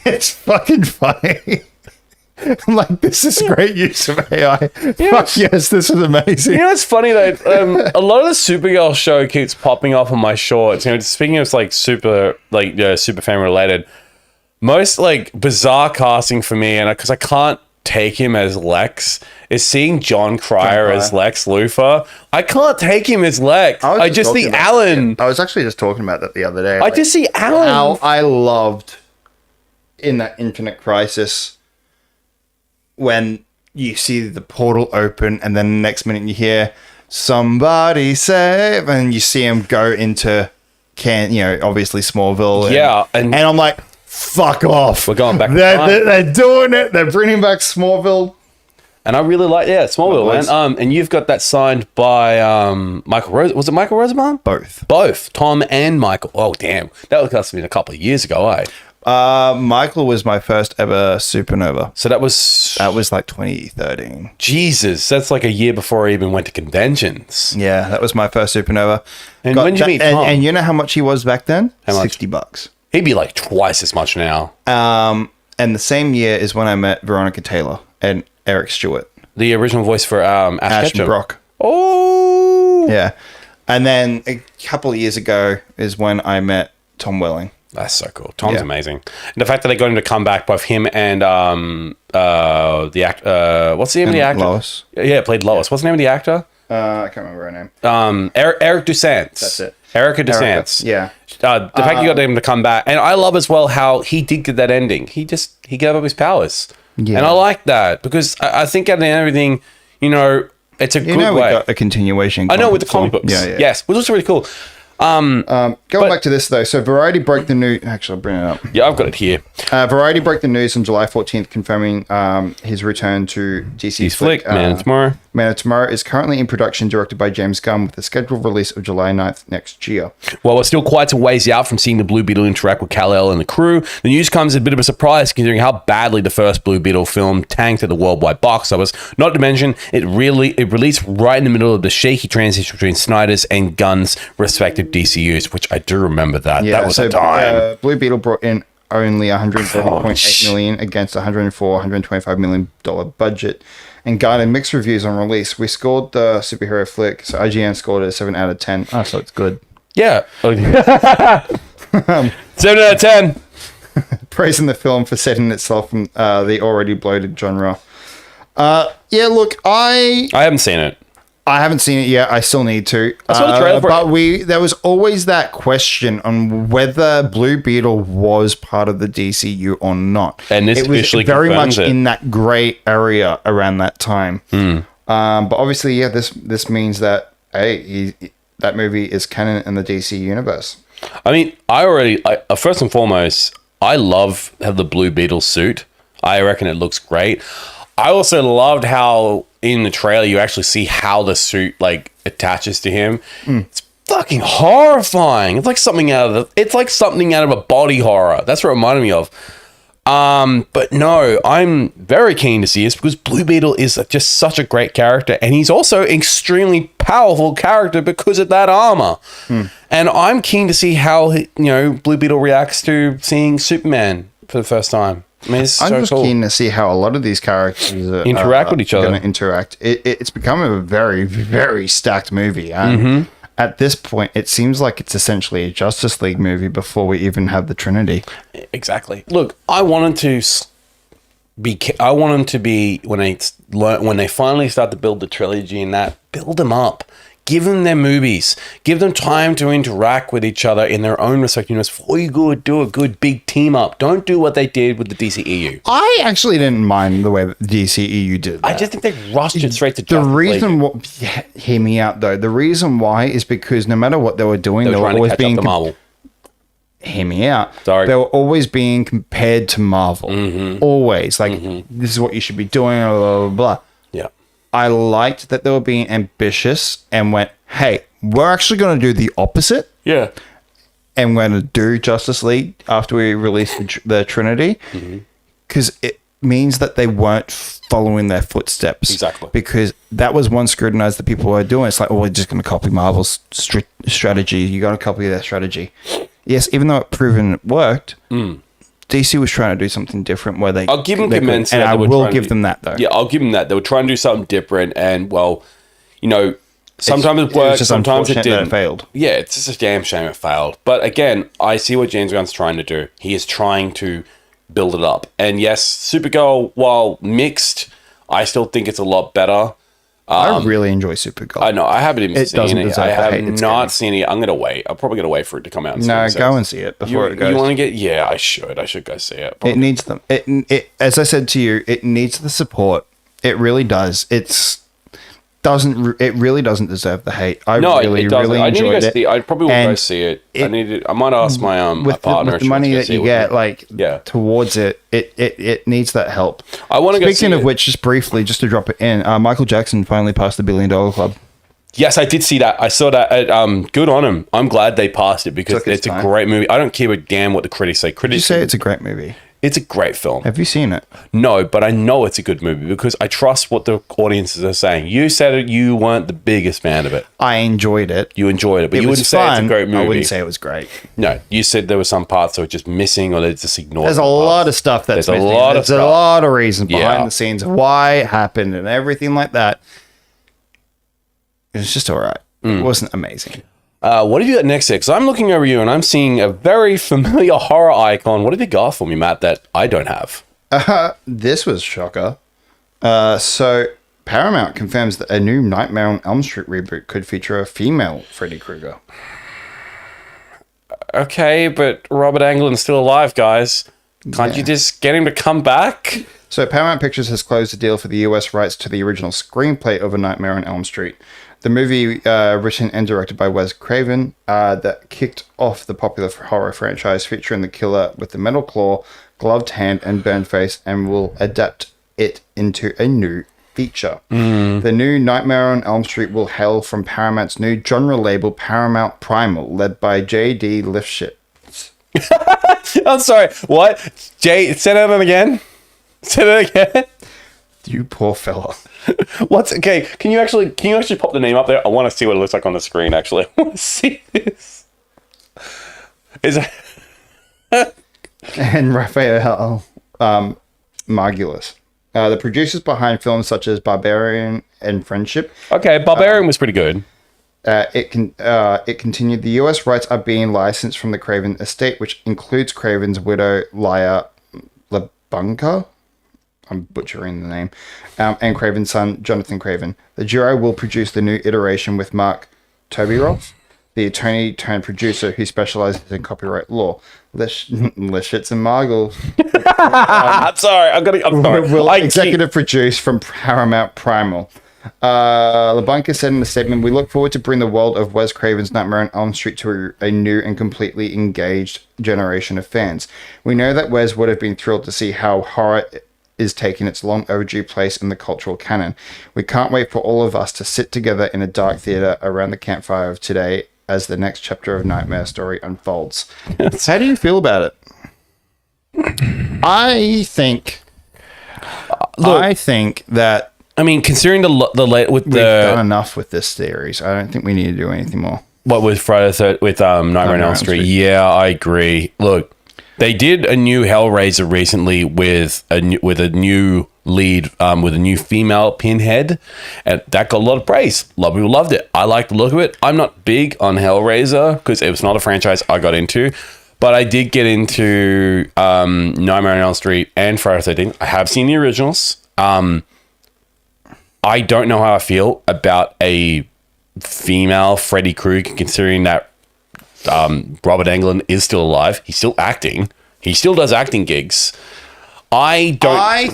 It's fucking funny. I'm like, this is great use of AI. Fuck yes, this is amazing. You know, it's funny though. A lot of the Supergirl show keeps popping up on my shorts. You know, speaking of like super fan related, most like bizarre casting for me, and because I can't take him as Lex, is seeing John Cryer as Lex Luthor. I can't take him as Lex. I just see Alan. I was actually just talking about that the other day. I just see Alan. How I loved in that Infinite Crisis when you see the portal open and then the next minute you hear somebody save, and you see him go into obviously Smallville. And I'm like, fuck off. We're going back. They're doing it. They're bringing back Smallville. And I really like, Smallville, man. And you've got that signed by Michael Rose. Was it Michael Rosenbaum? Both. Tom and Michael. Oh, damn. That must have been a couple of years ago, eh? Michael was my first ever Supernova. So that was like 2013. Jesus, that's like a year before I even went to conventions. Yeah, that was my first Supernova. And when did you meet Tom? And you know how much he was back then? How much? $60. He'd be like twice as much now. And the same year is when I met Veronica Taylor and Eric Stewart, the original voice for Ash Ketchum. Brock. Oh, yeah. And then a couple of years ago is when I met Tom Welling. That's so cool. Tom's amazing. And the fact that they got him to come back, both him and the actor. What's the name of the actor? Lois. Yeah, played Lois. What's the name of the actor? I can't remember her name. Eric Dusance. That's it. Erica Dusance. Yeah. The fact you got him to come back, and I love as well how he did get that ending. He gave up his powers, and I like that because I think at the end of everything, it's a good way. We got a continuation. I know with the comic books. Yeah. Yes, which was really cool. Going back to this though, so Variety broke the news. Actually, I'll bring it up. Yeah, I've got it here. Variety broke the news on July 14th, confirming his return to DC's flick. Man of Tomorrow. Man of Tomorrow is currently in production, directed by James Gunn, with the scheduled release of July 9th next year. Well, we're still quite a ways out from seeing the Blue Beetle interact with Kal-El and the crew. The news comes as a bit of a surprise considering how badly the first Blue Beetle film tanked at the worldwide box office. Not to mention, it released right in the middle of the shaky transition between Snyder's and Gunn's respective DCUs, which I do remember that. Yeah, that was a time. Blue Beetle brought in only $130.8 million against $125 million budget, and garnered mixed reviews on release. We scored the superhero flick, so IGN scored it a 7 out of 10. Oh, so it's good. Yeah. 7 out of 10. Praising the film for setting itself from the already bloated genre. Yeah, look, I haven't seen it. I haven't seen it yet. I still need to. I saw the trailer for but there was always that question on whether Blue Beetle was part of the DCU or not. And this it was officially very much confirms it. in that grey area around that time. But obviously, yeah, this means that that movie is canon in the DC universe. I mean, first and foremost, I love the Blue Beetle suit. I reckon it looks great. I also loved how in the trailer you actually see how the suit like attaches to him. It's fucking horrifying. It's like something out of a body horror. That's what it reminded me of. But no, I'm very keen to see this because Blue Beetle is just such a great character, and he's also extremely powerful character because of that armor. And I'm keen to see how Blue Beetle reacts to seeing Superman for the first time. I mean, it's I'm so just cool. keen to see how a lot of these characters Interact with each other. Going to interact. It's become a very, very stacked movie, and at this point, it seems like it's essentially a Justice League movie before we even have the Trinity. Exactly. Look, I wanted to be when they finally start to build the trilogy and that, build them up. Give them their movies. Give them time to interact with each other in their own respective universe before you go do a good big team up. Don't do what they did with the DCEU. I actually didn't mind the way that the DCEU did that. I just think they rushed it straight to The Justice reason, League. hear me out though. The reason why is because no matter what they were doing, They they were were trying to always catch being up to Marvel. hear me out. Sorry. They were always being compared to Marvel. Always. Like, this is what you should be doing, blah, blah, blah, blah. Yeah. I liked that they were being ambitious and went, hey, we're actually going to do the opposite. Yeah. And we're going to do Justice League after we release the Trinity. Because it means that they weren't following their footsteps. Exactly. Because that was one scrutinize that people were doing. It's like, oh, we're just going to copy Marvel's strategy. You got to copy their strategy. Yes, even though it proven it worked, DC was trying to do something different where they... I'll give them they could- commence. and that I they were will trying to give do- them that, though. Yeah, I'll give them that. They were trying to do something different, and well, sometimes it was worked, just sometimes it unfortunate that didn't. it failed. Yeah, it's just a damn shame it failed. But again, I see what James Gunn's trying to do. He is trying to build it up. And yes, Supergirl, while mixed, I still think it's a lot better. I really enjoy Supergirl. I know, I haven't even It seen doesn't it. deserve I the have hate it's not getting. seen it. I'm going to wait. I'm probably going to wait for it to come out. And No, see what it go says. and see it before it goes. You want to get... Yeah, I should. I should go see it. It needs them. It as I said to you, it needs the support. It really does. It really doesn't deserve the hate. I really it doesn't. really I need to enjoyed go it. see. I probably will go And see it. it- I might ask my my partner. with if the she wants money to go that see you it with get, me. like Yeah. towards it, it needs that help. I want to go see Speaking of it. which, just briefly, just to drop it in, Michael Jackson finally passed the $1 billion club. Yes, I did see that. I saw that. Good on him. I'm glad they passed it because Took its it's a time. great movie. I don't care a damn what the critics say. Did you Critics say it's a great movie? it's a great film. Have you seen it? No, but I know it's a good movie because I trust what the audiences are saying. You said it, you weren't the biggest fan of it. I enjoyed it. You enjoyed it, but It you was wouldn't say it's fun. a great movie. I wouldn't say it was great. No, you said there were some parts that were just missing or they just ignored. There's a some lot parts. of stuff that's There's a missing. lot of There's a stuff. lot of reasons behind Yeah. the scenes of why it happened and everything like that. It was just all right. It wasn't amazing. What have you got next here? Because I'm looking over you and I'm seeing a very familiar horror icon. What have you got for me, Matt, that I don't have? This was shocker. So Paramount confirms that a new Nightmare on Elm Street reboot could feature a female Freddy Krueger. Okay, but Robert Englund's still alive, guys. Can't you just get him to come back? So Paramount Pictures has closed a deal for the US rights to the original screenplay of A Nightmare on Elm Street. The movie, written and directed by Wes Craven, that kicked off the popular horror franchise featuring the killer with the metal claw, gloved hand, and burned face, and will adapt it into a new feature. The new Nightmare on Elm Street will hail from Paramount's new genre label, Paramount Primal, led by J.D. Lifshitz. I'm sorry, what? Jay, say that again? Say that again? You poor fella. What's okay? Can you actually pop the name up there? I want to see what it looks like on the screen. Actually, I want to see this. Is it? And Raphael Margulis. The producers behind films such as Barbarian and Friendship. Okay, Barbarian was pretty good. It continued. The US rights are being licensed from the Craven estate, which includes Craven's widow, Laya LaBunka. I'm butchering the name. And Craven's son, Jonathan Craven. The duo will produce the new iteration with Mark Tobiroff, the attorney turned producer who specializes in copyright law. Lishitz and Margles I'm sorry. I'm sorry. will I executive produce from Paramount Primal. LaBunka said in a statement, "We look forward to bring the world of Wes Craven's Nightmare on Elm Street to a new and completely engaged generation of fans. We know that Wes would have been thrilled to see how horror is taking its long overdue place in the cultural canon. We can't wait for all of us to sit together in a dark theater around the campfire of today as the next chapter of Nightmare story unfolds." How do you feel about it? I think that I mean, considering with we've done the enough with this series. I don't think we need to do anything more. what with Nightmare on Elm Street. Yeah, I agree. Look, they did a new Hellraiser recently with a new lead, with a new female Pinhead, and that got a lot of praise. A lot of people loved it. I like the look of it. I'm not big on Hellraiser because it was not a franchise I got into, but I did get into Nightmare on Elm Street and Friday the 13th. I have seen the originals. I don't know how I feel about a female Freddy Krueger, considering that Robert Englund is still alive. He's still acting. He still does acting gigs. I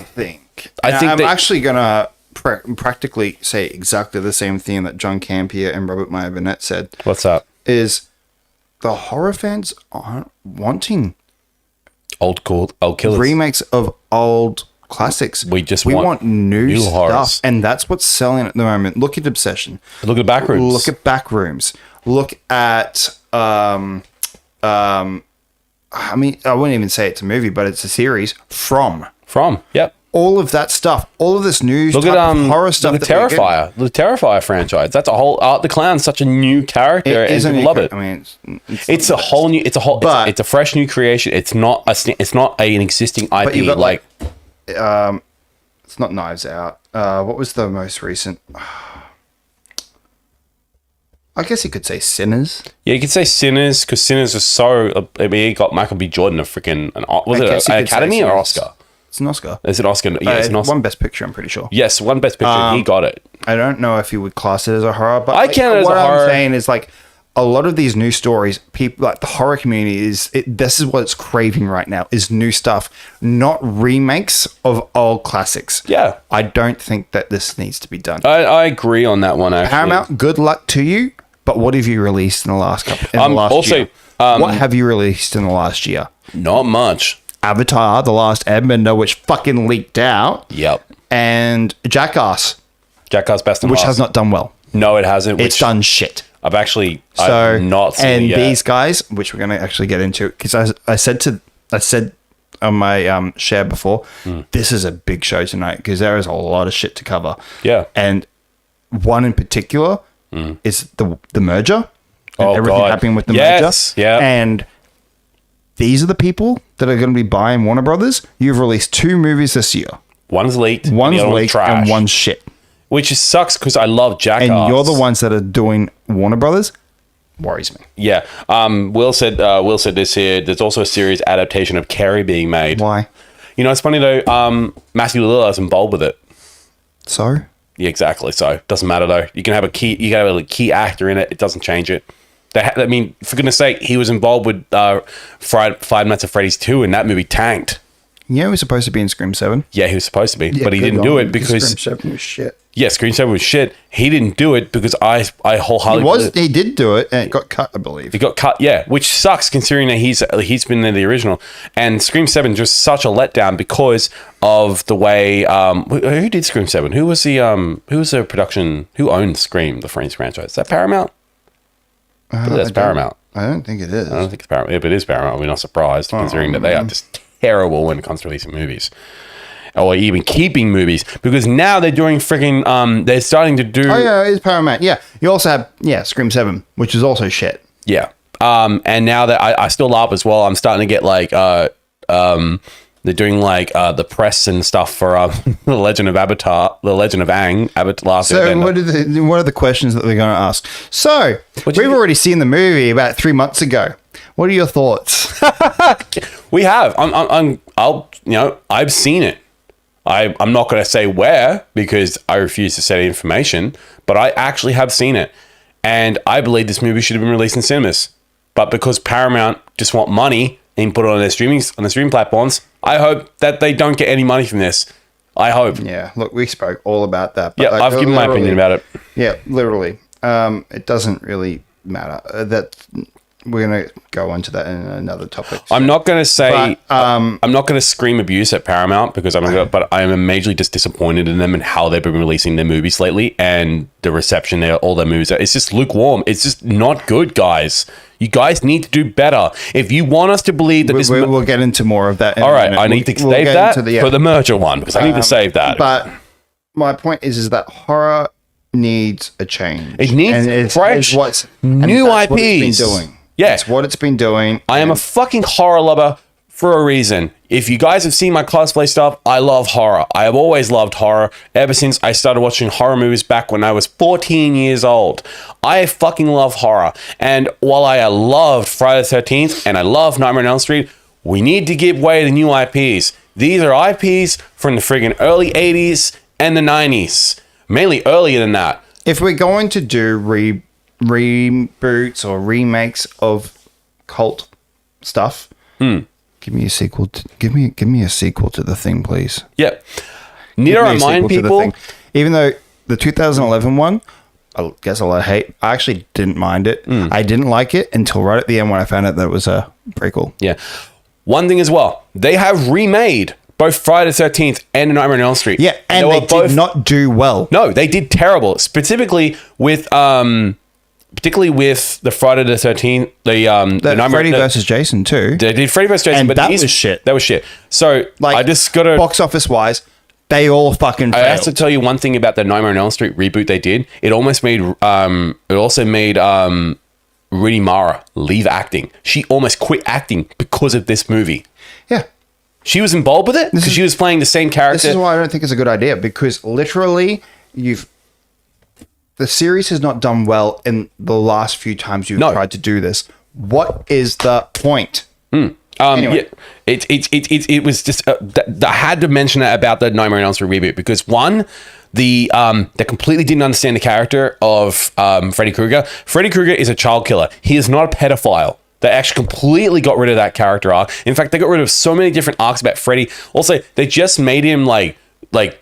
think I'm that, actually gonna practically say exactly the same thing that John Campier and Robert Meyer Burnett said. What's up? Is the horror fans aren't wanting Old killers. remakes of old classics. We want new stuff, horrors. and that's what's selling at the moment. Look at Obsession. Look at Backrooms. Look at Backrooms. Look at I mean, I wouldn't even say it's a movie, but it's a series. From Yep. all of that stuff, all of this new Look type at of horror stuff. the Terrifier franchise. That's a whole Art the Clown's such a new character, and people love it. I mean, It's a whole new. It's a fresh new creation. It's not an existing IP. But you've got like it's not Knives Out. What was the most recent? I guess you could say Sinners. yeah, you could say Sinners, because Sinners was so. I mean, he got Michael B. Jordan a freaking was it an Academy or Oscar? It's an Oscar. Is it Oscar? Yeah, it's an Oscar. One Best Picture, I'm pretty sure. Yes, one Best Picture. He got it. I don't know if you would class it as a horror, but I count it as what a I'm horror. saying is like a lot of these new stories, people like the horror community this is what it's craving right now is new stuff, not remakes of old classics. Yeah. I don't think that this needs to be done. I agree on that one. Actually, Paramount, good luck to you. But what have you released in the last also, year? What have you released in the last year? not much. Avatar, The Last Airbender, which fucking leaked out. Yep. And Jackass, Jackass Best in which Class. has not done well. No, it hasn't. It's done shit. I've actually So I've not seen and it yet. these guys, which we're going to actually get into, because I said on my share before, this is a big show tonight because there is a lot of shit to cover. Yeah. And one in particular is the merger and Oh, everything God. happening with the Yes, merger. yeah. And these are the people that are going to be buying Warner Brothers. You've released 2 movies this year. One's leaked. One's the other leaked trash, and one's shit. which sucks because I love Jackass. And you're the ones that are doing Warner Brothers. Worries me. Yeah. Will said this here. There's also a series adaptation of Carrie being made. Why? You know, it's funny though. Matthew Lillard's involved with it. So? Yeah, exactly. So doesn't matter though. You can have a key actor in it. It doesn't change it. I mean, for goodness sake, he was involved with Five Nights at Freddy's 2, and that movie tanked. Yeah, he was supposed to be in Scream 7. Yeah, he was supposed to be, Yeah, but he good didn't on do him, it because Scream 7 was shit. yeah, Scream 7 was shit. He didn't do it because I wholeheartedly He did do it, and it got cut, I believe. He got cut, yeah, which sucks considering that he's been in the original. And Scream 7 just such a letdown because of the way who did Scream 7? Who was the production? Who owned Scream, the French franchise? Is that Paramount? That's Paramount. I don't think it is. I don't think it's Paramount. If it is Paramount, we're not surprised considering that they are just terrible when it comes to releasing movies. Or even keeping movies, because now they're doing freaking they're starting to do Oh yeah, it is Paramount. Yeah, you also have Scream 7, which is also shit. yeah. And now that I still laugh as well, I'm starting to get like they're doing like the press and stuff for the Legend of Avatar, the Legend of Aang, Avatar Last So Airbender. what are the questions that they're going to ask? So we've already seen the movie about 3 months ago. What are your thoughts? We have. I've seen it. I'm not going to say where because I refuse to say information, but I actually have seen it. And I believe this movie should have been released in cinemas. But because Paramount just want money and put it on their streaming platforms, I hope that they don't get any money from this. I hope. Yeah, look, we spoke all about that. But Yeah, I've given my opinion about it. Yeah, literally. It doesn't really matter. That we're gonna go into that in another topic. I'm not going to say But, I'm not going to scream abuse at Paramount because but I am majorly just disappointed in them and how they've been releasing their movies lately and the reception all their movies. It's just lukewarm. It's just not good, guys. You guys need to do better. If you want us to believe that we'll get into more of that. All right, I need to save that for the merger one because I need to save that. But my point is that horror needs a change. It needs fresh, new IPs. What it's been doing. Yeah, it's what it's been doing. I am a fucking horror lover for a reason. If you guys have seen my cosplay stuff, I love horror. I have always loved horror ever since I started watching horror movies back when I was 14 years old. I fucking love horror. And while I loved Friday the 13th and I love Nightmare on Elm Street, we need to give way to new IPs. These are IPs from the friggin' early 80s and the 90s. Mainly earlier than that. If we're going to do reboots or remakes of cult stuff, give me a sequel. Give me a sequel to The Thing, please. Yep. Need to remind people, even though the 2011 one, I guess a lot of hate. I actually didn't mind it. I didn't like it until right at the end when I found out that it was a prequel. Yeah. One thing as well, they have remade both Friday the 13th and Nightmare on Elm Street. Yeah, and they did not do well. No, they did terrible. Specifically with the Friday the 13th, the Freddy versus Jason too. They did Freddy versus Jason, and but that was shit. That was shit. So I just got to box office wise, they all fucking failed. I have to tell you one thing about the Nightmare on Elm Street reboot they did. It almost made it also made Rooney Mara leave acting. She almost quit acting because of this movie. Yeah. She was involved with it because she was playing the same character. This is why I don't think it's a good idea, because literally the series has not done well in the last few times you've tried to do this. What is the point? Anyway. Yeah, it was just I had to mention that about the Nightmare on Elm Street reboot because one, they completely didn't understand the character of Freddy Krueger. Freddy Krueger is a child killer. He is not a pedophile. They actually completely got rid of that character arc. In fact, they got rid of so many different arcs about Freddy. Also, they just made him like they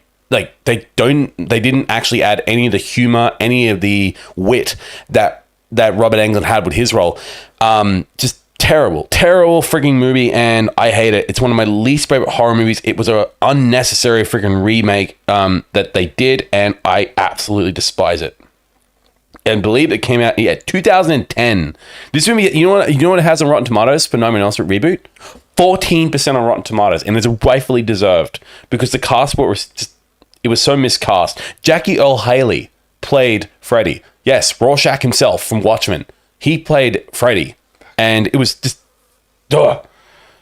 didn't actually add any of the humor, any of the wit that Robert Englund had with his role. Just terrible freaking movie, and I hate it. It's one of my least favorite horror movies. It was an unnecessary freaking remake that they did, and I absolutely despise it. And believe it came out 2010. This movie, you know what it has on Rotten Tomatoes for Nightmare on Elm Street reboot? 14% on Rotten Tomatoes, and it's rightfully deserved because the cast was it was so miscast. Jackie Earle Haley played Freddy. Yes, Rorschach himself from Watchmen. He played Freddy, and it was just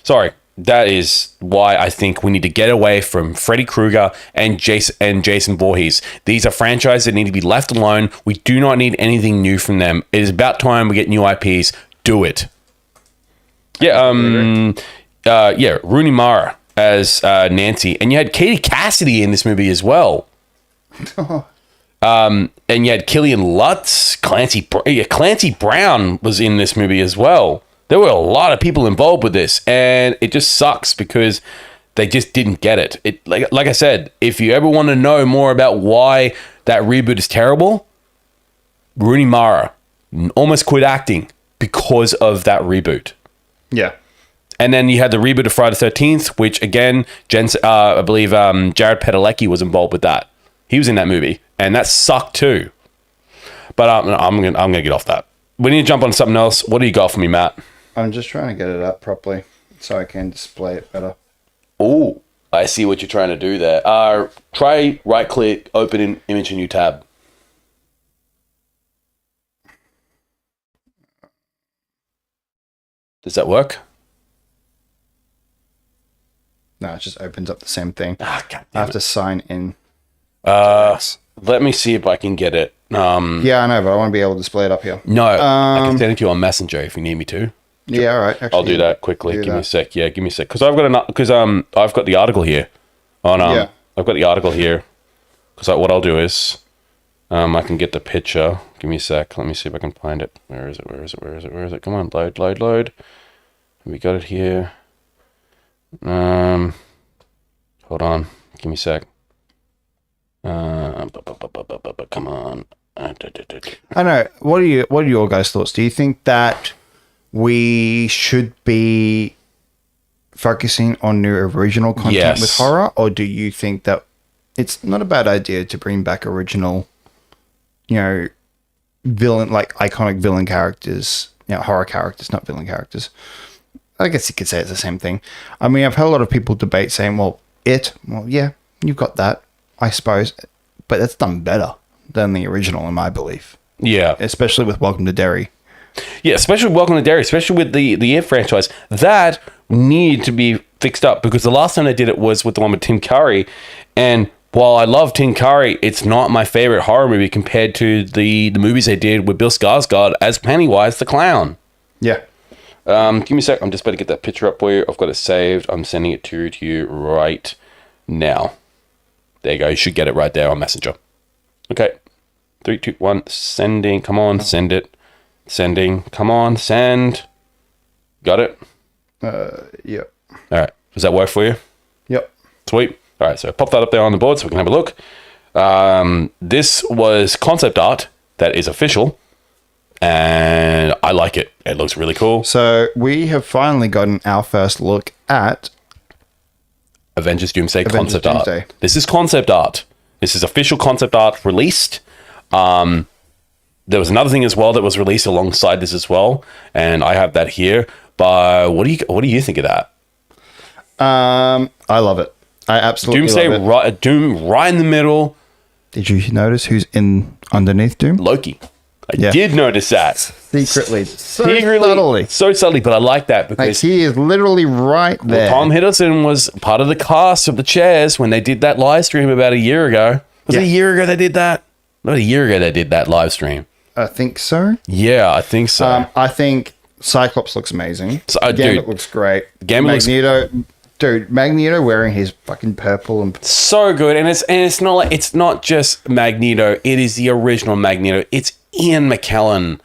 sorry. That is why I think we need to get away from Freddy Krueger and Jason Voorhees. These are franchises that need to be left alone. We do not need anything new from them. It is about time we get new IPs. Do it. Yeah, Rooney Mara as Nancy, and you had Katie Cassidy in this movie as well. And you had Killian Lutz, Clancy Brown was in this movie as well. There were a lot of people involved with this, and it just sucks because they just didn't get it. It like I said, if you ever want to know more about why that reboot is terrible, Rooney Mara almost quit acting because of that reboot. Yeah. And then you had the reboot of Friday the 13th, which again, I believe Jared Padalecki was involved with that. He was in that movie, and that sucked too. But I'm gonna get off that. We need to jump on something else. What do you got for me, Matt? I'm just trying to get it up properly so I can display it better. Oh, I see what you're trying to do there. Try right click, open an image, a new tab. Does that work? No, it just opens up the same thing. God damn I have to sign in. Let me see if I can get it. Yeah, I know, but I want to be able to display it up here. No, I can send it to you on Messenger if you need me to. Yeah, all right. Actually, I'll do that quickly. Give me a sec. Yeah, give me a sec. Because I've got the article here. I've got the article here. Because what I'll do is, I can get the picture. Give me a sec. Let me see if I can find it. Where is it? Come on, load. We got it here. Hold on. Give me a sec. Come on. I know. What are your guys' thoughts? Do you think that we should be focusing on new original content Yes. with horror, or do you think that it's not a bad idea to bring back original, villain, like iconic villain characters, horror characters, not villain characters? I guess you could say it's the same thing. I mean, I've heard a lot of people debate saying, well, yeah, you've got that, I suppose, but it's done better than the original, in my belief. Yeah. Especially with Welcome to Derry. Yeah, especially with Welcome to Derry, especially with the It franchise. That need to be fixed up, because the last time they did it was with the one with Tim Curry. And while I love Tim Curry, it's not my favorite horror movie compared to the movies they did with Bill Skarsgård as Pennywise the Clown. Yeah. Give me a sec. I'm just about to get that picture up for you. I've got it saved. I'm sending it to you right now. There you go. You should get it right there on Messenger. Okay. 3, 2, 1. Sending. Come on. Send it. Sending. Come on. Send. Got it? Yep. All right. Does that work for you? Yep. Sweet. All right. So pop that up there on the board so we can have a look. This was concept art that is official. And I like it. It looks really cool. So we have finally gotten our first look at Avengers Doomsday Avengers concept Doomsday. art. This is concept art. This is official concept art released. There was another thing as well that was released alongside this as well, and I have that here. But what do you think of that? I love it. I absolutely Doomsday, love it. Doom right in the middle. Did you notice who's in underneath Doom? Loki. I Yeah. did notice that. Secretly. So Secretly, subtly. so subtly, but I like that Like, because he is literally right there. Tom Hiddleston was part of the cast of the Chairs when they did that live stream about a year ago. Was it a year ago they did that? Not a year ago they did that live stream. I think so. Yeah, I think so. I think Cyclops looks amazing. Dude, Gambit looks great. Gambit looks- Magneto wearing his fucking purple and So good, and it's not like, it's not just Magneto. It is the original Magneto. It's Ian McKellen.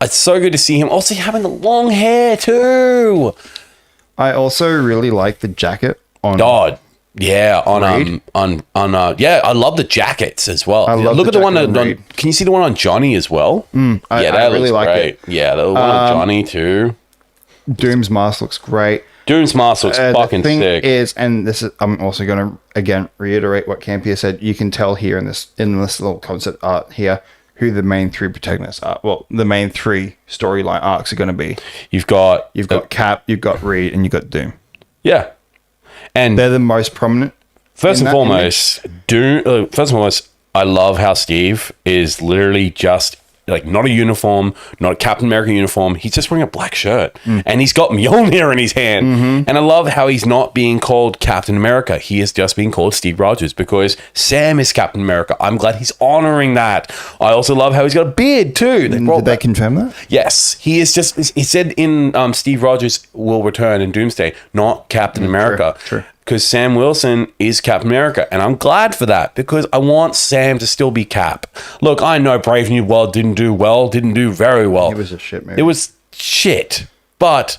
It's so good to see him. Also having the long hair too. I also really like the jacket on. God, yeah. Reed? Yeah. I love the jackets as well. I love Look the at the one jacket on. on Reed. Can you see the one on Johnny as well? I that really looks like great. it. Yeah, the one on Johnny too. Doom's mask looks great. Doom's mask looks fucking the thing sick. is, and this is, I'm also going to again reiterate what Campia said. You can tell here in this little concept art here who the main 3 protagonists are. Well, the main 3 storyline arcs are going to be. You've got Cap, you've got Reed, and you've got Doom. yeah, and They're the most prominent. First in and that foremost, first and foremost, I love how Steve is literally just like not a uniform, not a Captain America uniform. He's just wearing a black shirt and he's got Mjolnir in his hand. And I love how he's not being called Captain America. He is just being called Steve Rogers because Sam is Captain America. I'm glad he's honoring that. I also love how he's got a beard too. Did they confirm that? Yes, he is just. He said in Steve Rogers will return in Doomsday, not Captain America. True. Because Sam Wilson is Captain America, and I'm glad for that because I want Sam to still be Cap. Look, I know Brave New World didn't do very well. It was a shit movie. It was shit, but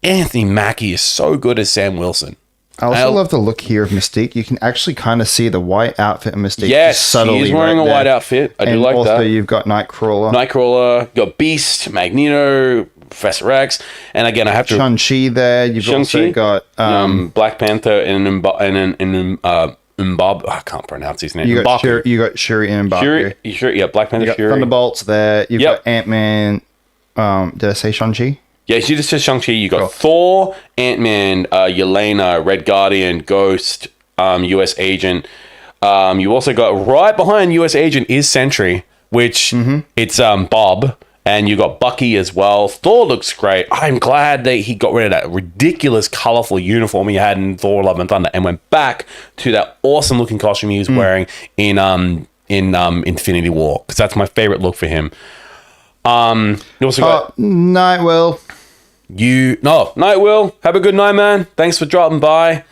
Anthony Mackie is so good as Sam Wilson. I also love the look here of Mystique. You can actually kind of see the white outfit of Mystique. Yes, just subtly he is wearing right a there. white outfit. I do And like also that. you've got Nightcrawler. Nightcrawler, you got Beast, Magneto, Professor X, and again I have to Shang-Chi there. You've also Shang-Chi? got Black Panther and Mbob. I can't pronounce his name. you got M'Baku. Shuri and Mbaku. Shuri, yeah, Black Panther. You got Shuri. Thunderbolts there. You've Yep. got Ant-Man. Did I say Shang-Chi? Yeah, you just said Shang-Chi. You got Thor, Ant-Man, Yelena, Red Guardian, Ghost, U.S. Agent. You also got right behind U.S. Agent is Sentry, which it's Bob. And you got Bucky as well. Thor looks great. I'm glad that he got rid of that ridiculous, colorful uniform he had in Thor: Love and Thunder and went back to that awesome looking costume he was wearing in Infinity War, because that's my favorite look for him. You also got Nightwill. Nightwill. Have a good night, man. Thanks for dropping by.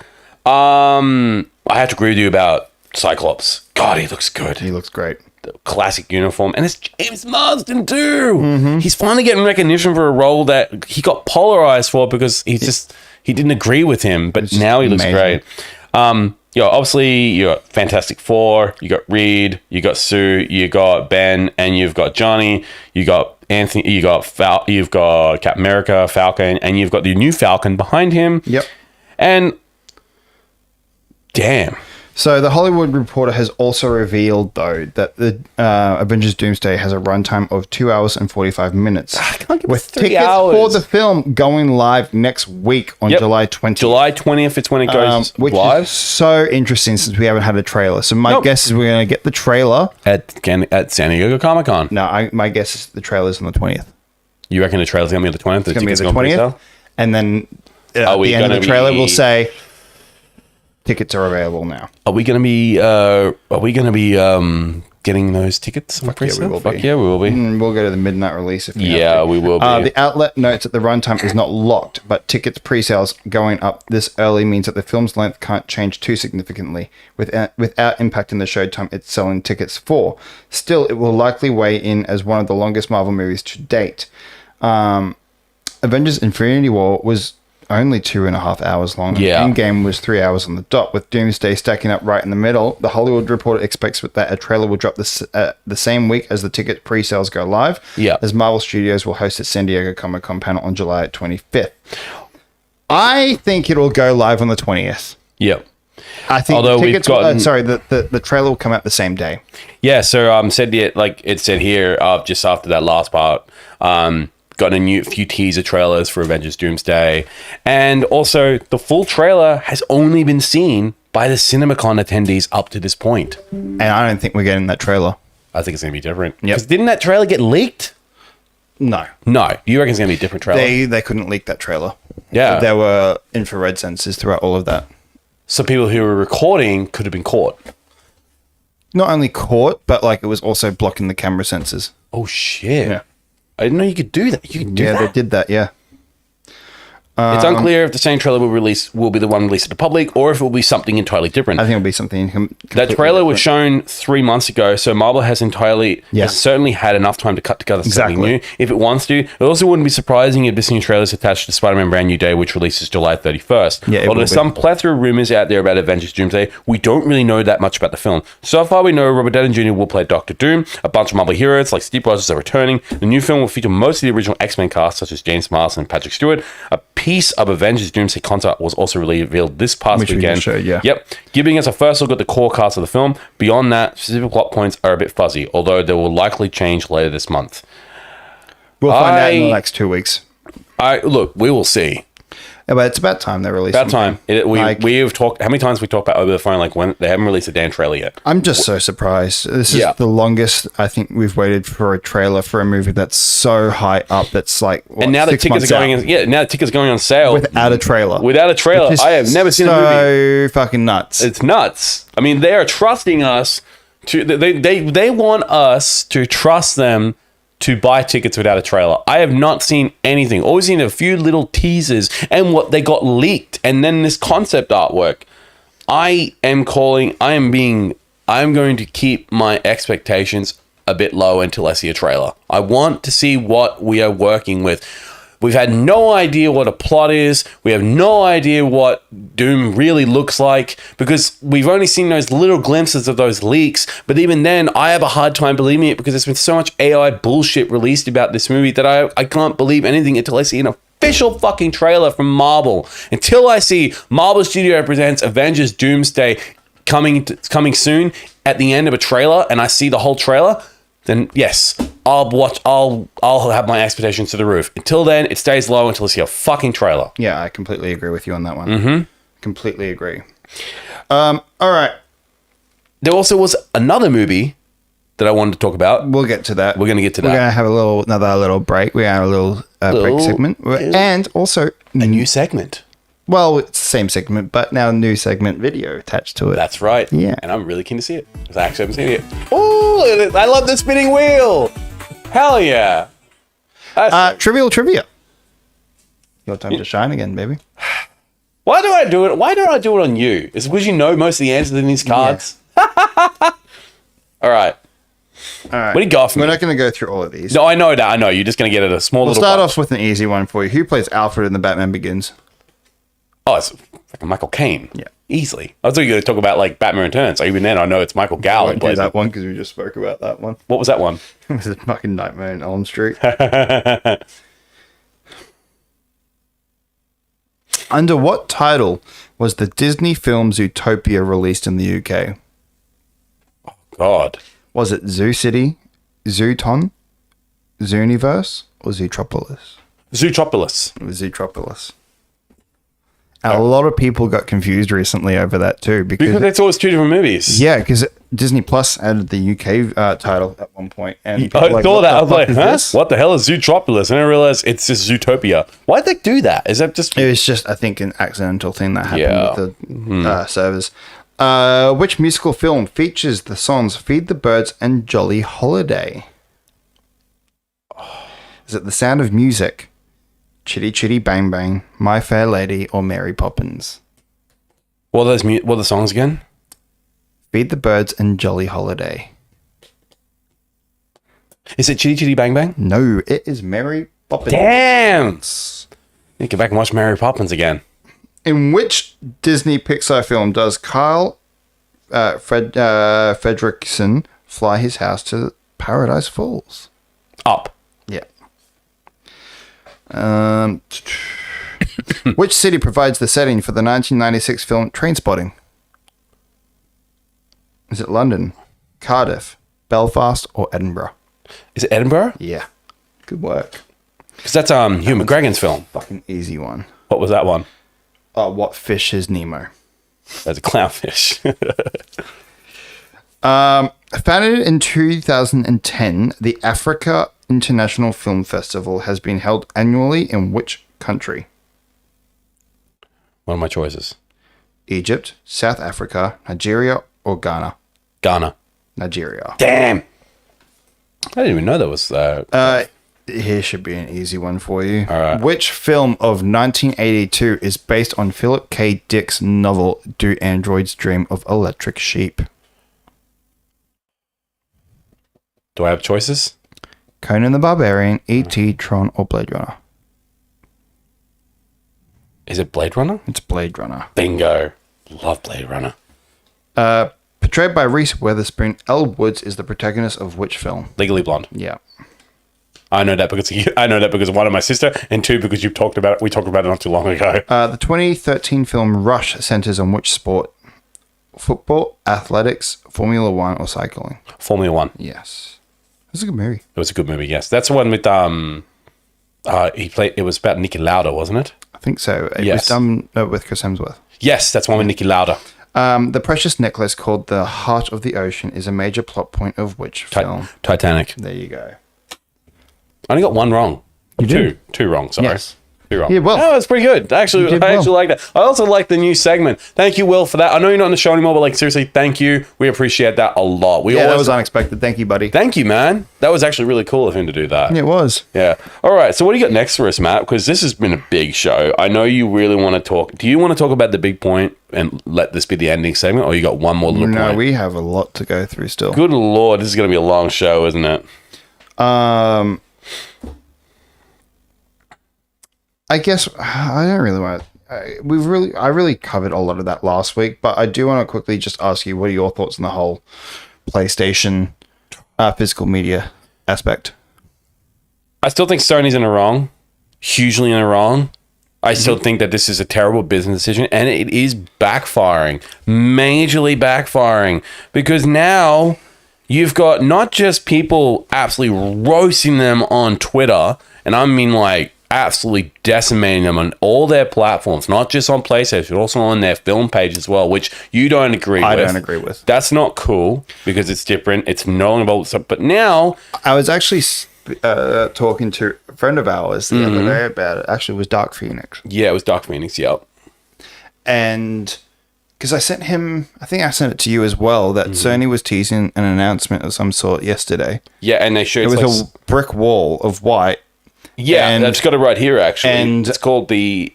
I have to agree with you about Cyclops. God, he looks good. He looks great. The classic uniform, and it's James Marsden too. He's finally getting recognition for a role that he got polarized for because he didn't agree with him, but now he looks amazing. great. obviously you got Fantastic Four, you got Reed, you got Sue, you got Ben, and you've got Johnny, you got Anthony, you've got Captain America, Falcon, and you've got the new Falcon behind him. Yep. And damn. So the Hollywood Reporter has also revealed, though, that the Avengers Doomsday has a runtime of 2 hours and 45 minutes. With 3 tickets hours. for the film going live next week on July 20th. July 20th is when it goes which live. is so interesting since we haven't had a trailer. So my guess is we're going to get the trailer. At San Diego Comic-Con. No, my guess is the trailer's on the 20th. You reckon the trailer's going to be on the 20th? It's going to be the 20th. And then at the end of the trailer, we'll say tickets are available now. Are we going to be getting those tickets on pre-sale? Fuck yeah, we will be. We'll go to the midnight release if we Yeah, have to. we will be. The outlet notes that the runtime is not locked, but tickets pre-sales going up this early means that the film's length can't change too significantly without impacting the showtime it's selling tickets for. Still, it will likely weigh in as one of the longest Marvel movies to date. Avengers Infinity War was only 2.5 hours long. Yeah. Endgame was 3 hours on the dot, with Doomsday stacking up right in the middle. The Hollywood Reporter expects that a trailer will drop the same week as the ticket pre-sales go live. Yeah. As Marvel Studios will host its San Diego Comic-Con panel on July 25th. I think it'll go live on the 20th. Yeah. I think Although the we've tickets gotten- the trailer will come out the same day. Yeah, so like it said here, just after that last part, got a few teaser trailers for Avengers Doomsday, and also the full trailer has only been seen by the CinemaCon attendees up to this point. And I don't think we're getting that trailer. I think it's gonna be different. Yep. Because didn't that trailer get leaked? No. No, you reckon it's gonna be a different trailer? They couldn't leak that trailer. Yeah. There were infrared sensors throughout all of that. So people who were recording could have been caught. Not only caught, but like it was also blocking the camera sensors. Oh shit! Yeah. I didn't know you could do that. You could do Yeah, that. they did that, yeah. It's unclear if the same trailer will be the one released to the public, or if it will be something entirely different. I think it'll be something That trailer was shown 3 months ago, so Marvel has certainly had enough time to cut together something Exactly. new if it wants to. It also wouldn't be surprising if this new trailer is attached to Spider-Man Brand New Day, which releases July 31st. Yeah, it While will there's be. some plethora of rumors out there about Avengers Doomsday, we don't really know that much about the film. So far, we know Robert Downey Jr. will play Doctor Doom, a bunch of Marvel heroes like Steve Rogers are returning. The new film will feature most of the original X-Men cast, such as James Marsden and Patrick Stewart. A piece of Avengers Doomsday concept was also revealed this past Which we weekend. just showed, yeah. Yep, giving us a first look at the core cast of the film. Beyond that, specific plot points are a bit fuzzy, although they will likely change later this month. We'll find out in the next 2 weeks. We will see. Yeah, but it's about time they release About time. Like- We've talked. How many times we talked about over the phone? Like when they haven't released a damn trailer yet. I'm just so surprised. This is Yeah. the longest I think we've waited for a trailer for a movie that's so high up. That's like, what, And now the 6 tickets months are going. out Now the tickets are going on sale without a trailer. Without a trailer, Which is I have never seen a movie. So fucking nuts. It's nuts. I mean, they are trusting us to. They want us to trust them to buy tickets without a trailer. I have not seen anything. Always seen a few little teasers and what they got leaked, and then this concept artwork. I'm going to keep my expectations a bit low until I see a trailer. I want to see what we are working with. We've had no idea what a plot is. We have no idea what Doom really looks like because we've only seen those little glimpses of those leaks. But even then, I have a hard time believing it because there's been so much AI bullshit released about this movie that I can't believe anything until I see an official fucking trailer from Marvel. Until I see Marvel Studio presents Avengers Doomsday coming soon at the end of a trailer and I see the whole trailer, then yes, I'll have my expectations to the roof. Until then, it stays low until I see a fucking trailer. Yeah, I completely agree with you on that one. Mm-hmm. Completely agree. All right. There also was another movie that I wanted to talk about. We'll get to that. We're going to get to We're that. going to have another little break. We're going to have a little break segment. And also, A new segment. well, it's the same segment, but now a new segment video attached to it. That's right. Yeah. And I'm really keen to see it because I actually haven't seen it yet. Oh, I love the spinning wheel. Hell yeah. Trivial trivia. Your time to shine again, baby. Why do I do it? Why don't I do it on you? Is it because you know most of the answers in these cards? All right. All right. What do you got for We're me? not going to go through all of these. No, I know that. I know. You're just going to get it a small We'll little... start off with an easy one for you. Who plays Alfred in the Batman Begins? Oh, it's fucking Michael Caine. Yeah. Easily. I was going to talk about like Batman Returns. So even then, I know it's Michael I Gowan won't do plays that it. one because we just spoke about that one. What was that one? It was a fucking Nightmare on Elm Street. Under what title was the Disney film Zootopia released in the UK? God. Was it Zoo City, Zooton, Zooniverse, or Zootropolis? Zootropolis. It was Zootropolis. And a lot of people got confused recently over that too Because it's always two different movies. yeah, because Disney Plus added the UK title at one point, and people I were like, saw "What that. the I was fuck like, is huh? this?" What the hell is Zootropolis? And I realized it's just Zootopia. Why'd they do that? Is that just... It was just, I think, an accidental thing that happened Yeah. with the servers. Which musical film features the songs "Feed the Birds" and "Jolly Holiday"? Is it The Sound of Music, Chitty Chitty Bang Bang, My Fair Lady, or Mary Poppins? What are the songs again? Feed the Birds and Jolly Holiday. Is it Chitty Chitty Bang Bang? No, it is Mary Poppins. Damn! Need to get back and watch Mary Poppins again. In which Disney Pixar film does Kyle Fredrickson fly his house to Paradise Falls? Up. Yeah. Which city provides the setting for the 1996 film Trainspotting? Is it London, Cardiff, Belfast, or Edinburgh? Is it Edinburgh? Yeah. Good work. Because that's Hugh McGregor's film. Fucking easy one. What was that one? What fish is Nemo? That's a clownfish. Founded in 2010, the Africa International Film Festival has been held annually in which country? What are my choices? Egypt, South Africa, Nigeria, or Ghana? Ghana. Nigeria. Damn! I didn't even know that was... Here should be an easy one for you. All right. Which film of 1982 is based on Philip K. Dick's novel Do Androids Dream of Electric Sheep? Do I have choices? Conan the Barbarian, E.T., Tron, or Blade Runner? Is it Blade Runner? It's Blade Runner. Bingo. Love Blade Runner. Portrayed by Reese Witherspoon, Elle Woods is the protagonist of which film? Legally Blonde. Yeah. I know that because one of my sister, and two because you've talked about it. We talked about it not too long ago. The 2013 film Rush centers on which sport? Football, athletics, Formula One, or cycling? Formula One. Yes. This is a good movie. It was a good movie. Yes, that's the one with he played. It was about Niki Lauda, wasn't it? I think so. It was Yes. done with Chris Hemsworth. Yes, that's one with Niki Lauda. The precious necklace called the Heart of the Ocean is a major plot point of which film? Titanic. There you go. I only got one wrong. You did. Two wrong. Sorry. Yes. Two wrong. Yeah, well. Oh, it's pretty good. Actually, You did I actually well. like that. I also like the new segment. Thank you, Will, for that. I know you're not on the show anymore, but like seriously, thank you. We appreciate that a lot. Yeah, that was unexpected. Thank you, buddy. Thank you, man. That was actually really cool of him to do that. It was. Yeah. All right. So what do you got next for us, Matt? Because this has been a big show. I know you really want to talk. Do you want to talk about the big point and let this be the ending segment, or you got one more little No, point? we have a lot to go through still. Good Lord, this is going to be a long show, isn't it? I guess I don't really want to. I really covered a lot of that last week, but I do want to quickly just ask you, what are your thoughts on the whole PlayStation physical media aspect? I still think Sony's in the wrong, hugely in the wrong. I still think that this is a terrible business decision, and it is backfiring, majorly backfiring, because now you've got not just people absolutely roasting them on Twitter, and I mean like absolutely decimating them on all their platforms, not just on PlayStation, but also on their film page as well, which you don't agree with. I don't agree with. That's not cool because it's different. It's no longer about stuff. But now, I was actually talking to a friend of ours the other day about it. Actually, it was Dark Phoenix. yeah, it was Dark Phoenix. Yep. And because I sent him, I think I sent it to you as well, that Sony was teasing an announcement of some sort yesterday. Yeah, and they showed It was a brick wall of white. yeah, and- I've just got it right here actually. and- It's called the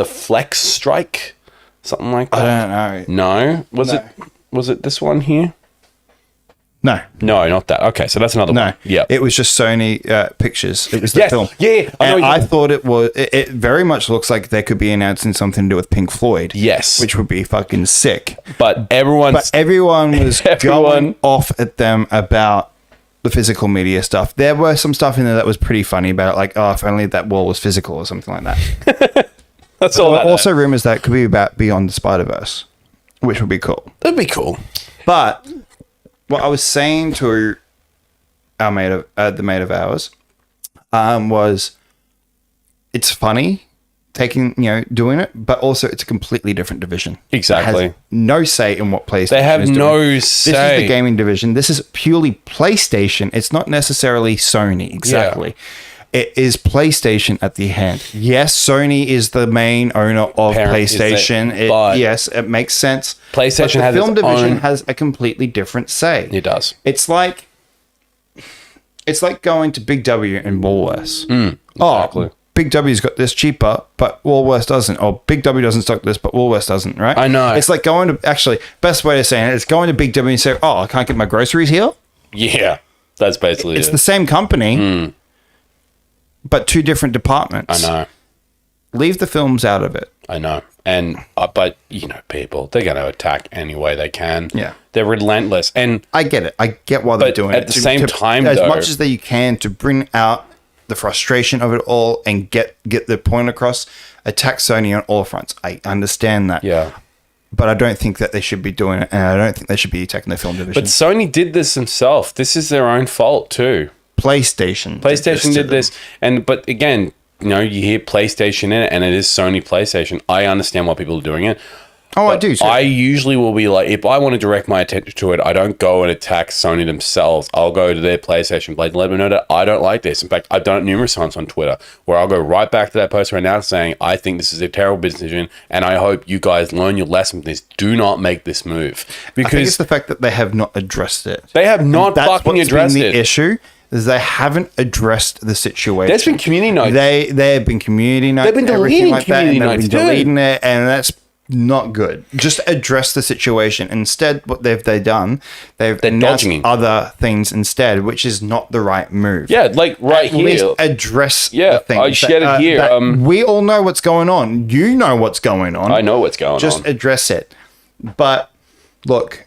Flex Strike, something like I that. don't know. No, was it this one here? No. No, not that. Okay, so that's another No. one. Yeah. It was just Sony Pictures. It was the Yes. film. Yeah. And I thought it was... It very much looks like they could be announcing something to do with Pink Floyd. Yes. Which would be fucking sick. But everyone was going off at them about the physical media stuff. There were some stuff in there that was pretty funny about it, like, oh, if only that wall was physical or something like that. That's all. There were also rumors that it could be about Beyond the Spider-Verse, which would be cool. That'd be cool. But what I was saying to our the mate of ours, was it's funny doing it, but also it's a completely different division. Exactly. It has no say in what PlayStation They have is doing. no This is say. the gaming division. This is purely PlayStation. It's not necessarily Sony. Exactly. It is PlayStation at the hand. Yes, Sony is the main owner of PlayStation. Yes, it makes sense. PlayStation but the has film its division own- has a completely different say. It does. It's like going to Big W and Woolworths. Exactly. Oh, Big W's got this cheaper, but Woolworths doesn't. Or Big W doesn't stock this, but Woolworths doesn't, right? I know. It's like going to... Actually, best way to say it is going to Big W and say, oh, I can't get my groceries here? Yeah. That's basically It's it. the same company, but two different departments. I know. Leave the films out of it. I know. And, but, people, they're going to attack any way they can. Yeah. They're relentless. And I get it. I get why they're But doing at it. the same time, as though- much as you can to bring out the frustration of it all and get the point across, attack Sony on all fronts. I understand that. yeah. But I don't think that they should be doing it, and I don't think they should be attacking the film division. But Sony did this themselves. This is their own fault, too. PlayStation Did this. But again, you hear PlayStation in it, and it is Sony PlayStation. I understand why people are doing it. Oh, I But do too. I usually will be like, if I want to direct my attention to it, I don't go and attack Sony themselves. I'll go to their PlayStation blade and let them know that I don't like this. In fact, I've done it numerous times on Twitter where I'll go right back to that post right now saying, I think this is a terrible decision and I hope you guys learn your lesson from this. Do not make this move. I think it's Because the fact that they have not addressed it. they have not That's fucking what's addressed been the it. issue. Is they haven't addressed the situation. There's been community notes. They have been community notes. They've been everything deleting like that, community and they've notes been too. deleting it, and that's not good. Just address the situation. Instead, what they've done, they're announced dodging. other things instead, which is not the right move. Yeah, like right At least here. address Yeah, the things. I shared it here, that we all know what's going on. You know what's going on. I know what's going Just on. address it. But look,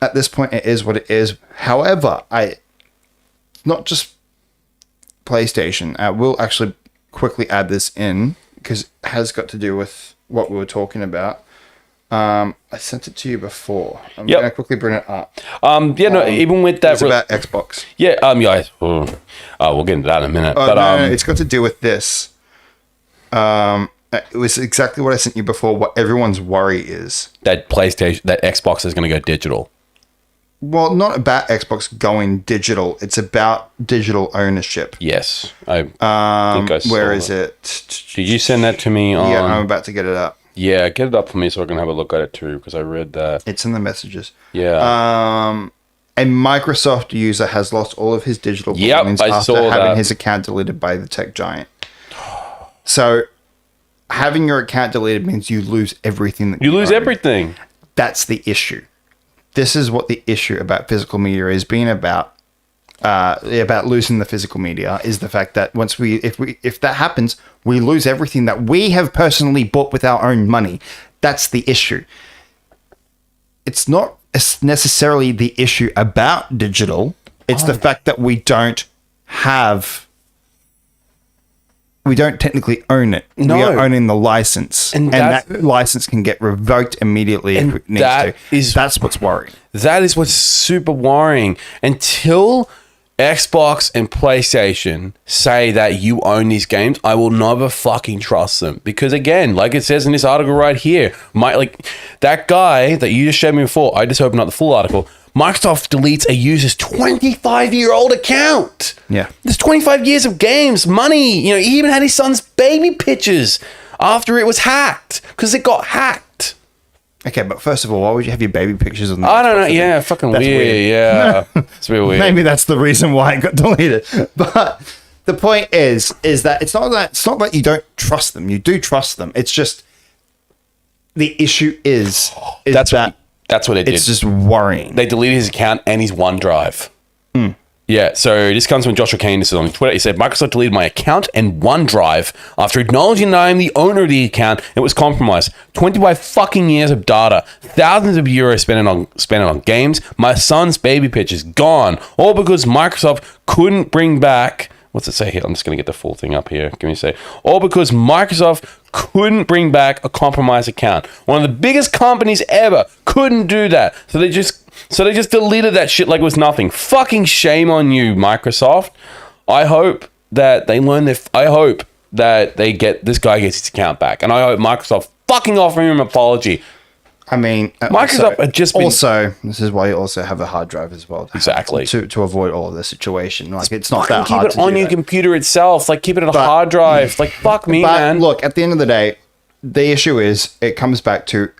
at this point, it is what it is. However, not just PlayStation. We'll actually quickly add this in because it has got to do with what we were talking about. I sent it to you before. I'm Yep. going to quickly bring it up. Even with that, It's about Xbox. yeah, we'll get into that in a minute. Oh, but no, it's got to do with this. It was exactly what I sent you before. What everyone's worry is. that Xbox is going to go digital. Well, not about Xbox going digital. It's about digital ownership. Yes, I think I saw Where that. is it? Did you send that to me on? Yeah, I'm about to get it up. Yeah, get it up for me so I can have a look at it too because I read that. It's in the messages. Yeah. A Microsoft user has lost all of his digital Yep, belongings I after saw having that. his account deleted by the tech giant. So, having your account deleted means you lose everything. That You lose own. everything. That's the issue. This is what the issue about physical media is being about losing the physical media is the fact that if that happens, we lose everything that we have personally bought with our own money. That's the issue. It's not necessarily the issue about digital. It's the fact that we don't technically own it. No. We are owning the license. And And that license can get revoked immediately if it needs that to. That's what's worrying. That is what's super worrying. Until Xbox and PlayStation say that you own these games, I will never fucking trust them. Because again, like it says in this article right here, that guy that you just showed me before, I just opened up the full article. Microsoft deletes a user's 25-year-old account. Yeah. There's 25 years of games, money. He even had his son's baby pictures after it was hacked because it got hacked. Okay, but first of all, why would you have your baby pictures on the I don't Xbox? know. Yeah, fucking That's weird. Yeah, it's real weird. Maybe that's the reason why it got deleted. But the point is that it's not that you don't trust them. You do trust them. It's just the issue is That's That's what they did. It's just worrying. They deleted his account and his OneDrive. Yeah, so this comes from Joshua Kane. This is on Twitter. He said, Microsoft deleted my account and OneDrive after acknowledging that I am the owner of the account. It was compromised. 25 fucking years of data. Thousands of euros spent on games. My son's baby pictures gone. All because Microsoft couldn't bring back... What's it say here? I'm just going to get the full thing up here. Give me a sec. All because Microsoft couldn't bring back a compromised account. One of the biggest companies ever couldn't do that. So they just deleted that shit like it was nothing. Fucking shame on you, Microsoft. I hope that they learn I hope that this guy gets his account back. And I hope Microsoft fucking offer him an apology. I mean, Microsoft had just been... Also, this is why you also have a hard drive as well. Exactly. To avoid all of the situation. Like, it's not that keep hard it to do on your that. computer itself. Like, keep it on a hard drive. Like, fuck me, But man. look, at the end of the day, the issue is it comes back to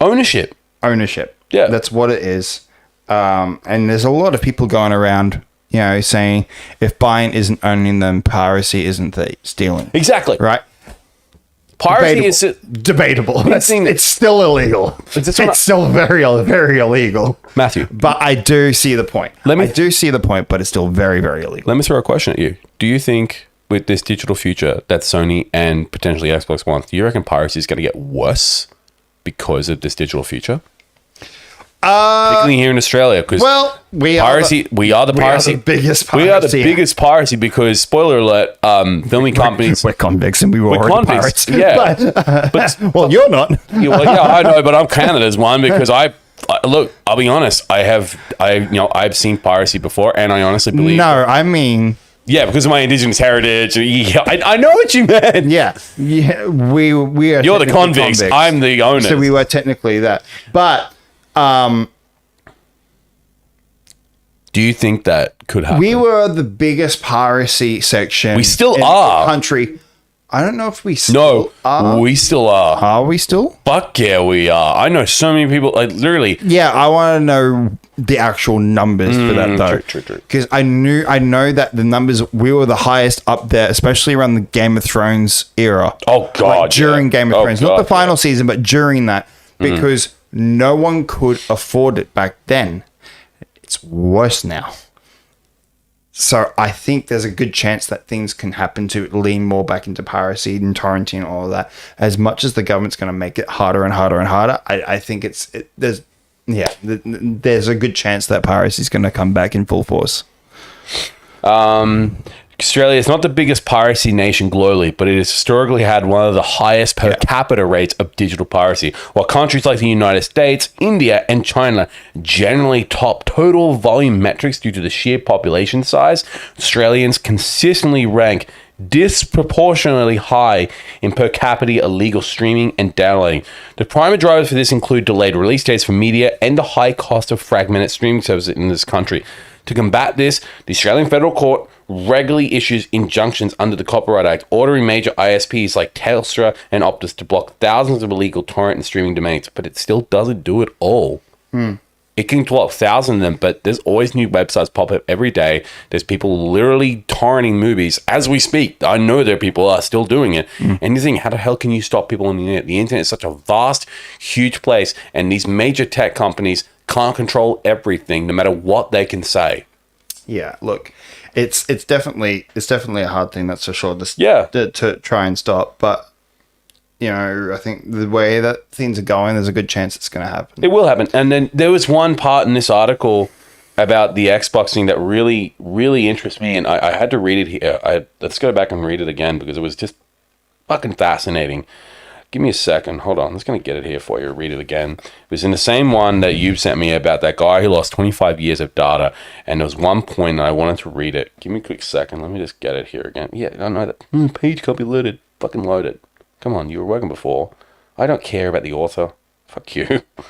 Ownership. Yeah. That's what it is. And there's a lot of people going around, saying if buying isn't owning them, piracy isn't stealing. Exactly. Right? Piracy is... Debatable. It's still illegal. It's still very, very illegal. Matthew. But I do see the point. I do see the point, but it's still very, very illegal. Let me throw a question at you. Do you think with this digital future that Sony and potentially Xbox One, do you reckon piracy is going to get worse because of this digital future? Particularly here in Australia, because we are the biggest piracy. We are the biggest piracy because, spoiler alert, filming companies. We're convicts and we were already pirates. Yeah, but you're not. Yeah, I know, but I'm Canada's one because look. I'll be honest. I've seen piracy before, and I honestly believe. No, I mean. Yeah, because of my Indigenous heritage. Yeah, I know what you meant. Yeah, we are. You're the convicts. I'm the owner. So we were technically that, but. Do you think that could happen? We were the biggest piracy section. We still in are. The country. I don't know if we still are. We still are. Are we still? Fuck yeah, we are. I know so many people, like literally. Yeah, I want to know the actual numbers for that though. True. Because I know that the numbers, we were the highest up there, especially around the Game of Thrones era. Oh God, during Game of Thrones, not the final season, but during that, because no one could afford it back then. It's worse now. So I think there's a good chance that things can happen to lean more back into piracy and torrenting and all of that. As much as the government's going to make it harder and harder and harder, I think there's a good chance that piracy is going to come back in full force. Australia is not the biggest piracy nation globally, but it has historically had one of the highest per capita rates of digital piracy, while countries like the United States, India, and China generally top total volume metrics due to the sheer population size. Australians consistently rank disproportionately high in per capita illegal streaming and downloading. The primary drivers for this include delayed release dates for media and the high cost of fragmented streaming services in this country. To combat this, the Australian Federal Court regularly issues injunctions under the Copyright Act, ordering major ISPs like Telstra and Optus to block thousands of illegal torrent and streaming domains, but it still doesn't do it all. It can block thousands of them, but there's always new websites pop up every day. There's people literally torrenting movies as we speak. I know there are people are still doing it. And you think, how the hell can you stop people on the internet? The internet is such a vast, huge place, and these major tech companies can't control everything, no matter what they can say. Yeah, look, it's definitely a hard thing, that's for sure. To try and stop, but I think the way that things are going, there's a good chance it's going to happen. It will happen. And then there was one part in this article about the Xbox thing that really, really interests me, and I had to read it here. Let's go back and read it again because it was just fucking fascinating. Give me a second. Hold on. I'm just going to get it here for you. Read it again. It was in the same one that you sent me about that guy who lost 25 years of data. And there was one point and I wanted to read it. Give me a quick second. Let me just get it here again. Yeah, I know that. Page can't be loaded. Fucking load it. Come on. You were working before. I don't care about the author. Fuck you. All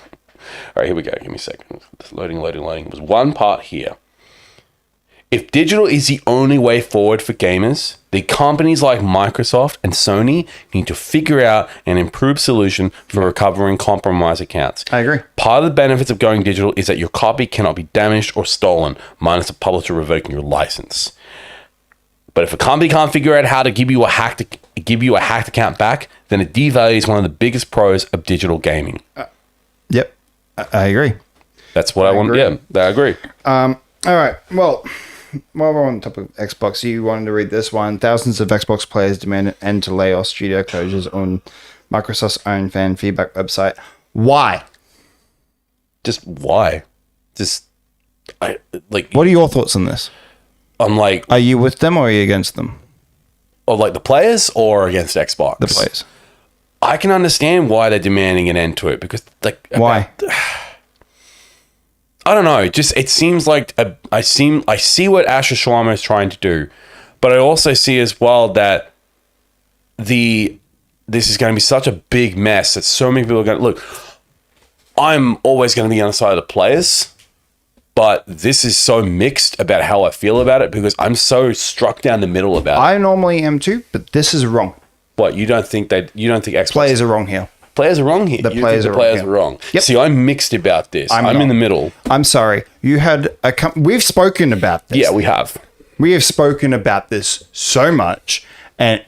right, here we go. Give me a second. It's loading. It was one part here. If digital is the only way forward for gamers, the companies like Microsoft and Sony need to figure out an improved solution for recovering compromised accounts. I agree. Part of the benefits of going digital is that your copy cannot be damaged or stolen, minus the publisher revoking your license. But if a company can't figure out how to give you a hacked account back, then it devalues one of the biggest pros of digital gaming. Yep. I agree. That's what I want. agree. Yeah, I agree. All right. Well, while we're on the topic of Xbox, you wanted to read this one. Thousands of Xbox players demand an end to layoff studio closures on Microsoft's own fan feedback website. Why? Just why? Just like What are your thoughts on this? I'm like, Are you with them or are you against them? or like the players or against Xbox? The players. I can understand why they're demanding an end to it because like Why? I don't know. Just it seems like I see what Asher Sharma is trying to do, but I also see as well that this is going to be such a big mess that so many people are going to look. I'm always going to be on the side of the players, but this is so mixed about how I feel about it because I'm so struck down the middle about it. I normally am too, but this is wrong. What you don't think Xbox Players are wrong here. Players are wrong here. The You players think are the players wrong are wrong. Yep. See, I'm mixed about this. I'm not. in the middle. I'm sorry. You had we've spoken about this. Yeah, we have. We have spoken about this so much. And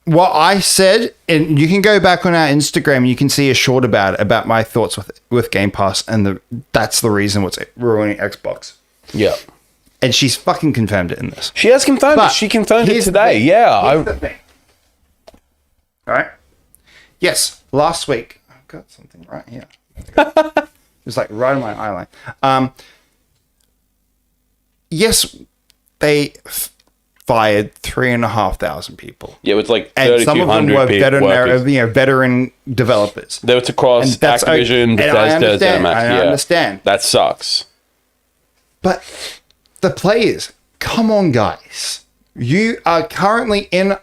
what I said, and you can go back on our Instagram and you can see a short about my thoughts with Game Pass, and that's the reason what's ruining Xbox. Yeah. And she's fucking confirmed it in this. She has confirmed But it. She confirmed it here's the today. thing. Yeah. Here's the thing. All right. Yes, last week I've got something right here. It's like right on my eyeline. Yes, they fired 3,500 people, Yeah, it's like and some of them 3,200 were veteran developers. They were across And that's Activision, and I Bethesda, understand, ZeniMax. I understand. That sucks. But the players, come on, guys! You are currently in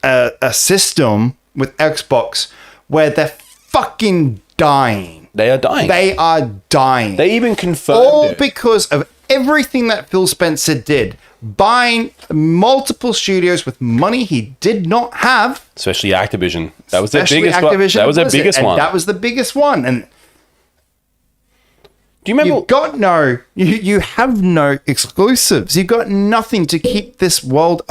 a system with Xbox where they're fucking dying. They are dying. They are dying. They even confirmed all it. because of everything that Phil Spencer did, buying multiple studios with money he did not have. Especially Activision. That was their Especially biggest one. Activision, That was their was it? biggest And one. that was the biggest one. And Do you remember? you've got you have no exclusives. You've got nothing to keep this world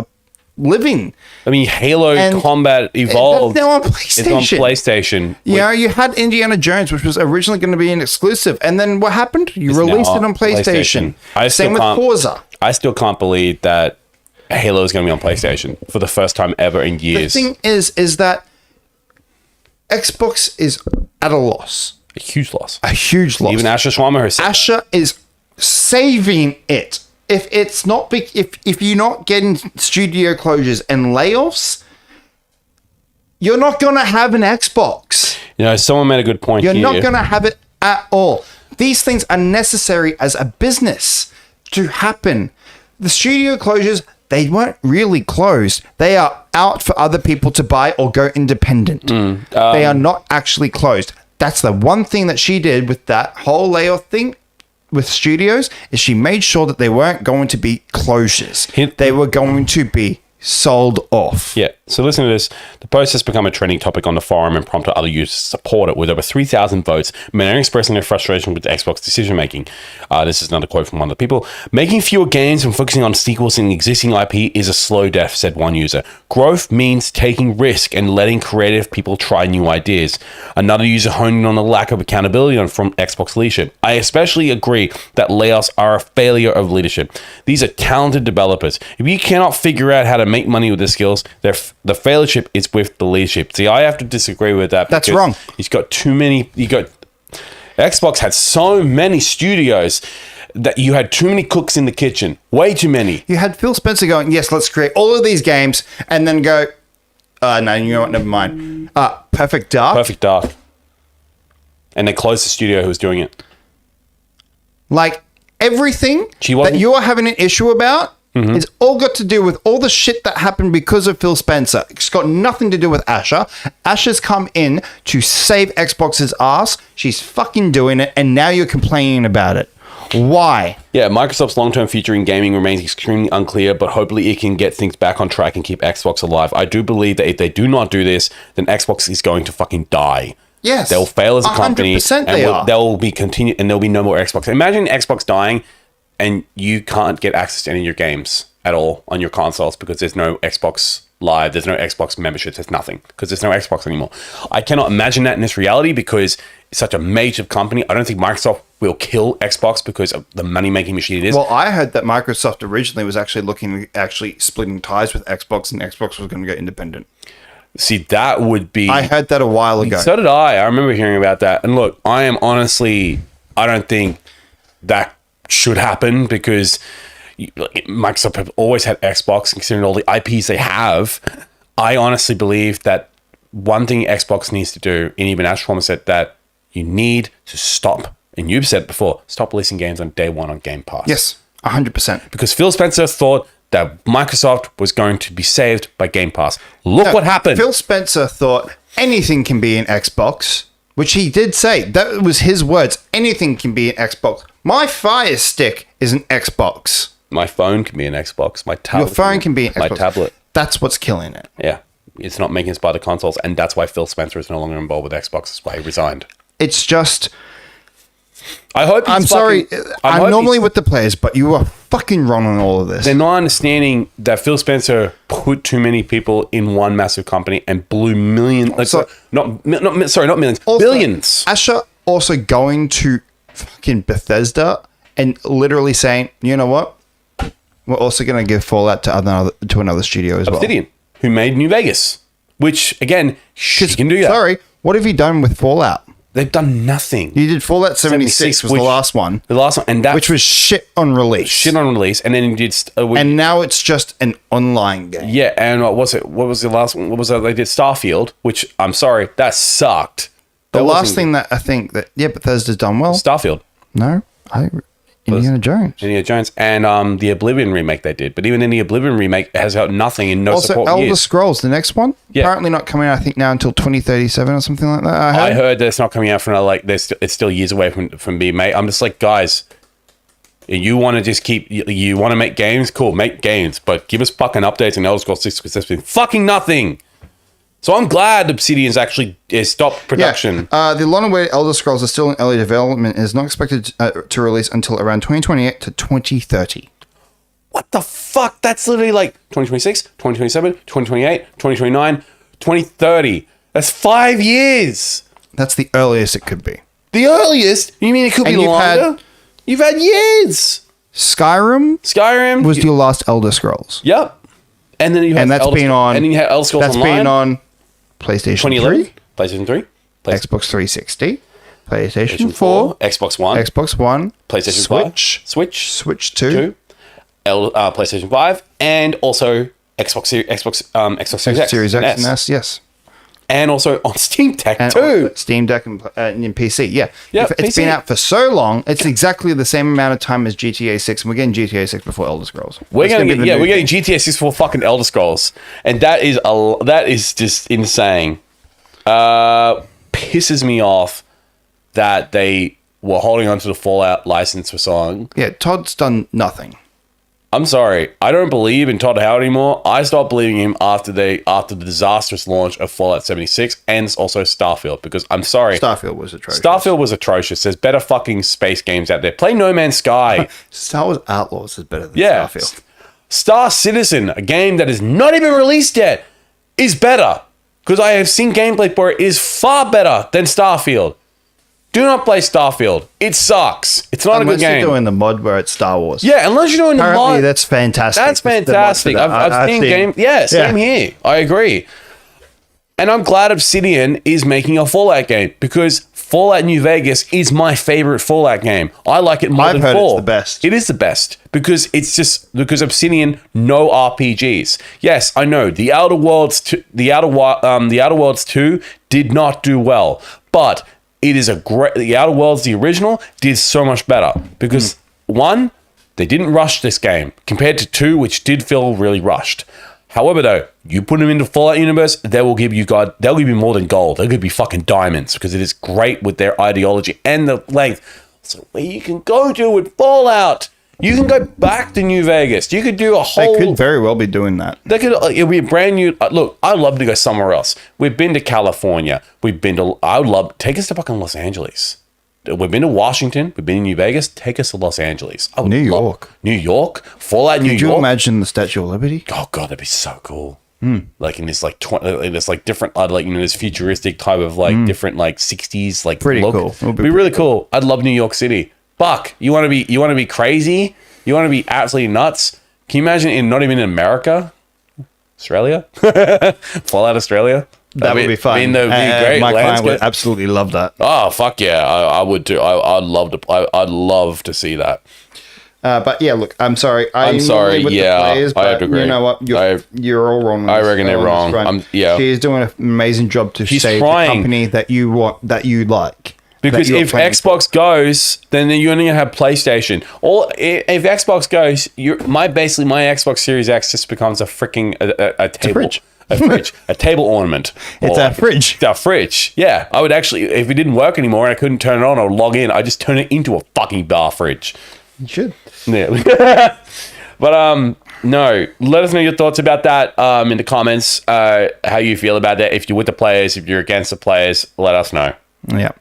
living. I mean, Halo And Combat Evolved. That's now on It's on PlayStation. PlayStation. You know, you had Indiana Jones, which was originally going to be an exclusive, and then what happened? You It's released now it on PlayStation. I still Same with can't- Forza. I still can't believe that Halo is going to be on PlayStation for the first time ever in The years. thing is that Xbox is at a loss, A huge loss. a huge loss. Even Asher Sharma has said that. Asher is saving it. If it's not big, if you're not getting studio closures and layoffs, you're not gonna have an Xbox. You know, someone made a good point You're here. not gonna have it at all. These things are necessary as a business to happen. The studio closures, they weren't really closed. They are out for other people to buy or go independent. They are not actually closed. That's the one thing that she did with that whole layoff thing with studios, is she made sure that they weren't going to be closures. They were going to be sold off. Yeah. So listen to this. The post has become a trending topic on the forum and prompted other users to support it with over 3,000 votes. Many are expressing their frustration with the Xbox decision making. This is another quote from one of the people. Making fewer games and focusing on sequels in existing IP is a slow death, said one user. Growth means taking risk and letting creative people try new ideas. Another user honed in on the lack of accountability from Xbox leadership. I especially agree that layoffs are a failure of leadership. These are talented developers. If you cannot figure out how to make money with their skills, the failure is with the leadership. See, I have to disagree with that. That's because wrong. He's got too many. Xbox had so many studios that you had too many cooks in the kitchen. Way too many. You had Phil Spencer going, yes, let's create all of these games, and then go, no, you know what, never mind. Perfect Dark. Perfect Dark. And they closed the studio who was doing it. Like, everything She wasn't- that you're having an issue about, it's all got to do with all the shit that happened because of Phil Spencer. It's got nothing to do with Asher. Asher's come in to save Xbox's ass. She's fucking doing it, and now you're complaining about it. Why? Yeah, Microsoft's long-term future in gaming remains extremely unclear, but hopefully it can get things back on track and keep Xbox alive. I do believe that if they do not do this, then Xbox is going to fucking die. Yes. They'll fail as a company, 100% and they are. they'll be continued, and there'll be no more Xbox. Imagine Xbox dying, and you can't get access to any of your games at all on your consoles because there's no Xbox Live. There's no Xbox memberships. There's nothing because there's no Xbox anymore. I cannot imagine that in this reality because it's such a major company. I don't think Microsoft will kill Xbox because of the money-making machine it is. Well, I heard that Microsoft originally was actually looking splitting ties with Xbox, and Xbox was going to go independent. See, that would be... I heard that a while ago. So did I. I remember hearing about that. And look, I am honestly... I don't think that should happen because Microsoft have always had Xbox, considering all the IPs they have. I honestly believe that one thing Xbox needs to do, and even Ash Form said that you need to stop, and you've said it before, stop releasing games on day one on Game Pass. Yes, 100%. Because Phil Spencer thought that Microsoft was going to be saved by Game Pass. Look what happened. Phil Spencer thought anything can be an Xbox, which he did say. That was his words. Anything can be an Xbox. My Fire Stick is an Xbox. My phone can be an Xbox. My tablet. Your phone can be an Xbox. My tablet. That's what's killing it. Yeah. It's not making us buy the consoles, and that's why Phil Spencer is no longer involved with Xbox. That's why he resigned. It's just... I hope I'm sorry. I'm normally with the players, but you are fucking wrong on all of this. They're not understanding that Phil Spencer put too many people in one massive company and blew millions. Not millions, also, billions. Asher also going to fucking Bethesda and literally saying, you know what? We're also going to give Fallout to another studio as Obsidian, who made New Vegas, which again, she can do that. Sorry, what have you done with Fallout? They've done nothing. You did Fallout 76 was the last one. The last one, and that which was shit on release. And then you did. And now it's just an online game. Yeah, and what was it? What was the last one? What was that? They did Starfield, which I'm sorry, that sucked. The last thing that I think that Bethesda's done well. Starfield. No, Indiana Jones, and the Oblivion remake they did, but even in the Oblivion remake, it has got nothing and no also, support. Also, Elder Scrolls, the next one, apparently not coming out. I think now until 2037 or something like that. I heard that it's not coming out for another it's still years away from being made. I'm just like, guys, you want to just you want to make games, cool, make games, but give us fucking updates on Elder Scrolls 6 because there's been fucking nothing. So I'm glad Obsidian's actually stopped production. Yeah. The long-awaited Elder Scrolls is still in early development and is not expected to release until around 2028 to 2030. What the fuck? That's literally like 2026, 2027, 2028, 2029, 2030. That's 5 years. That's the earliest it could be. The earliest? You mean it could be longer? You've had years. Skyrim was your last Elder Scrolls. Yep. And then you had Elder Scrolls Online. Been on PlayStation 3, PlayStation 3, Xbox 360, PlayStation 4, Xbox One, PlayStation 5, Switch 2, PlayStation 5, and also Xbox Series X and S, yes. And also on Steam Deck too. Steam Deck and PC, yeah. It's PC. been out for so long, it's exactly the same amount of time as GTA 6, and we're getting GTA 6 before Elder Scrolls. We're getting GTA 6 for fucking Elder Scrolls, and that is just insane. Pisses me off that they were holding on to the Fallout license for so long. Yeah, Todd's done nothing. I'm sorry. I don't believe in Todd Howard anymore. I stopped believing him after the disastrous launch of Fallout 76 and also Starfield, because I'm sorry. Starfield was atrocious. There's better fucking space games out there. Play No Man's Sky. Star Wars Outlaws is better than Starfield. Star Citizen, a game that is not even released yet, is better. Because I have seen gameplay for it is far better than Starfield. Do not play Starfield. It sucks. It's not a good game. Unless you're doing the mod where it's Star Wars. Yeah, unless you're doing the mod. That's fantastic. That's fantastic. I've seen game. Yeah, same here. I agree. And I'm glad Obsidian is making a Fallout game because Fallout New Vegas is my favorite Fallout game. I like it more than 4. It's the best. It is the best because because Obsidian no RPGs. Yes, I know the Outer Worlds 2 did not do well, but it is the Outer Worlds, the original, did so much better because 1, they didn't rush this game compared to 2, which did feel really rushed. However, though, you put them into Fallout universe, they'll give you more than gold. They'll give you fucking diamonds because it is great with their ideology and the length. So where you can go to with Fallout. You can go back to New Vegas. You could do a whole... They could very well be doing that. It'll be a brand new... Look, I'd love to go somewhere else. We've been to California. Take us to fucking Los Angeles. We've been to Washington. We've been to New Vegas. Take us to Los Angeles. New York. New York? Fallout New York? Could you imagine the Statue of Liberty? Oh, God, that'd be so cool. Like in this like in this like different like this futuristic type of like different like 60s like Pretty look. cool. It'll It'd be be really cool. I'd love New York City. Fuck, you want to be crazy? You want to be absolutely nuts? Can you imagine not even in America? Australia? Fallout Australia? That would be fun. I mean, that would be great. My client would landscape. absolutely love that. Oh fuck yeah, I would too. I'd love to see that. But yeah, look, I'm sorry. I'm sorry, with yeah, the players, I but have to agree. You know what? You're all wrong. I reckon they're wrong. She's doing an amazing job to save trying. the company that you want, that you like. Because that you're if playing Xbox goes, then you're only gonna have PlayStation. Or if Xbox goes, my Xbox Series X just becomes a freaking a table. fridge. A fridge, a table ornament. It's a fridge. It's a fridge. Yeah, I would actually, if it didn't work anymore and I couldn't turn it on or log in, I just turn it into a fucking bar fridge. You should. Yeah. But no, let us know your thoughts about that in the comments. How you feel about that? If you're with the players, if you're against the players, let us know. Yeah.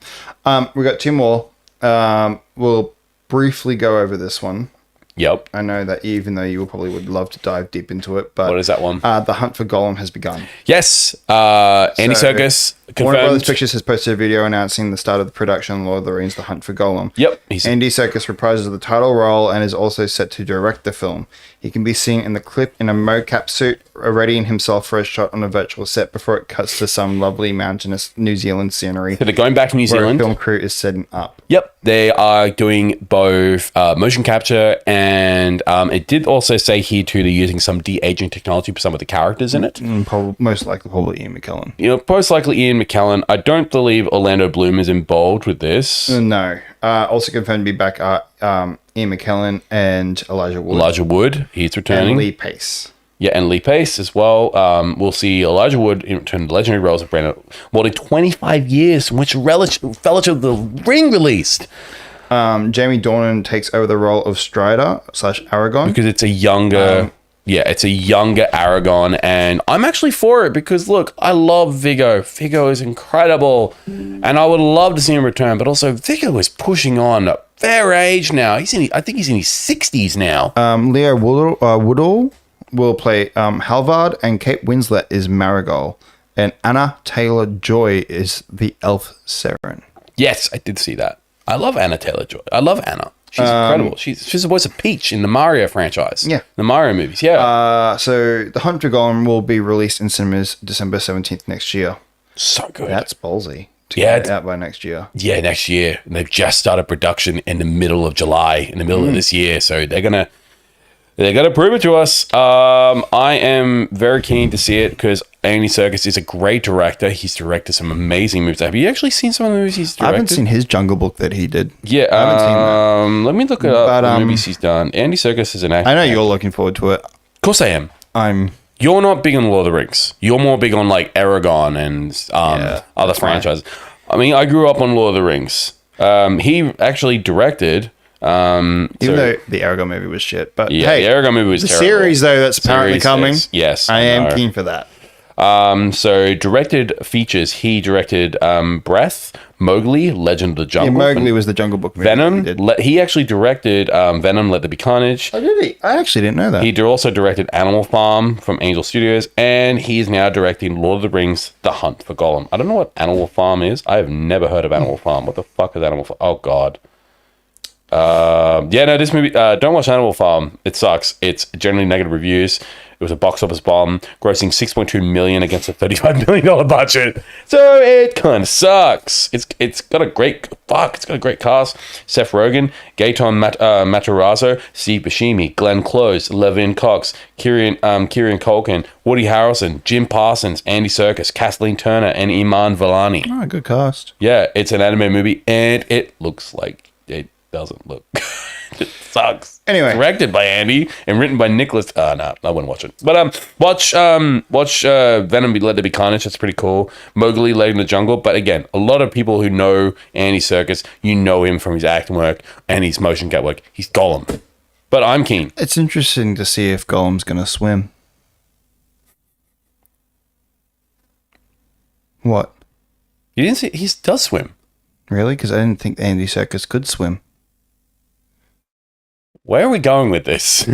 We got two more. We'll briefly go over this one. Yep. I know that even though you probably would love to dive deep into it, but What is that one? The hunt for Gollum has begun. Yes. Andy So, Serkis Warner Brothers confirmed. Pictures has posted a video announcing the start of the production of Lord of the Rings: The Hunt for Gollum. Yep. Andy Serkis reprises the title role and is also set to direct the film. He can be seen in the clip in a mocap suit, readying himself for a shot on a virtual set before it cuts to some lovely mountainous New Zealand scenery So they're going back to New where a Zealand. film crew is setting up. Yep, they are doing both motion capture and it did also say here too they're using some de-aging technology for some of the characters in it. Most likely, probably Ian McKellen. You know, most likely Ian McKellen. I don't believe Orlando Bloom is involved with this. No. Also confirmed to be back are Ian McKellen and Elijah Wood. Elijah Wood, he's returning. And Lee Pace. Yeah, and Lee Pace as well. We'll see Elijah Wood in return to legendary roles of Brandon. More than 25 years from which Fellowship of the Ring released. Jamie Dornan takes over the role of Strider / Aragon. Because it's a younger... it's a younger Aragon, and I'm actually for it because, look, I love Viggo. Viggo is incredible, and I would love to see him return, but also Viggo is pushing on a fair age now. I think he's in his 60s now. Leo Woodall will play Halvard, and Kate Winslet is Marigold, and Anna Taylor-Joy is the elf Seren. Yes, I did see that. I love Anna Taylor-Joy. I love Anna. She's incredible. She's the voice of Peach in the Mario franchise. Yeah. The Mario movies, yeah. So The Hunt for Gollum will be released in cinemas December 17th next year. So good. That's ballsy. To Yeah, get it out by next year. Yeah, next year. And they've just started production in the middle of July, in the middle of this year. So they're gonna prove it to us. I am very keen to see it because Andy Serkis is a great director. He's directed some amazing movies. Have you actually seen some of the movies he's directed? I haven't seen his Jungle Book that he did. Yeah, I haven't seen that. let me look it up. The movies he's done. Andy Serkis is an actor. I know you're looking forward to it. Of course I am. I'm... You're not big on Lord of the Rings. You're more big on like Aragon and other franchises. I mean, I grew up on Lord of the Rings. He actually directed. Even though the Aragon movie was shit, but Yeah, hey, the Aragon movie was the terrible. series though that's apparently Series coming. is- yes, I I am know. keen for that. So directed features. He directed Breath, Mowgli, Legend of the Yeah, Jungle, Mowgli was the Jungle Book movie. Venom. He did. He actually directed Venom, Let There Be Carnage. Oh, did he? I actually didn't know that. He also directed Animal Farm from Angel Studios, and he is now directing Lord of the Rings: The Hunt for Gollum. I don't know what Animal Farm is. I have never heard of Animal Farm. What the fuck is Animal Farm? Oh god. This movie. Don't watch Animal Farm. It sucks. It's generally negative reviews. It was a box office bomb, grossing $6.2 million against a $35 million budget. So it kind of sucks. It's got a great cast. Seth Rogen, Gaetan Matarazzo, Steve Buscemi, Glenn Close, Levin Cox, Kieran Culkin, Woody Harrelson, Jim Parsons, Andy Serkis, Kathleen Turner, and Iman Vellani. Oh, good cast. Yeah, it's an anime movie, and it looks like it doesn't look. It sucks. Anyway. Directed by Andy and written by Nicholas. No, I wouldn't watch it. But watch Venom, Let There Be Carnage. That's pretty cool. Mowgli, Lady in the Jungle. But again, a lot of people who know Andy Serkis, you know him from his acting work and his motion cap work. He's Gollum. But I'm keen. It's interesting to see if Gollum's going to swim. What? You didn't see? He does swim. Really? Because I didn't think Andy Serkis could swim. Where are we going with this?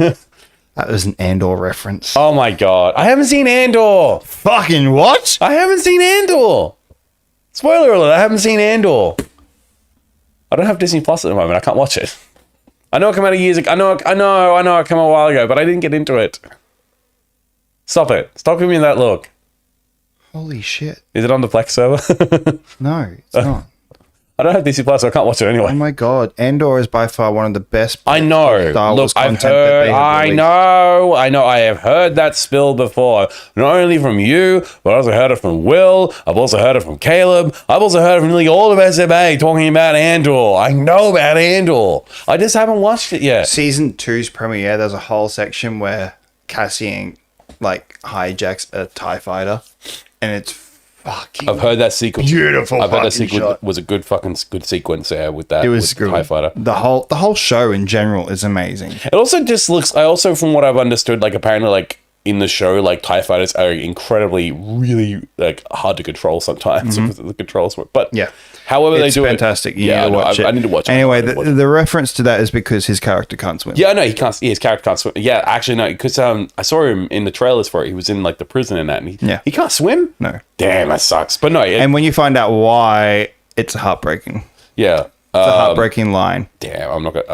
That was an Andor reference. Oh my god. I haven't seen Andor. Fucking what? I haven't seen Andor. Spoiler alert, I haven't seen Andor. I don't have Disney Plus at the moment. I can't watch it. I know it came out years ago. I know it came out a while ago, but I didn't get into it. Stop it. Stop giving me that look. Holy shit. Is it on the Plex server? No, it's not. I don't have Disney Plus, so I can't watch it Oh anyway. my god. Andor is by far one of the best I know. Star Wars Look, I've content that heard. they have I released. know. I have heard that spill before. Not only from you, but I also heard it from Will. I've also heard it from Caleb. I've also heard it from nearly all of SMA talking about Andor. I know about Andor. I just haven't watched it yet. Season 2's premiere, there's a whole section where Cassian hijacks a TIE fighter, and it's fucking I've heard that sequence. beautiful. I've heard that fucking sequence shot. was a good sequence there with that. It was with the good. TIE fighter. The whole show in general is amazing. It also just looks. I also, from what I've understood, apparently, in the show, TIE fighters are incredibly, really hard to control sometimes. Because the controls work, but Yeah. however It's they do fantastic. it, You need to watch it. I need to watch it. Anyway, I need to watch it. the reference to that is because his character can't swim. Yeah, no, he can't. His character can't swim. Yeah, actually, no, because I saw him in the trailers for it. He was in the prison and that, and he can't swim. No. Damn, that sucks. But no, And when you find out why, it's heartbreaking. yeah. It's a heartbreaking line. Damn, I'm not gonna,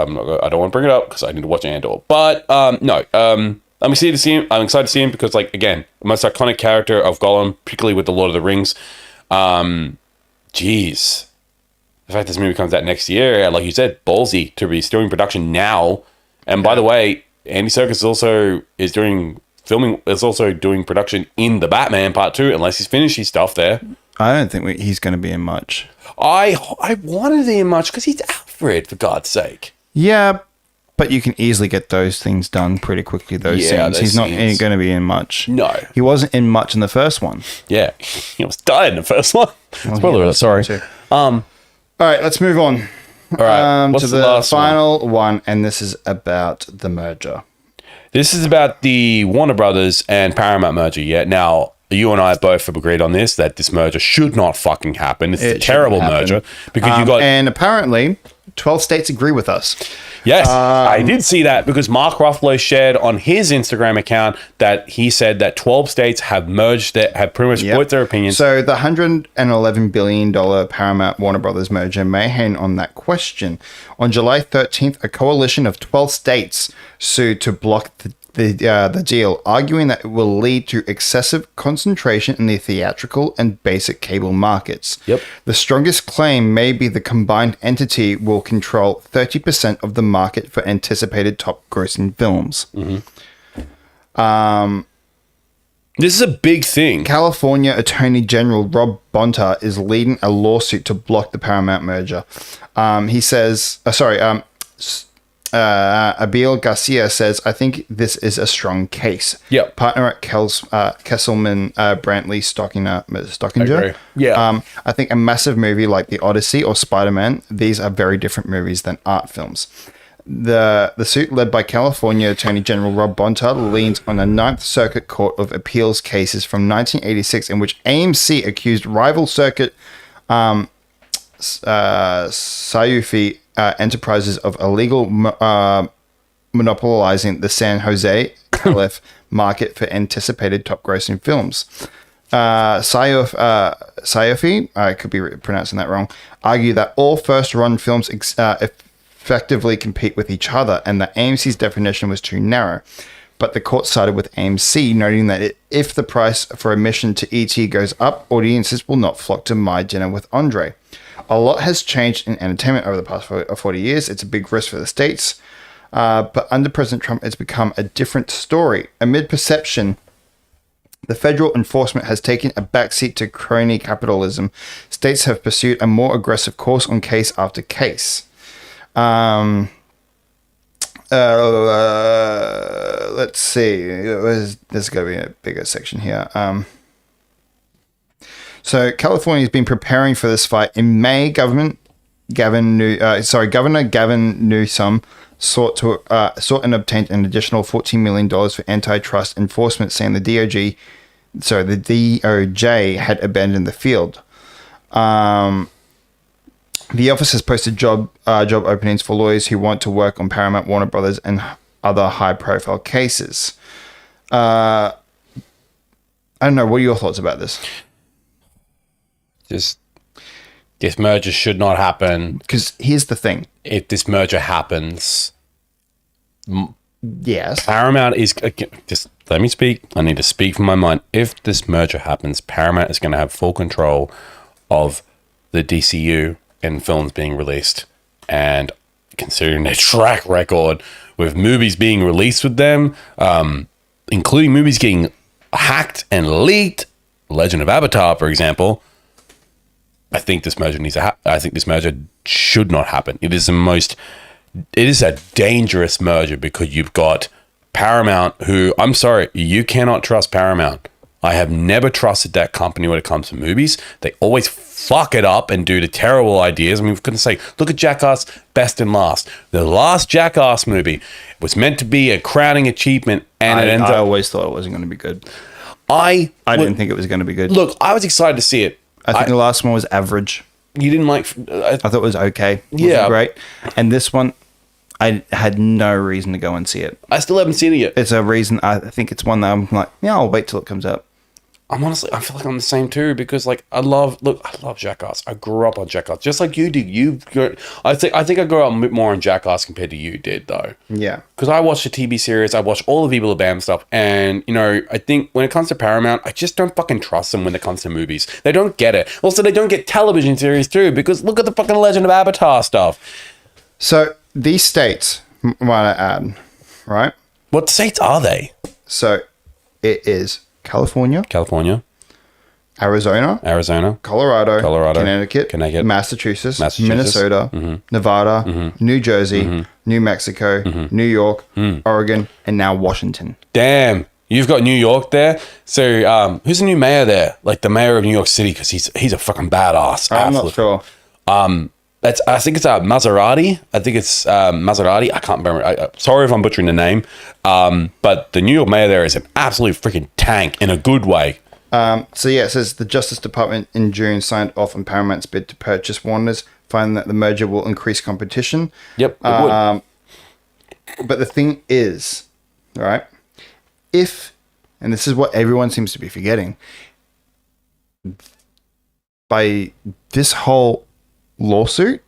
I don't want to bring it up because I need to watch Andor. But no, I'm excited to see him. I'm excited to see him because, again, the most iconic character of Gollum, particularly with the Lord of the Rings. Jeez, the fact this movie comes out next year, like you said, ballsy to be still in production now. And by the way, Andy Serkis is also doing production in the Batman Part 2, unless he's finished his stuff there. I don't think he's going to be in much. I wanted to in much because he's Alfred, for God's sake. Yeah, but you can easily get those things done pretty quickly. Those Yeah, scenes. those He's not scenes. going to be in much. No. He wasn't in much in the first one. Yeah, he almost died in the first one. Spoiler alert, sorry. Too. All right, let's move on. All right, what's to the the last final one, and this is about the merger. This is about the Warner Brothers and Paramount merger. Yeah, now you and I both have agreed on this that this merger should not fucking happen. It's a It terrible shouldn't happen. merger because you got. And apparently, 12 states agree with us. Yes, I did see that because Mark Ruffalo shared on his Instagram account that he said that 12 states have merged, that have pretty much voiced their opinions. So the $111 billion Paramount Warner Brothers merger may hang on that question. On July 13th, a coalition of 12 states sued to block the deal, arguing that it will lead to excessive concentration in the theatrical and basic cable markets. Yep. The strongest claim may be the combined entity will control 30% of the market for anticipated top-grossing films. This is a big thing. California Attorney General Rob Bonta is leading a lawsuit to block the Paramount merger. He says, Abil Garcia says, I think this is a strong case. Yep. Partner at Kesselman Brantley Stockinger. agree. Yeah. I think a massive movie like The Odyssey or Spider-Man, these are very different movies than art films. The suit led by California Attorney General Rob Bonta leans on a Ninth Circuit Court of Appeals cases from 1986 in which AMC accused rival circuit Sayufi enterprises of illegal monopolizing the San Jose Calif market for anticipated top-grossing films. Sayufi, I could be pronouncing that wrong, argue that all first-run films effectively compete with each other and that AMC's definition was too narrow. But the court sided with AMC, noting that if the price for admission to ET goes up, audiences will not flock to My Dinner with Andre. A lot has changed in entertainment over the past 40 years. It's a big risk for the states. But under President Trump, it's become a different story. Amid perception, the federal enforcement has taken a backseat to crony capitalism. States have pursued a more aggressive course on case after case. Let's see. There's going to be a bigger section here. So California has been preparing for this fight. In May, Governor Gavin Newsom sought and obtained an additional $14 million for antitrust enforcement, saying the DOJ had abandoned the field. The office has posted job openings for lawyers who want to work on Paramount, Warner Brothers, and other high-profile cases. I don't know. What are your thoughts about this? Just this merger should not happen. Because here's the thing. If this merger happens, Yes. Paramount is just let me speak. I need to speak from my mind. If this merger happens, Paramount is going to have full control of the DCU and films being released. And considering their track record with movies being released with them, including movies getting hacked and leaked, Legend of Avatar, for example, I think this merger I think this merger should not happen. It is a dangerous merger because you've got Paramount, who, I'm sorry, you cannot trust Paramount. I have never trusted that company when it comes to movies. They always fuck it up and do the terrible ideas. I mean, we're going to say, look at Jackass Best and Last. The last Jackass movie was meant to be a crowning achievement, and it ends I up... always thought it wasn't going to be good. I didn't think it was going to be good. Look, I was excited to see it. I think the last one was average. You didn't like... I thought it was okay. It wasn't Yeah. great. And this one, I had no reason to go and see it. I still haven't seen it yet. It's a reason. I think it's one that I'm like, yeah, I'll wait till it comes out. I feel like I'm the same too, because like I love Jackass. I grew up on Jackass, just like you did. I think I grew up a bit more on Jackass compared to you did, though. Yeah. Because I watched the TV series, I watched all the Viva La Bam stuff, and I think when it comes to Paramount, I just don't fucking trust them when it comes to movies. They don't get it. Also, they don't get television series too, because look at the fucking Legend of Avatar stuff. So these states, might I add, right? What states are they? So it is California, Arizona, Colorado, Connecticut, Massachusetts, Minnesota, Nevada, New Jersey, New Mexico, New York, Oregon, and now Washington. Damn, you've got New York there. So, who's the new mayor there? Like the mayor of New York City, because he's a fucking badass. I'm not sure. I think it's Maserati. Maserati. I can't remember. Sorry if I'm butchering the name. But the New York mayor there is an absolute freaking tank in a good way. So yeah, it says the Justice Department in June signed off on Paramount's bid to purchase Warner's, finding that the merger will increase competition. Yep, it would. But the thing is, right, and this is what everyone seems to be forgetting, by this whole lawsuit,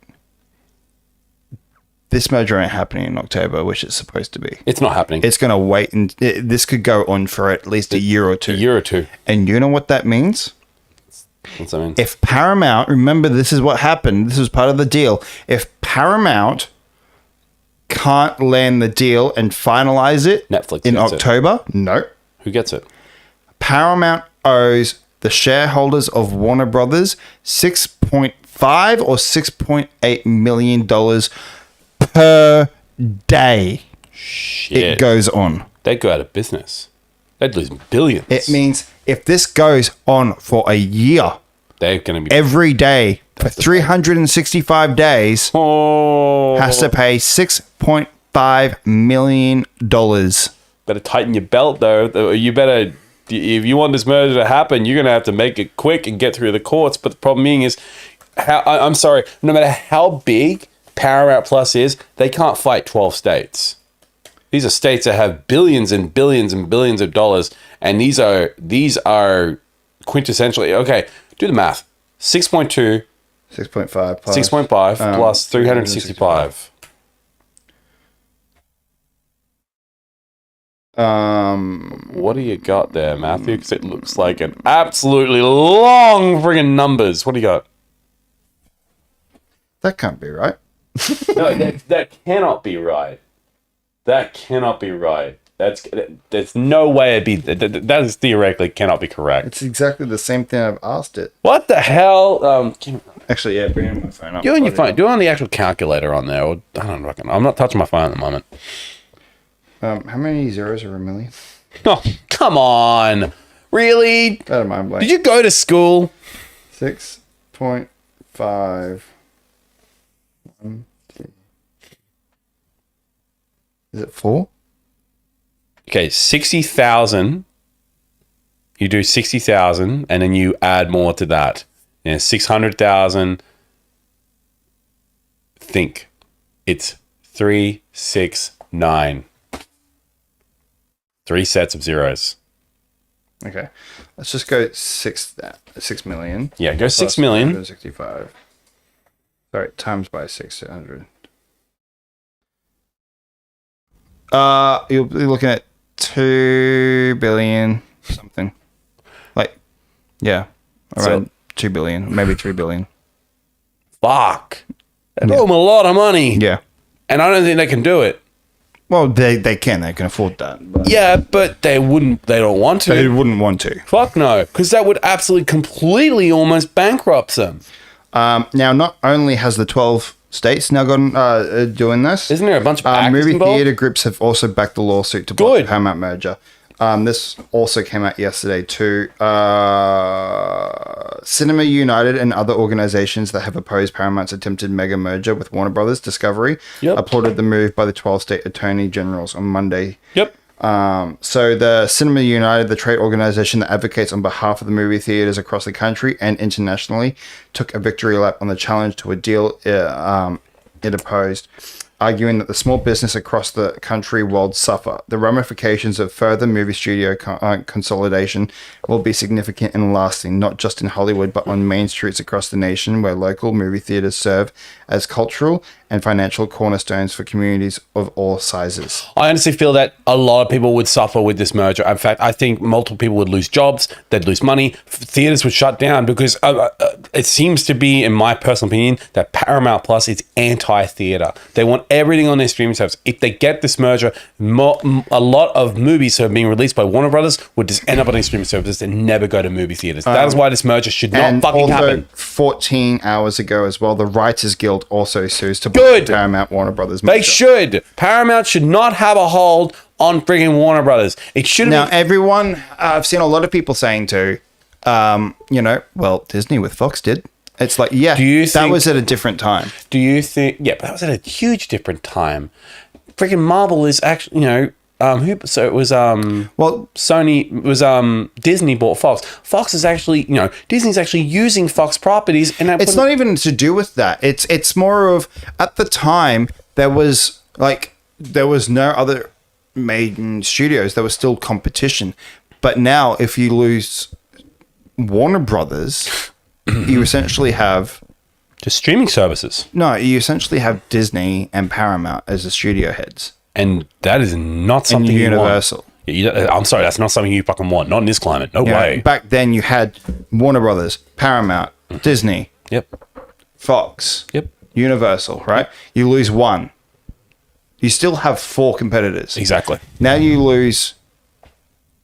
this merger ain't happening in October, which it's supposed to be. It's not happening. It's going to wait, and this could go on for at least a year or two. And you know what that means? What's that mean? If Paramount, remember this is what happened, this was part of the deal. If Paramount can't land the deal and finalize it Netflix in gets October, no. Who gets it? Paramount owes the shareholders of Warner Brothers $6.5 or $6.8 million per day. Shit. It goes on. They'd go out of business. They'd lose billions. It means if this goes on for a year, they're going to be every day for 365 days, has to pay $6.5 million. Better tighten your belt, though. You better, if you want this merger to happen, you're going to have to make it quick and get through the courts. But the problem being is, I'm sorry, no matter how big Paramount Plus is, they can't fight 12 states. These are states that have billions and billions and billions of dollars, and these are quintessentially, okay, do the math. 6.2 6.5 plus 6.5 plus 365. What do you got there, Matthew? Because it looks like an absolutely long friggin' numbers. What do you got? That can't be right. No, that cannot be right. That cannot be right. There's no way it'd be. That is theoretically cannot be correct. It's exactly the same thing I've asked it. What the hell? Actually, yeah, bring my phone up. Do it on your phone. Do it on the actual calculator on there. Or, I don't know. I'm not touching my phone at the moment. How many zeros are a million? Oh, come on. Really? Out of my blank. Did you go to school? 6.5. Is it 4? Okay, 60,000. You do 60,000 and then you add more to that. 600,000. Think. It's 369. 3 sets of zeros. Okay. Let's just go 6 million. Yeah, go 6 million. 165. Sorry, times by 600. You'll be looking at 2 billion something. Like, yeah, around 2 billion, maybe 3 billion. Fuck. They owe them a lot of money. Yeah. And I don't think they can do it. Well, they can afford that. But Yeah, but they don't want to. they wouldn't want to. Fuck no, because that would absolutely completely almost bankrupt them. Now, not only has the 12 states now gone doing this, Isn't there a bunch of actors movie involved? theater groups have also backed the lawsuit to block Good. the Paramount merger. This also came out yesterday too. Cinema United and other organizations that have opposed Paramount's attempted mega merger with Warner Brothers Discovery applauded the move by the 12 state attorney generals on Monday. Yep. So the Cinema United, the trade organization that advocates on behalf of the movie theaters across the country and internationally, took a victory lap on the challenge to a deal it opposed, arguing that the small business across the country will suffer. The ramifications of further movie studio consolidation will be significant and lasting, not just in Hollywood, but on main streets across the nation where local movie theaters serve as cultural and financial cornerstones for communities of all sizes. I honestly feel that a lot of people would suffer with this merger. In fact, I think multiple people would lose jobs, they'd lose money, theaters would shut down because it seems to be, in my personal opinion, that Paramount Plus is anti-theater. They want everything on their streaming service. If they get this merger, a lot of movies that are being released by Warner Brothers would just end up on these streaming services and never go to movie theaters. That is why this merger should not fucking happen. 14 hours ago as well, the Writers Guild also sues to block Good. Paramount Warner Brothers They merger. should. Paramount should not have a hold on friggin' Warner Brothers. It should Now, have everyone, I've seen a lot of people saying too, well, Disney with Fox did. It's like, yeah, Do you that think- was at a different time. Do you think? Yeah, but that was at a huge different time. Freaking Marvel is actually, so it was Well, Sony it was Disney bought Fox. Fox is actually, Disney's actually using Fox properties, and it's not even to do with that. It's more of, at the time there was no other main studios. There was still competition, but now if you lose Warner Brothers, you essentially have just streaming services, you essentially have Disney and Paramount as the studio heads. and that is not something you Universal. want. I'm sorry, that's not something you fucking want. Not in this climate. No way. Back then you had Warner Brothers, Paramount, Disney, Yep. Fox, Yep. Universal, right? You lose one. You still have 4 competitors. Exactly. Now you lose,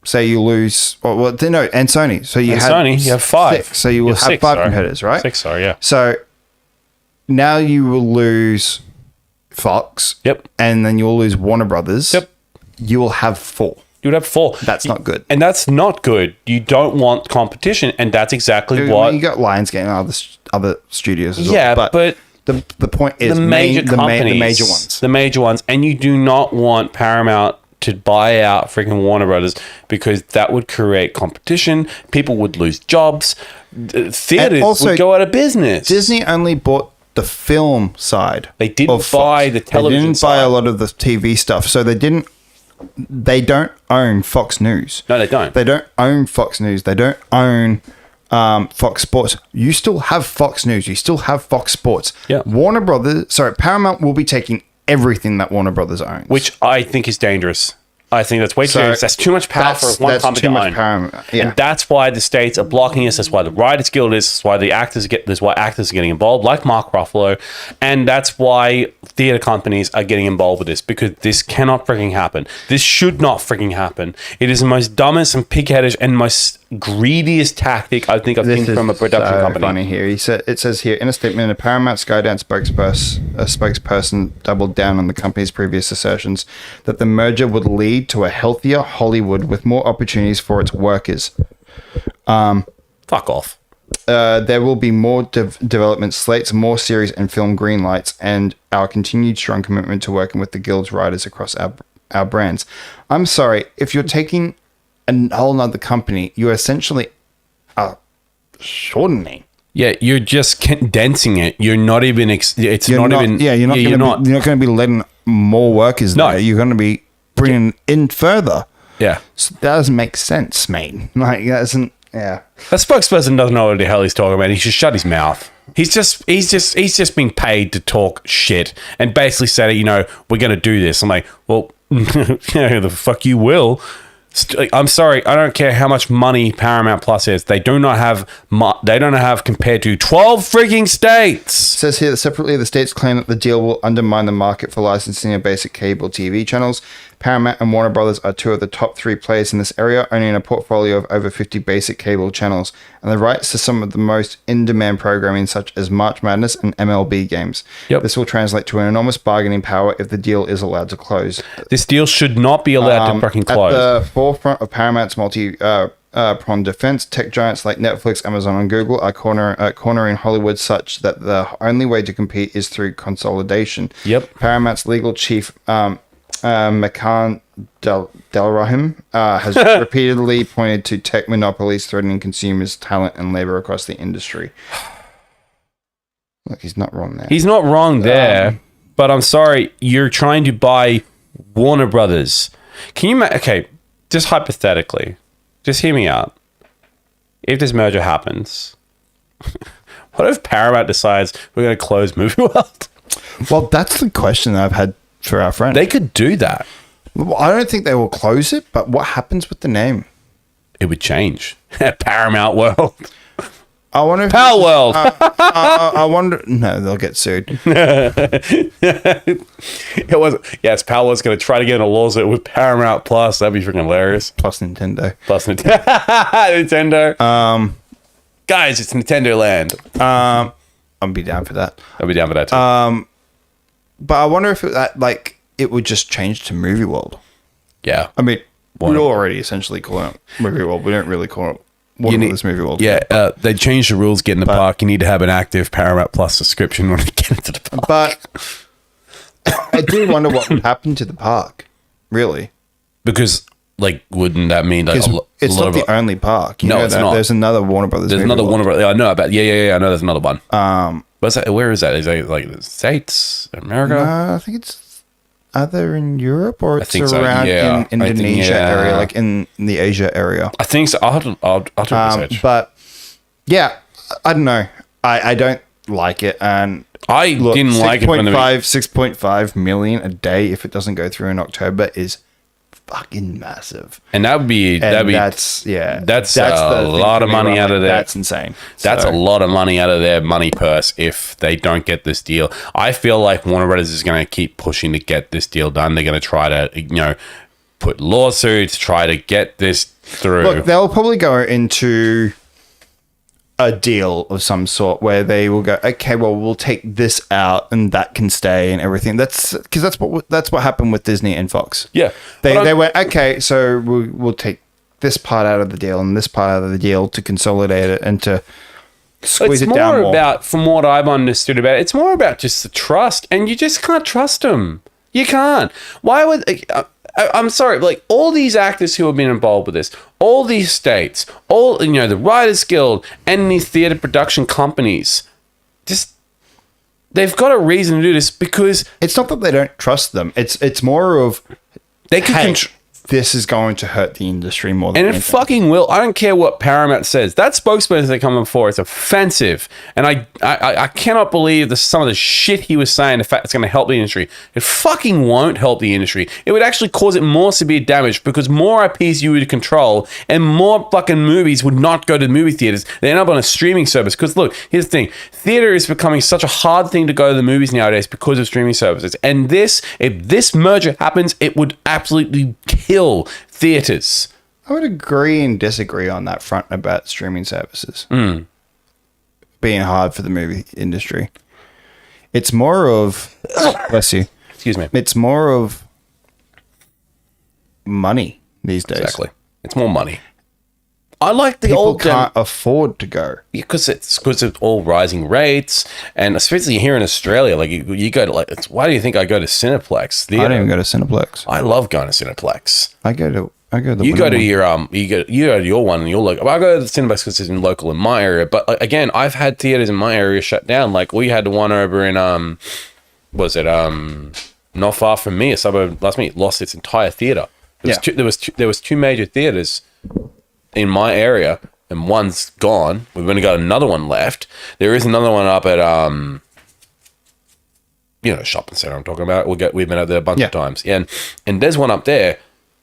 and Sony. So you And had Sony, you have 5. 6. So you will have have 6, 5 sorry. competitors, right? 6, sorry, yeah. So now you will lose Fox. Yep. And then you'll lose Warner Brothers. Yep. You will have 4. You would have 4. That's not good. And that's not good. You don't want competition, and that's exactly what. You got Lionsgate and other studios as well. Yeah, but the point is the major companies, the major ones. the major ones, and you do not want Paramount to buy out freaking Warner Brothers because that would create competition. People would lose jobs. Theaters also, would go out of business. Disney only bought the film side. They didn't of Fox. buy the television They didn't buy side. a lot of the TV stuff. So they don't own Fox News. No, they don't. They don't own Fox News. They don't own Fox Sports. You still have Fox News. You still have Fox Sports. Yeah. Paramount will be taking everything that Warner Brothers owns. Which I think is dangerous. I think that's way too dangerous. That's too much power for one company too to much own. power. Yeah. And that's why the states are blocking us. That's why the Writers Guild is. That's why the actors That's why actors are getting involved, like Mark Ruffalo, and that's why theater companies are getting involved with this, because this cannot freaking happen. This should not freaking happen. It is the most dumbest and pig-headed and most greediest tactic I think I've seen from a production company. Funny here. It says here in a statement, a Paramount Skydance spokesperson doubled down on the company's previous assertions that the merger would lead to a healthier Hollywood with more opportunities for its workers. Fuck off. There will be more development slates, more series and film green lights, and our continued strong commitment to working with the Guild's writers across our brands. I'm sorry, if you're taking a whole nother company, you're essentially shortening. Yeah, you're just condensing it. You're not even. You're not going to be letting more workers No. there. You're going to be bringing in further. Yeah. So that doesn't make sense, mate. Like, that doesn't, yeah. That spokesperson doesn't know what the hell he's talking about. He should shut his mouth. He's just been paid to talk shit and basically said, we're going to do this. I'm like, well, the fuck you will. I'm sorry. I don't care how much money Paramount Plus is. They do not have compared to 12 freaking states. It says here that separately, the states claim that the deal will undermine the market for licensing of basic cable TV channels. Paramount and Warner Brothers are two of the top three players in this area, owning a portfolio of over 50 basic cable channels and the rights to some of the most in-demand programming such as March Madness and MLB games. Yep. This will translate to an enormous bargaining power if the deal is allowed to close. This deal should not be allowed to fucking close. At the forefront of Paramount's multi-pronged defense, tech giants like Netflix, Amazon, and Google are cornering Hollywood such that the only way to compete is through consolidation. Yep. Paramount's legal chief, Makan Delrahim, has repeatedly pointed to tech monopolies threatening consumers, talent, and labor across the industry. Look, he's not wrong there. He's not wrong there, but I'm sorry, you're trying to buy Warner Brothers. Can you okay, just hypothetically, just hear me out. If this merger happens, what if Paramount decides we're going to close Movie World? Well, that's the question that I've had for our friend. They could do that. Well, I don't think they will close it, but what happens with the name? It would change. Paramount World. I wonder if Pal World. I wonder. No, they'll get sued. It was. Yes, Pal was going to try to get in a lawsuit with Paramount Plus. That'd be freaking hilarious. Plus Nintendo. Nintendo. Guys, it's Nintendo Land. I'll be down for that. I'll be down for that too. But I wonder if it would just change to Movie World. Yeah. I mean, we already essentially call it Movie World. We don't really call it Warner Brothers Movie World. Yeah, they changed the rules. Get in the park. You need to have an active Paramount Plus subscription in order to get into the park. But I do wonder what would happen to the park, really. Because, wouldn't that mean it's not the only park? You know it's that? not. There's another Warner Brothers. There's Movie another World. Warner Brothers. I know about. Yeah. I know there's another one. What's that? Where is that? Is that the States, America? I think it's either in Europe or it's think so, around yeah. in Indonesia area, like in the Asia area. I think so. I'll do research. But yeah, I don't know. I don't like it, and I didn't like it. 6.5 million a day if it doesn't go through in October is fucking massive. And that's a lot of money out of there. That's insane. That's a lot of money out of their money purse if they don't get this deal. I feel like Warner Brothers is going to keep pushing to get this deal done. They're going to try to, put lawsuits, try to get this through. Look, they'll probably go into a deal of some sort where they will go, okay, well, we'll take this out and that can stay and everything. That's because that's what happened with Disney and Fox. Yeah, they went, okay, so we'll take this part out of the deal and this part out of the deal to consolidate it and to squeeze it down more. About, from what I've understood about it, it's more about just the trust, and you just can't trust them. You can't. Why would? I'm sorry, all these actors who have been involved with this, all these states, all the Writers Guild and these theater production companies, they've got a reason to do this because it's not that they don't trust them. It's more of they could this is going to hurt the industry more than and anything. it fucking will. I don't care what Paramount says. That spokesperson they're coming for is offensive. And I cannot believe some of the shit he was saying, the fact it's going to help the industry. It fucking won't help the industry. It would actually cause it more severe damage because more IPs you would control and more fucking movies would not go to the movie theaters. They end up on a streaming service. Because look, here's the thing. Theater is becoming such a hard thing to go to the movies nowadays because of streaming services. And if this merger happens, it would absolutely kill theaters. I would agree and disagree on that front about streaming services being hard for the movie industry. It's more of bless you. Excuse me. It's more of money these days. Exactly. It's more money. I like the People old can't afford to go because it's all rising rates, and especially here in Australia, you go to why do you think I go to Cineplex Theatre? I don't even go to Cineplex. I love going to Cineplex. I go to the you go to one. you go to your one and you're like, I go to the Cineplex because it's local in my area. But again, I've had theaters in my area shut down. We had the one over in not far from me, a suburb last week, lost its entire theater. There was two major theaters in my area, and one's gone. We've only got another one left. There is another one up at shopping center I'm talking about. We've been out there a bunch of times. And there's one up there,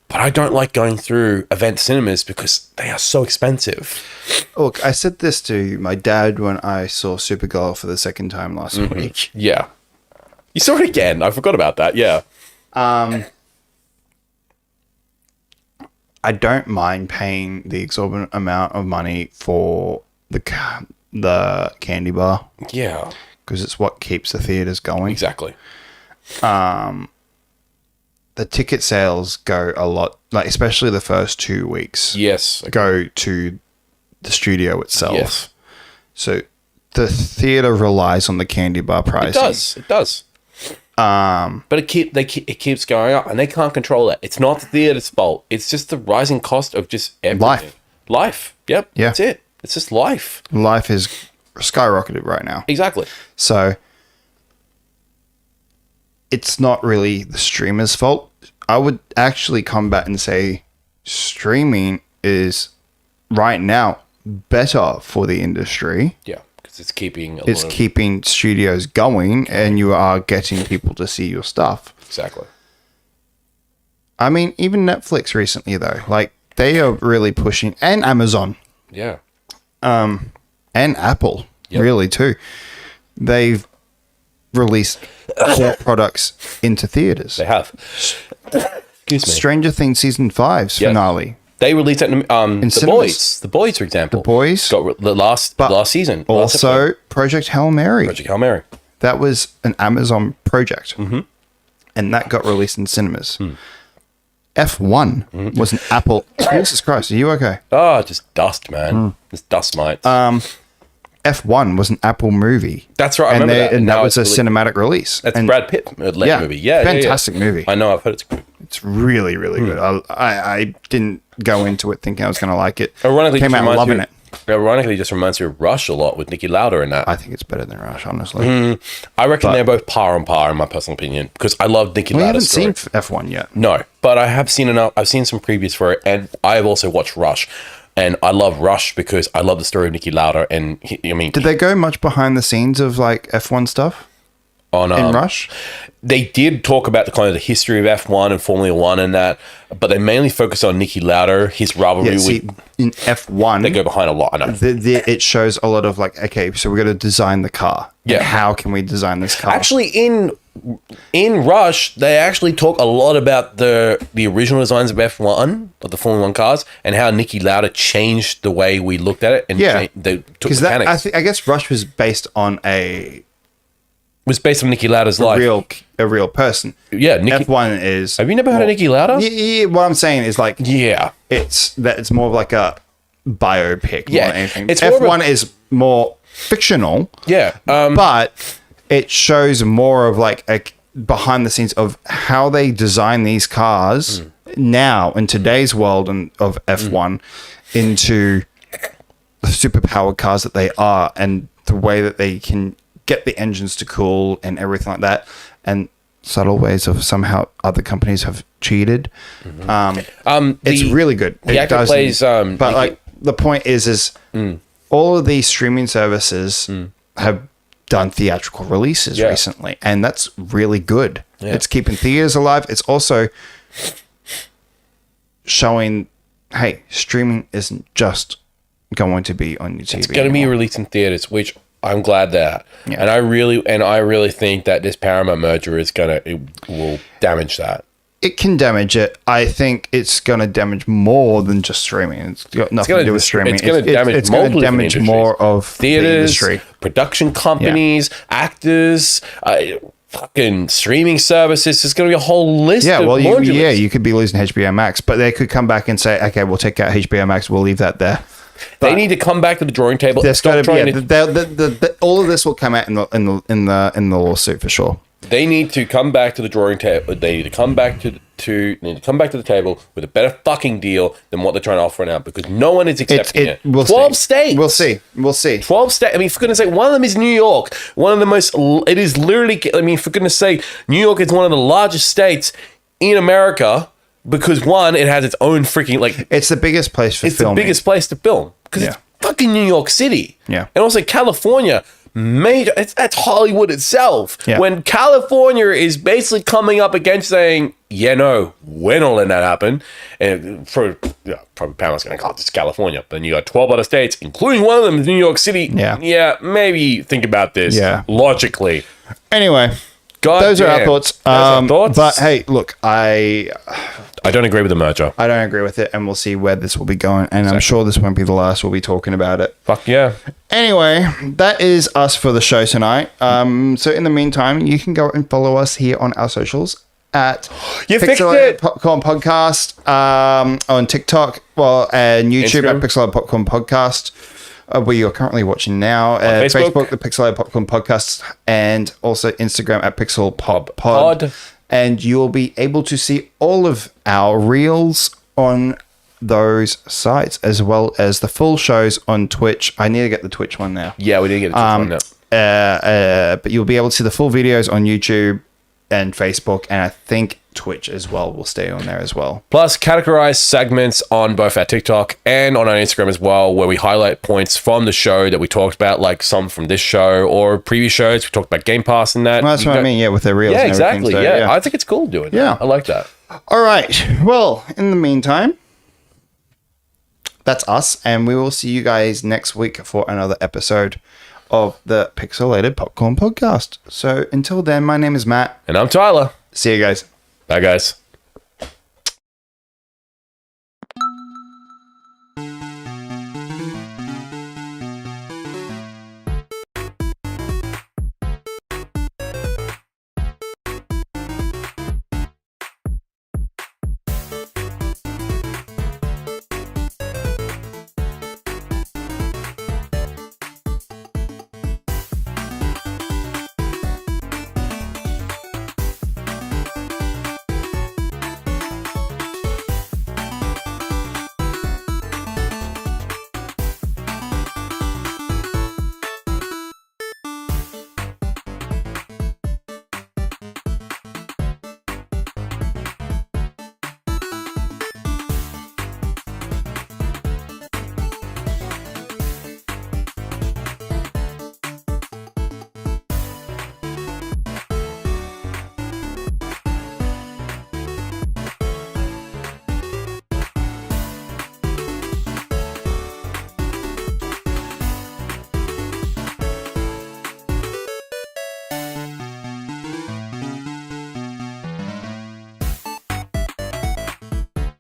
but I don't like going through event cinemas because they are so expensive. Look, I said this to my dad when I saw Supergirl for the second time last week. Yeah. You saw it again. I forgot about that. Yeah. I don't mind paying the exorbitant amount of money for the candy bar. Yeah. Because it's what keeps the theaters going. Exactly. The ticket sales go a lot, like especially the first 2 weeks. Yes. Go to the studio itself. Yes. So the theater relies on the candy bar pricing. It does. But it keeps going up, and they can't control it. It's not the theater's fault. It's just the rising cost of just everything. Life. Yep. Yeah. That's it. It's just life. Life is skyrocketed right now. Exactly. So it's not really the streamer's fault. I would actually come back and say streaming is right now better for the industry. Yeah, because it's keeping keeping studios going, and you are getting people to see your stuff. Exactly. I mean, even Netflix recently though, like they are really pushing, and Amazon. Yeah. And Apple, really too. They've released core products into theaters. They have. Excuse me. Stranger Things season 5's finale. They released it in The cinemas. Boys. The Boys, for example. The Boys got the last season. Also, Project Hail Mary. Project Hail Mary. That was an Amazon project, and that got released in cinemas. F1 was an Apple. Jesus Christ, are you okay? Oh, just dust, man. Just dust mites. F1 was an Apple movie. That's right. I remember that. And that was a cinematic release. That's Brad Pitt movie. Yeah, fantastic movie. I know. I've heard it's good. It's really, really good. I didn't go into it thinking I was going to like it. Ironically, came out loving it. Ironically, just reminds me of Rush a lot with Niki Lauda in that. I think it's better than Rush, honestly. I reckon they're both par on par in my personal opinion because I love Niki Lauda's We haven't story. seen F1 yet. No, but I have seen enough. I've seen some previews for it, and I've also watched Rush, and I love Rush because I love the story of Niki Lauda. And did they go much behind the scenes of like F1 stuff on in Rush? They did talk about the kind of the history of F1 and Formula One and that, but they mainly focus on Niki Lauda, his rivalry with. In F1, they go behind a lot. I know. It shows a lot of like, okay, so we're going to design the car. Yeah. And how can we design this car? Actually, in Rush, they actually talk a lot about the original designs of F1, of the Formula One cars, and how Niki Lauda changed the way we looked at it. And they took mechanics. I guess Rush was based on was based on Niki Lauda's life. A real person. Yeah, F1 is. Have you never heard of Niki Lauda? Yeah, what I'm saying is like. Yeah. It's more of like a biopic. Yeah. More than anything. It's F1 is more fictional. Yeah. But it shows more of like a behind the scenes of how they design these cars now in today's world of F1 into the superpowered cars that they are, and the way that they can get the engines to cool and everything like that, and subtle ways of somehow other companies have cheated. It's really good. The actor plays but like the point is all of these streaming services have done theatrical releases recently, and that's really good. It's keeping theaters alive. It's also showing, hey, streaming isn't just going to be on your TV. It's going to be released in theaters, which I'm glad that. Yeah. And I really think that this Paramount merger will damage that. It can damage it. I think it's going to damage more than just streaming. It's got nothing to do with streaming. It's going to damage more of theaters, the industry. Production companies, actors, fucking streaming services. There's going to be a whole list. You could be losing HBO Max, but they could come back and say, okay, we'll take out HBO Max. We'll leave that there. They need to come back to the drawing table. There's got to be all of this will come out in the lawsuit for sure. They need to come back to the drawing table. They need to come back to the table with a better fucking deal than what they're trying to offer now, because no one is accepting it. 12 states. We'll see. 12 states. I mean, for goodness sake, one of them is New York. One of the most. It is literally. I mean, for goodness sake, New York is one of the largest states in America. because one, it has its own freaking like It's the biggest place for it's filming. the biggest place to film because Yeah. it's fucking New York City. Yeah. And also California, major. That's Hollywood itself. Yeah. When California is basically coming up against saying, yeah, no, we're not letting that happen. And for probably Paramount's going, oh, it's California. But then you got 12 other states, including one of them is New York City. Yeah. Yeah, maybe think about this logically. Anyway, God those are our damn. thoughts. Those are thoughts. But hey, look, I don't agree with the merger. don't agree with it, and we'll see where this will be going. And I'm sure this won't be the last we'll be talking about it. Fuck yeah. Anyway, that is us for the show tonight. So in the meantime, you can go and follow us here on our socials at You fixed Pixelated it. Popcorn Podcast on TikTok, and YouTube Instagram. at Pixelated Popcorn Podcast. Where you're currently watching now, Facebook. the Pixelated Popcorn Podcast, and also Instagram at Pixel Pod. Pod. And you'll be able to see all of our reels on those sites, as well as the full shows on Twitch. I need to get the Twitch one now. Yeah, we did get a one now. But you'll be able to see the full videos on YouTube and Facebook, and I think Twitch as well will stay on there as well. Plus, categorized segments on both our TikTok and on our Instagram as well, where we highlight points from the show that we talked about, like some from this show or previous shows. We talked about Game Pass and that. Well, that's what I mean, yeah, with their reels. Yeah, and everything. exactly. So, yeah, I think it's cool doing that. Yeah. I like that. All right. Well, in the meantime, that's us, and we will see you guys next week for another episode of the Pixelated Popcorn Podcast. So until then, my name is Matt. And I'm Tyler. See you guys. Bye, guys.